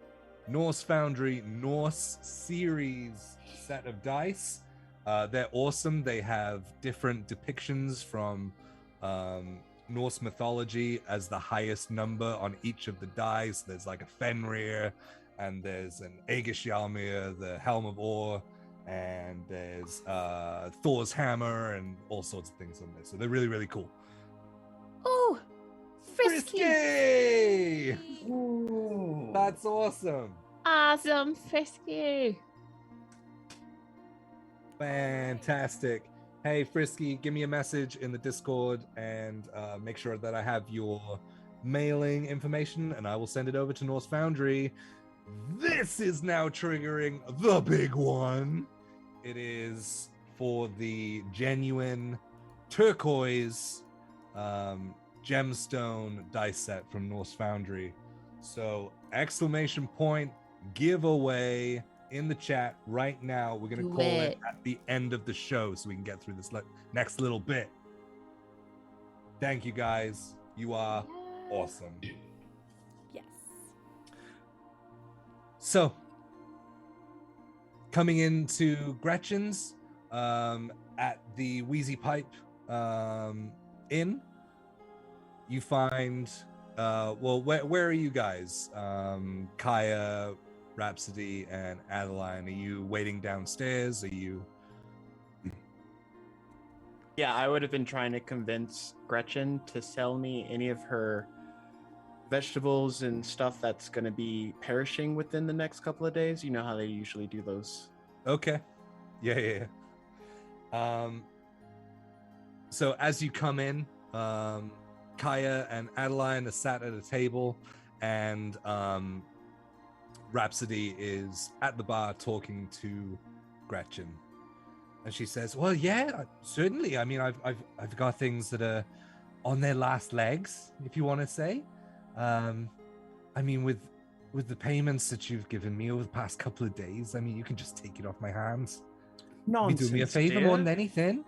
Norse Foundry Norse series set of dice. They're awesome. They have different depictions from Norse mythology as the highest number on each of the dice. There's like a Fenrir, and there's an Aegishjalmir, the Helm of Or, and there's Thor's hammer, and all sorts of things on there. So they're really, really cool. Oh, frisky. Frisky! Ooh. That's awesome. Awesome, frisky. Fantastic. Hey, Frisky, give me a message in the Discord and make sure that I have your mailing information, and I will send it over to Norse Foundry. This is now triggering the big one. It is for the genuine turquoise gemstone dice set from Norse Foundry. So, exclamation point giveaway in the chat right now. We're going to Do call it it. at the end of the show so we can get through this next little bit. Thank you guys. You are awesome. Yes. So, coming into Gretchen's at the Wheezy Pipe Inn, you find, well, where are you guys? Kaiya, Rhapsody, and Adeline. Are you waiting downstairs? Are you... Yeah, I would have been trying to convince Gretchen to sell me any of her vegetables and stuff that's going to be perishing within the next couple of days. You know how they usually do those. Okay. Yeah. So as you come in, Kaiya and Adeline are sat at a table, and Rhapsody is at the bar talking to Gretchen, and she says, "Well, yeah, certainly. I mean, I've got things that are on their last legs, if you want to say. I mean, with the payments that you've given me over the past couple of days, I mean, you can just take it off my hands. Nonsense, You do me a favor dear. more than anything."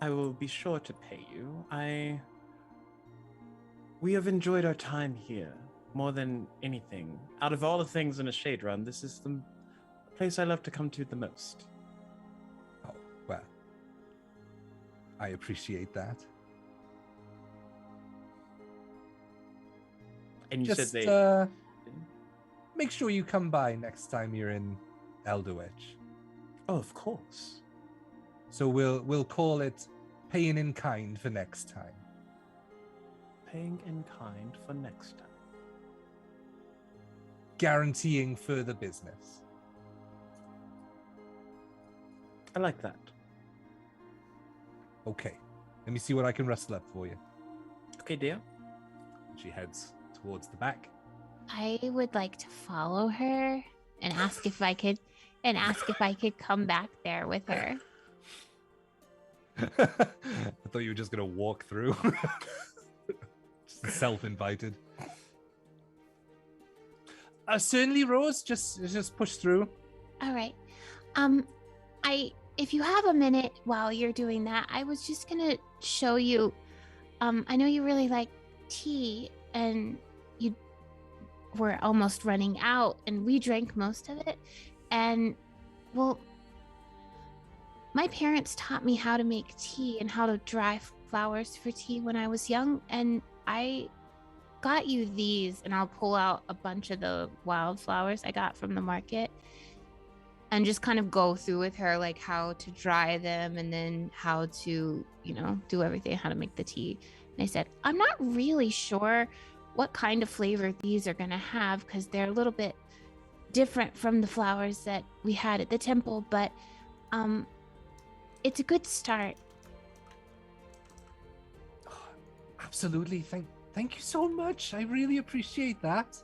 I will be sure to pay you. We have enjoyed our time here more than anything. Out of all the things in a shade run, this is the place I love to come to the most. Oh, well, I appreciate that. And you Just said they make sure you come by next time you're in Elderwich. Oh, of course. So we'll call it paying in kind for next time. Paying in kind for next time. Guaranteeing further business. I like that. Okay. Let me see what I can rustle up for you. Okay, dear. She heads towards the back. I would like to follow her and ask if I could come back there with her. I thought you were just gonna walk through. Just self-invited. Certainly, Rose. Just push through. All right. If you have a minute while you're doing that, I was just gonna show you. I know you really like tea, and you were almost running out, and we drank most of it. And well, my parents taught me how to make tea and how to dry flowers for tea when I was young, and I got you these, and I'll pull out a bunch of the wildflowers I got from the market and just kind of go through with her like how to dry them and then how to, do everything, how to make the tea. And I said, I'm not really sure what kind of flavor these are going to have because they're a little bit different from the flowers that we had at the temple, but it's a good start. Absolutely. Thank you so much. I really appreciate that.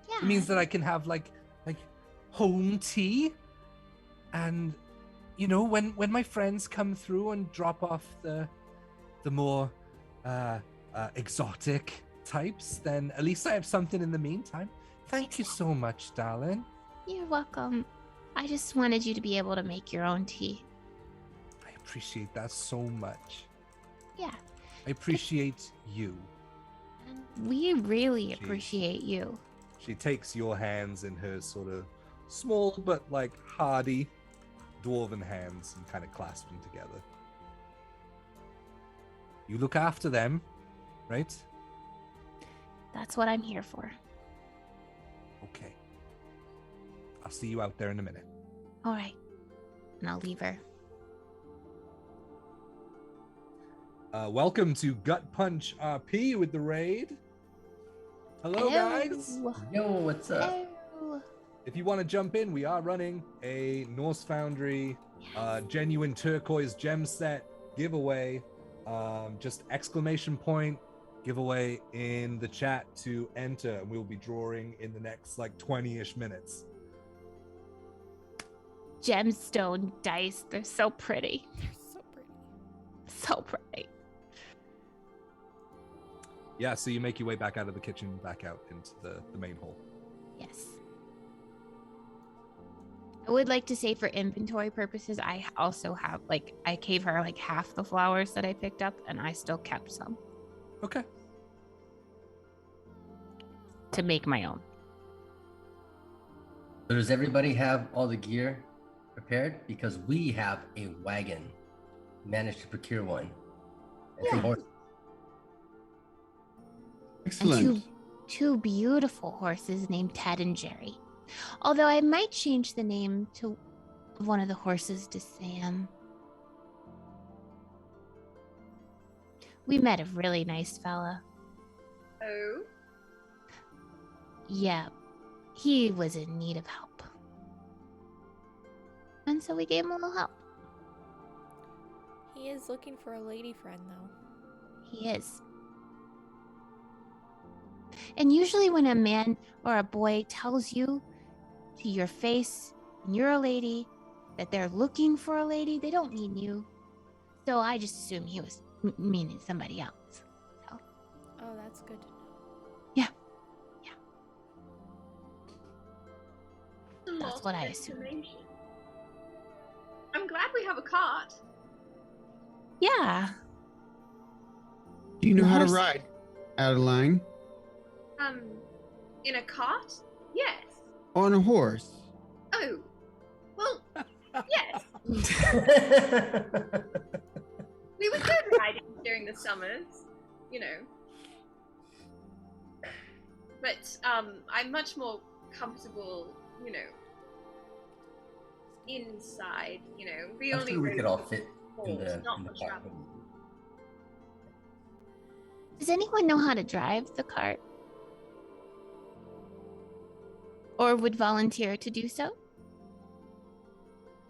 Yeah. It means that I can have like home tea, and when my friends come through and drop off the more exotic types, then at least I have something in the meantime. Thank you so much, darling. You're welcome. I just wanted you to be able to make your own tea. I appreciate that so much. Yeah. I appreciate you. And we really Jeez. appreciate you. She takes your hands in her sort of small but like hardy dwarven hands and kind of clasps them together. You look after them, right? That's what I'm here for. Okay. I'll see you out there in a minute. All right. And I'll leave her. Welcome to Gut Punch RP with the raid. Hello, guys. Yo, what's up? Hello. If you want to jump in, we are running a Norse Foundry genuine turquoise gem set giveaway. Just exclamation point giveaway in the chat to enter, and we'll be drawing in the next like 20-ish minutes. Gemstone dice. They're so pretty. They're so pretty. So pretty. Yeah, so you make your way back out of the kitchen, back out into the main hall. Yes. I would like to say for inventory purposes, I also have, like, I gave her like half the flowers that I picked up, and I still kept some Okay. to make my own. So does everybody have all the gear prepared? Because we have a wagon. Managed to procure one. And some Yeah. horses. Excellent. And two beautiful horses named Ted and Jerry. Although I might change the name to one of the horses to Sam. We met a really nice fella. Oh. Yeah, he was in need of help. And so we gave him a little help. He is looking for a lady friend, though. He is. And usually when a man or a boy tells you to your face, and you're a lady, that they're looking for a lady, they don't mean you. So I just assume he was meaning somebody else. So, Oh, that's good to know. That's what I assumed. I'm glad we have a cart. yeah. Do you know how to Horse- ride, Adeline? In a cart? Yes. On a horse. Oh. Well, yes. We were good riding during the summers, you know. But I'm much more comfortable, you know, inside, you know. We I'm only sure we rode could all fit in horse, the, not in the for cart. travel. Does anyone know how to drive the cart? Or would volunteer to do so?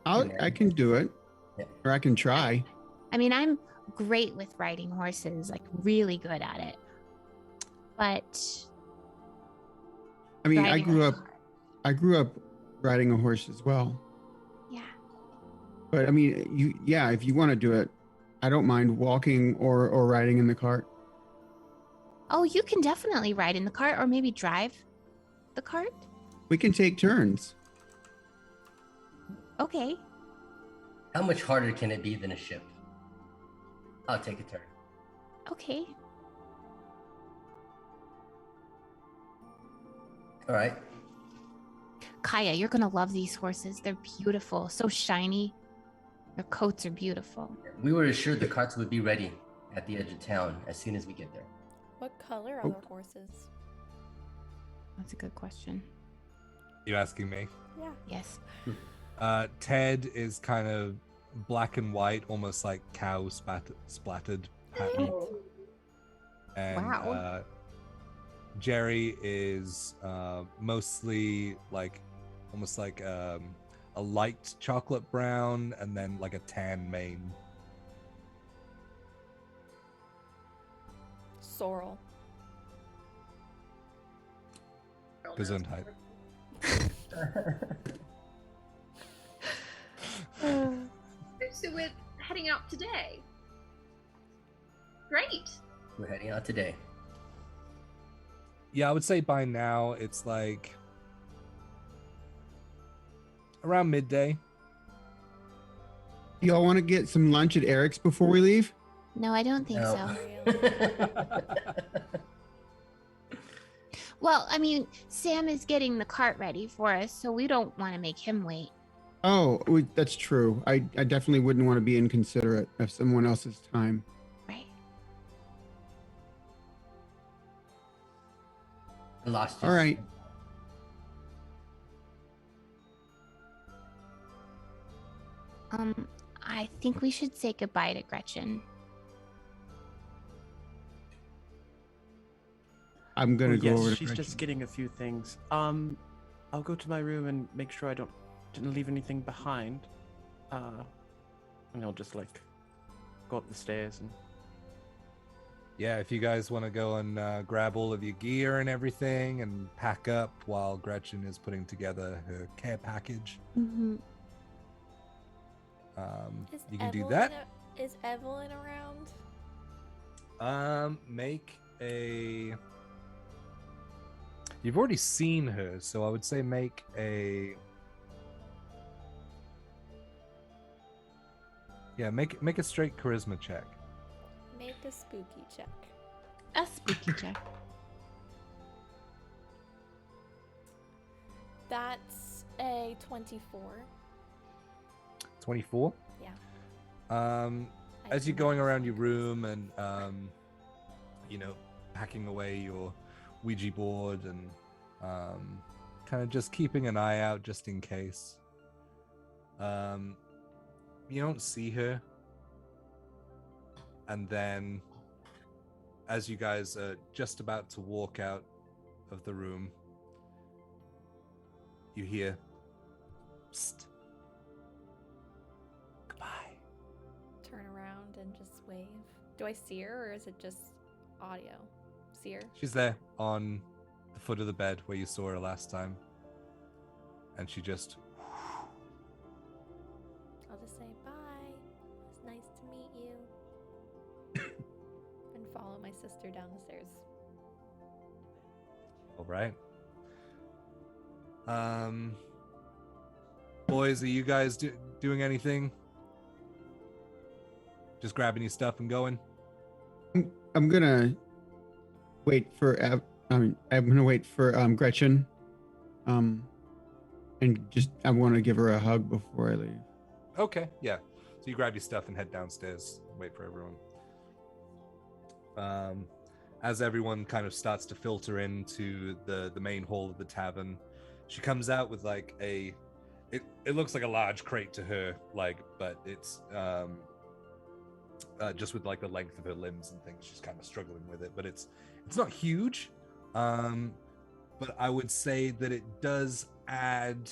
I can do it. Yeah. Or I can try. I mean, I'm great with riding horses, like really good at it. But I mean, driving a cart- I grew up riding a horse as well. Yeah. But I mean, if you want to do it, I don't mind walking or riding in the cart. Oh, you can definitely ride in the cart or maybe drive the cart. We can take turns. Okay. How much harder can it be than a ship? I'll take a turn. Okay. All right. Kaiya, you're gonna love these horses. They're beautiful, so shiny. Their coats are beautiful. We were assured the carts would be ready at the edge of town as soon as we get there. What color are the horses? That's a good question. You asking me? Yeah. Yes. Ted is kind of black and white, almost like cow splattered pattern. And Wow. Jerry is mostly like almost like a light chocolate brown and then like a tan mane. Sorrel. Gesundheit. So we're heading out today. Great. We're heading out today. Yeah, I would say by now it's like around midday. Y'all want to get some lunch at Eric's before we leave? No, I don't think No. so. Well, I mean, Sam is getting the cart ready for us, so we don't want to make him wait. Oh, that's true. I definitely wouldn't want to be inconsiderate of someone else's time. Right. I lost All right. I think we should say goodbye to Gretchen. I'm gonna Oh, go yes, over to she's Gretchen. just getting a few things. I'll go to my room and make sure I didn't leave anything behind. And I'll just like go up the stairs and. Yeah, if you guys want to go and grab all of your gear and everything and pack up while Gretchen is putting together her care package, Mm-hmm. you can do that. Is Evelyn around? Make a. You've already seen her, so I would say make a. Yeah, make a straight charisma check. Make a spooky check. A spooky check. That's a 24. 24. Yeah. As you're going around your room and you know, packing away your Ouija board and kind of just keeping an eye out just in case. You don't see her. And then as you guys are just about to walk out of the room, you hear, "Psst. Goodbye." Turn around and just wave. Do I see her or is it just audio? See her? She's there on the foot of the bed where you saw her last time. And she just I'll just say bye. It's nice to meet you. And follow my sister down the stairs. all right. Boys, are you guys doing anything? Just grabbing your stuff and going? I'm gonna wait for I'm gonna wait for Gretchen. And just I want to give her a hug before I leave. Okay, yeah. So you grab your stuff and head downstairs. Wait for everyone. As everyone kind of starts to filter into the main hall of the tavern, she comes out with like it looks like a large crate to her, like, but it's just with like the length of her limbs and things, she's kind of struggling with it, but it's not huge. But I would say that it does add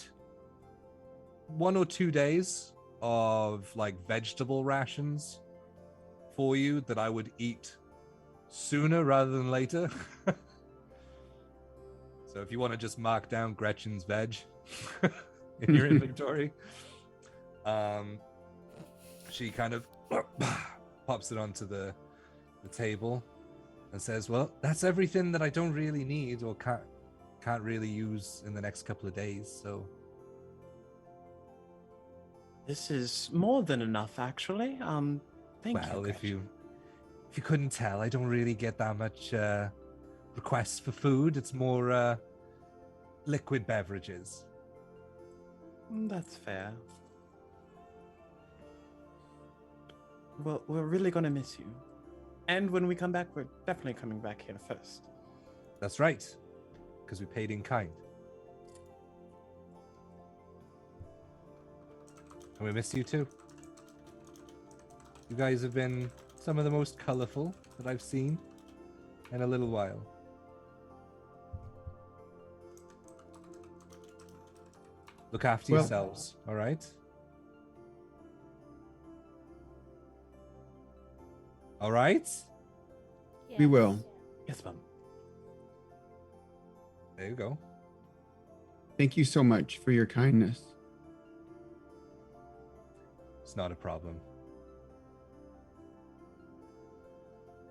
1 or 2 days of like vegetable rations for you that I would eat sooner rather than later. So if you want to just mark down Gretchen's veg in your inventory, she kind of pops it onto the table and says, "Well, that's everything that I don't really need or can't really use in the next couple of days, so." This is more than enough, actually. Thank you. Well, if Gretchen. you couldn't tell, I don't really get that much requests for food. It's more liquid beverages. That's fair. Well, we're really gonna miss you. And when we come back, we're definitely coming back here first. That's right, because we paid in kind. And we miss you too. You guys have been some of the most colorful that I've seen in a little while. Look after yourselves, all right? All right? We will. Yes, Mom. There you go. Thank you so much for your kindness. It's not a problem.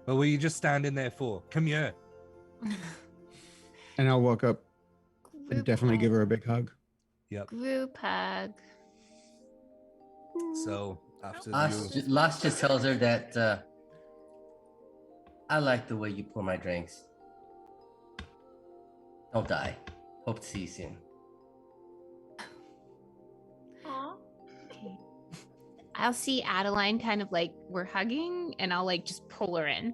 But what are you just standing there for? Come here. And I'll walk up and definitely give her a big hug. Yep. Group hug. So after Lost just tells her that I like the way you pour my drinks. Don't die. Hope to see you soon. Aw. Okay. I'll see Adeline kind of like we're hugging, and I'll like just pull her in.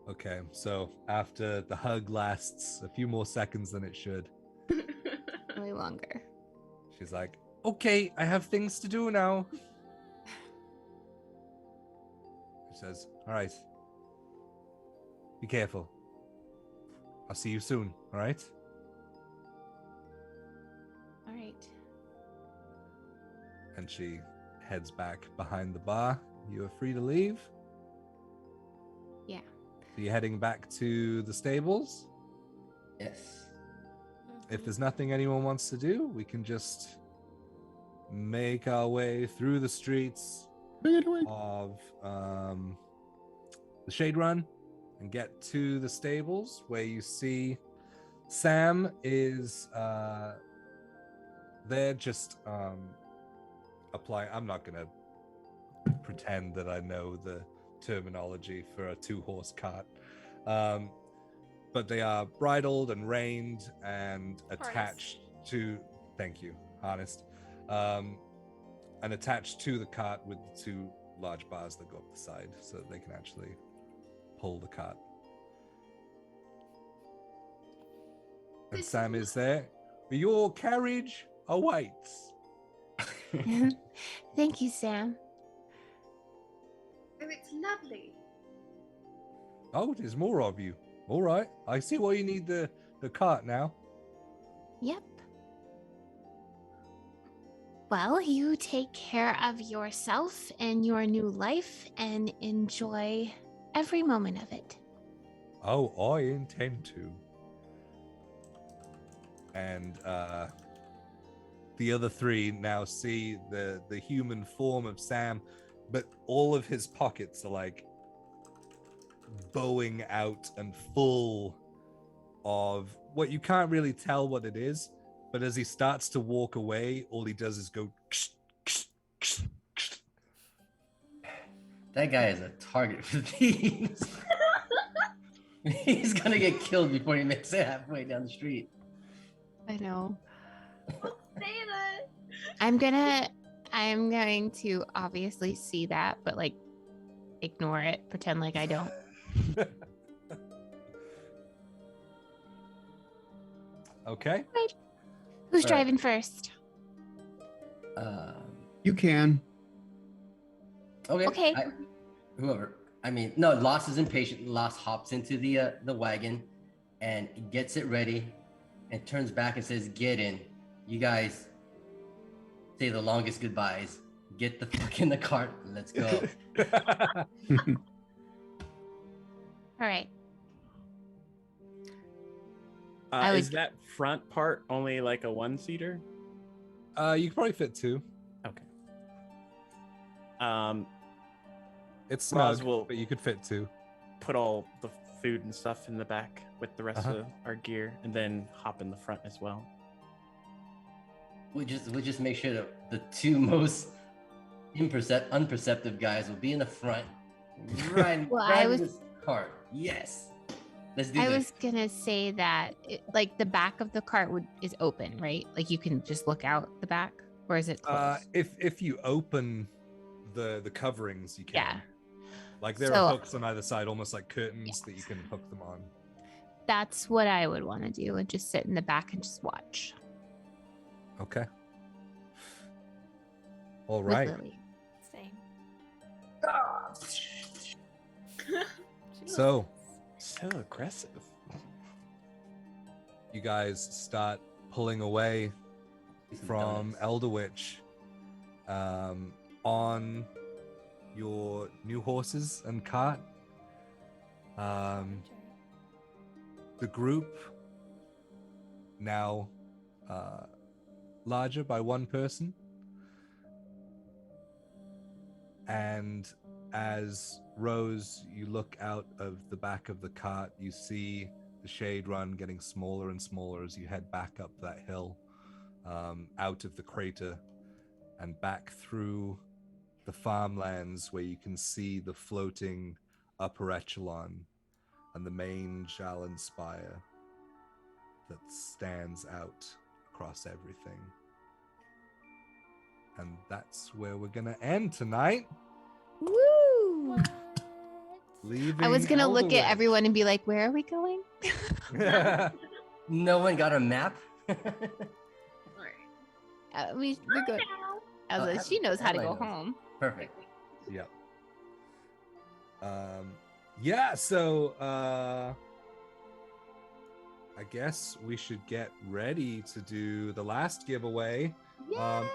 Okay, so after the hug lasts a few more seconds than it should, Way longer. she's like, "Okay, I have things to do now." She says, "All right. Be careful. I'll see you soon, all right?" All right. And she heads back behind the bar. You are free to leave. Yeah. So you're heading back to the stables. Yes. If there's nothing anyone wants to do, we can just make our way through the streets of the Shade Run and get to the stables where you see Sam is there just applying. I'm not gonna pretend that I know the terminology for a 2-horse cart, but they are bridled and reined and attached to, thank you, harnessed, and attached to the cart with the 2 large bars that go up the side so that they can actually pull the cart. And Sam is there. Your carriage awaits. Thank you, Sam. Oh, it's lovely. Oh, there's more of you. All right. I see why you need the cart now. Yep. Well, you take care of yourself and your new life and enjoy every moment of it. Oh, I intend to. And the other 3 now see the human form of Sam, but all of his pockets are like bowing out and full of what you can't really tell what it is, but as he starts to walk away, all he does is go That guy is a target for thieves. He's gonna get killed before he makes it halfway down the street. I know. Say that. I'm going to obviously see that, but like ignore it, pretend like I don't. Okay. Right. Who's All right. driving first? You can. Okay. Whoever. I mean, no. Lost is impatient. Lost hops into the wagon, and gets it ready, and turns back and says, "Get in. You guys say the longest goodbyes. Get the fuck in the cart. And let's go." All right. I Is would- that front part only like a 1-seater? You could probably fit 2. Okay. It's Rhaz snug, will- but you could fit 2. Put all the food and stuff in the back with the rest Uh-huh. of our gear, and then hop in the front as well. We just make sure that the 2 most unperceptive guys will be in the front, right? Well, right I in was- this cart. Yes. Let's do I this. was gonna say that like the back of the cart is open, right? Like you can just look out the back, or is it closed? If you open the coverings, you can. Yeah. Like there So- are hooks on either side, almost like curtains that you can hook them on. That's what I would want to do, and just sit in the back and just watch. Okay. All with right. Lily. Same. So So aggressive. you guys start pulling away from Elder Witch on your new horses and cart. The group now larger by 1 person, and as Rose, you look out of the back of the cart, you see the shade run getting smaller and smaller as you head back up that hill, out of the crater and back through the farmlands where you can see the floating upper echelon and the main Jalan spire that stands out across everything. And that's where we're gonna end tonight. Woo! What? Leaving I was gonna look at Elderwood. everyone and be like, "Where are we going?" No one got a map. All right. We're good. I was like, she knows how to go Adeline knows. home. Perfect. Yep. Yeah, so I guess we should get ready to do the last giveaway.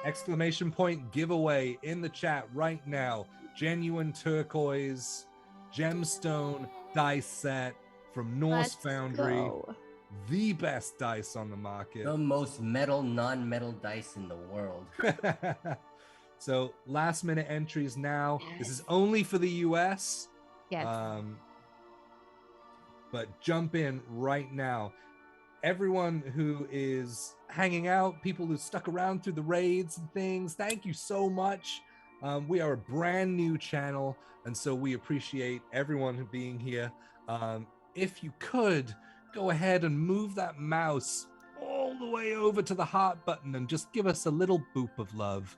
Exclamation point giveaway in the chat right now. Genuine turquoise gemstone dice set from Norse Let's Foundry. go. The best dice on the market. The most metal, non-metal dice in the world. So last minute entries now. This Yes. is only for the US. Yes. But jump in right now. Everyone who is hanging out, people who stuck around through the raids and things, thank you so much. We are a brand new channel, and so we appreciate everyone being here. If you could, go ahead and move that mouse all the way over to the heart button and just give us a little boop of love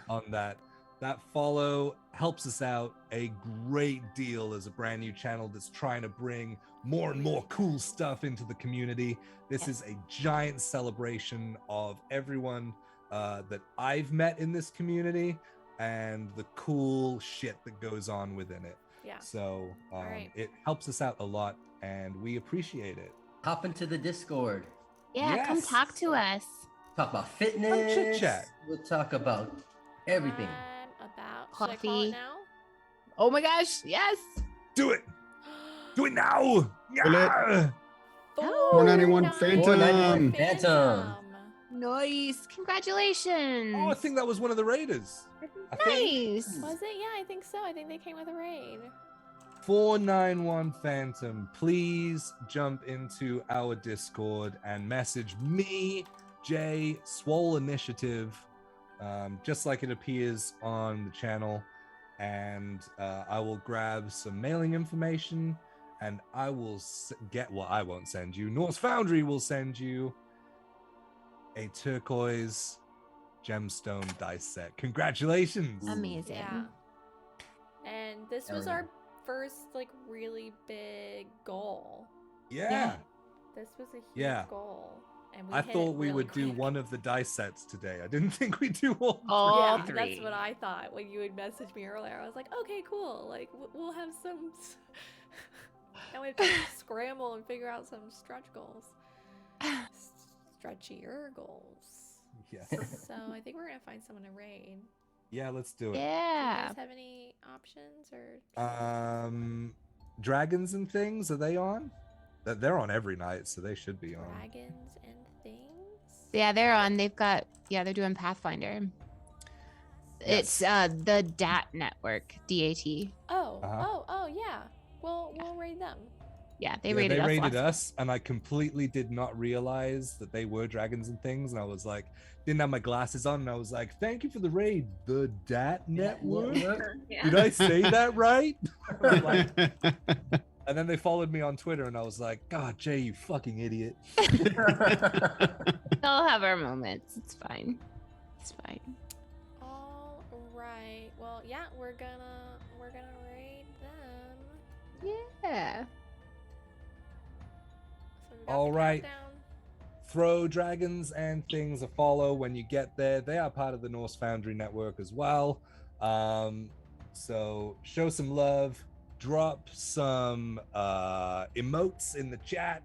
on that. That follow helps us out a great deal as a brand new channel that's trying to bring more and more cool stuff into the community. This is a giant celebration of everyone that I've met in this community and the cool shit that goes on within it. Yeah. So right. it helps us out a lot and we appreciate it. Hop into the Discord. Yeah, come yes. talk to us. Talk about fitness. chit-chat. We'll talk about everything. About should I call Coffee. it now? Oh my gosh, yes. Do it! Do it now! Yeah! 491 Phantom. 491 Phantom. Nice. Congratulations. Oh, I think that was one of the raiders. I think. Nice. Was it? Yeah, I think so. I think they came with a raid. 491 Phantom, please jump into our Discord and message me, Jay, Swole Initiative, just like it appears on the channel. And I will grab some mailing information and I will I won't send you. Norse Foundry will send you a turquoise gemstone dice set. Congratulations. Amazing. Yeah. And this was Hell yeah. our first like really big goal. Yeah. This was a huge Yeah. goal. And we I hit thought it we really would do quick. one of the dice sets today. I didn't think we'd do all All Yeah, three. that's what I thought when you had messaged me earlier. I was like, okay, cool. Like we'll have some. Now we have to scramble and figure out some stretch goals. Stretchier goals. Yeah. So I think we're gonna find someone to raid. Yeah, let's do it. Do you Yeah. guys have any options or? Dragons and things, are they on? They're on every night, so they should be on. Dragons and things. Yeah, they're on. They're doing Pathfinder. It's the DAT network, DAT. Oh, Uh-huh. oh, yeah. We'll raid them. Yeah, they Yeah, rated they us. raided last- us, and I completely did not realize that they were dragons and things. And I was like, didn't have my glasses on, and I was like, "Thank you for the raid, the DAT network." Yeah. Did I say that right? I was like- and then they followed me on Twitter, and I was like, "God, Jay, you fucking idiot!" They'll have our moments. It's fine. It's fine. All right. Well, yeah, we're gonna raid them. Yeah. So we've got All the right. countdown. Throw dragons and things a follow when you get there. They are part of the Norse Foundry network as well. So show some love, drop some emotes in the chat,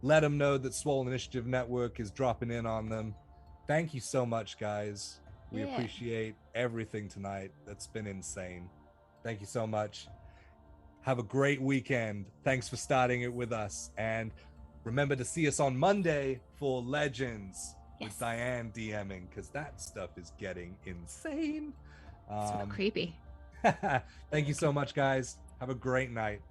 let them know that Swollen Initiative Network is dropping in on them. Thank you so much, guys. We Yeah. appreciate everything tonight. That's been insane. Thank you so much. Have a great weekend. Thanks for starting it with us. And remember to see us on Monday for Legends Yes. with Diane DMing, because that stuff is getting insane. So creepy. Thank you so much, guys. Have a great night.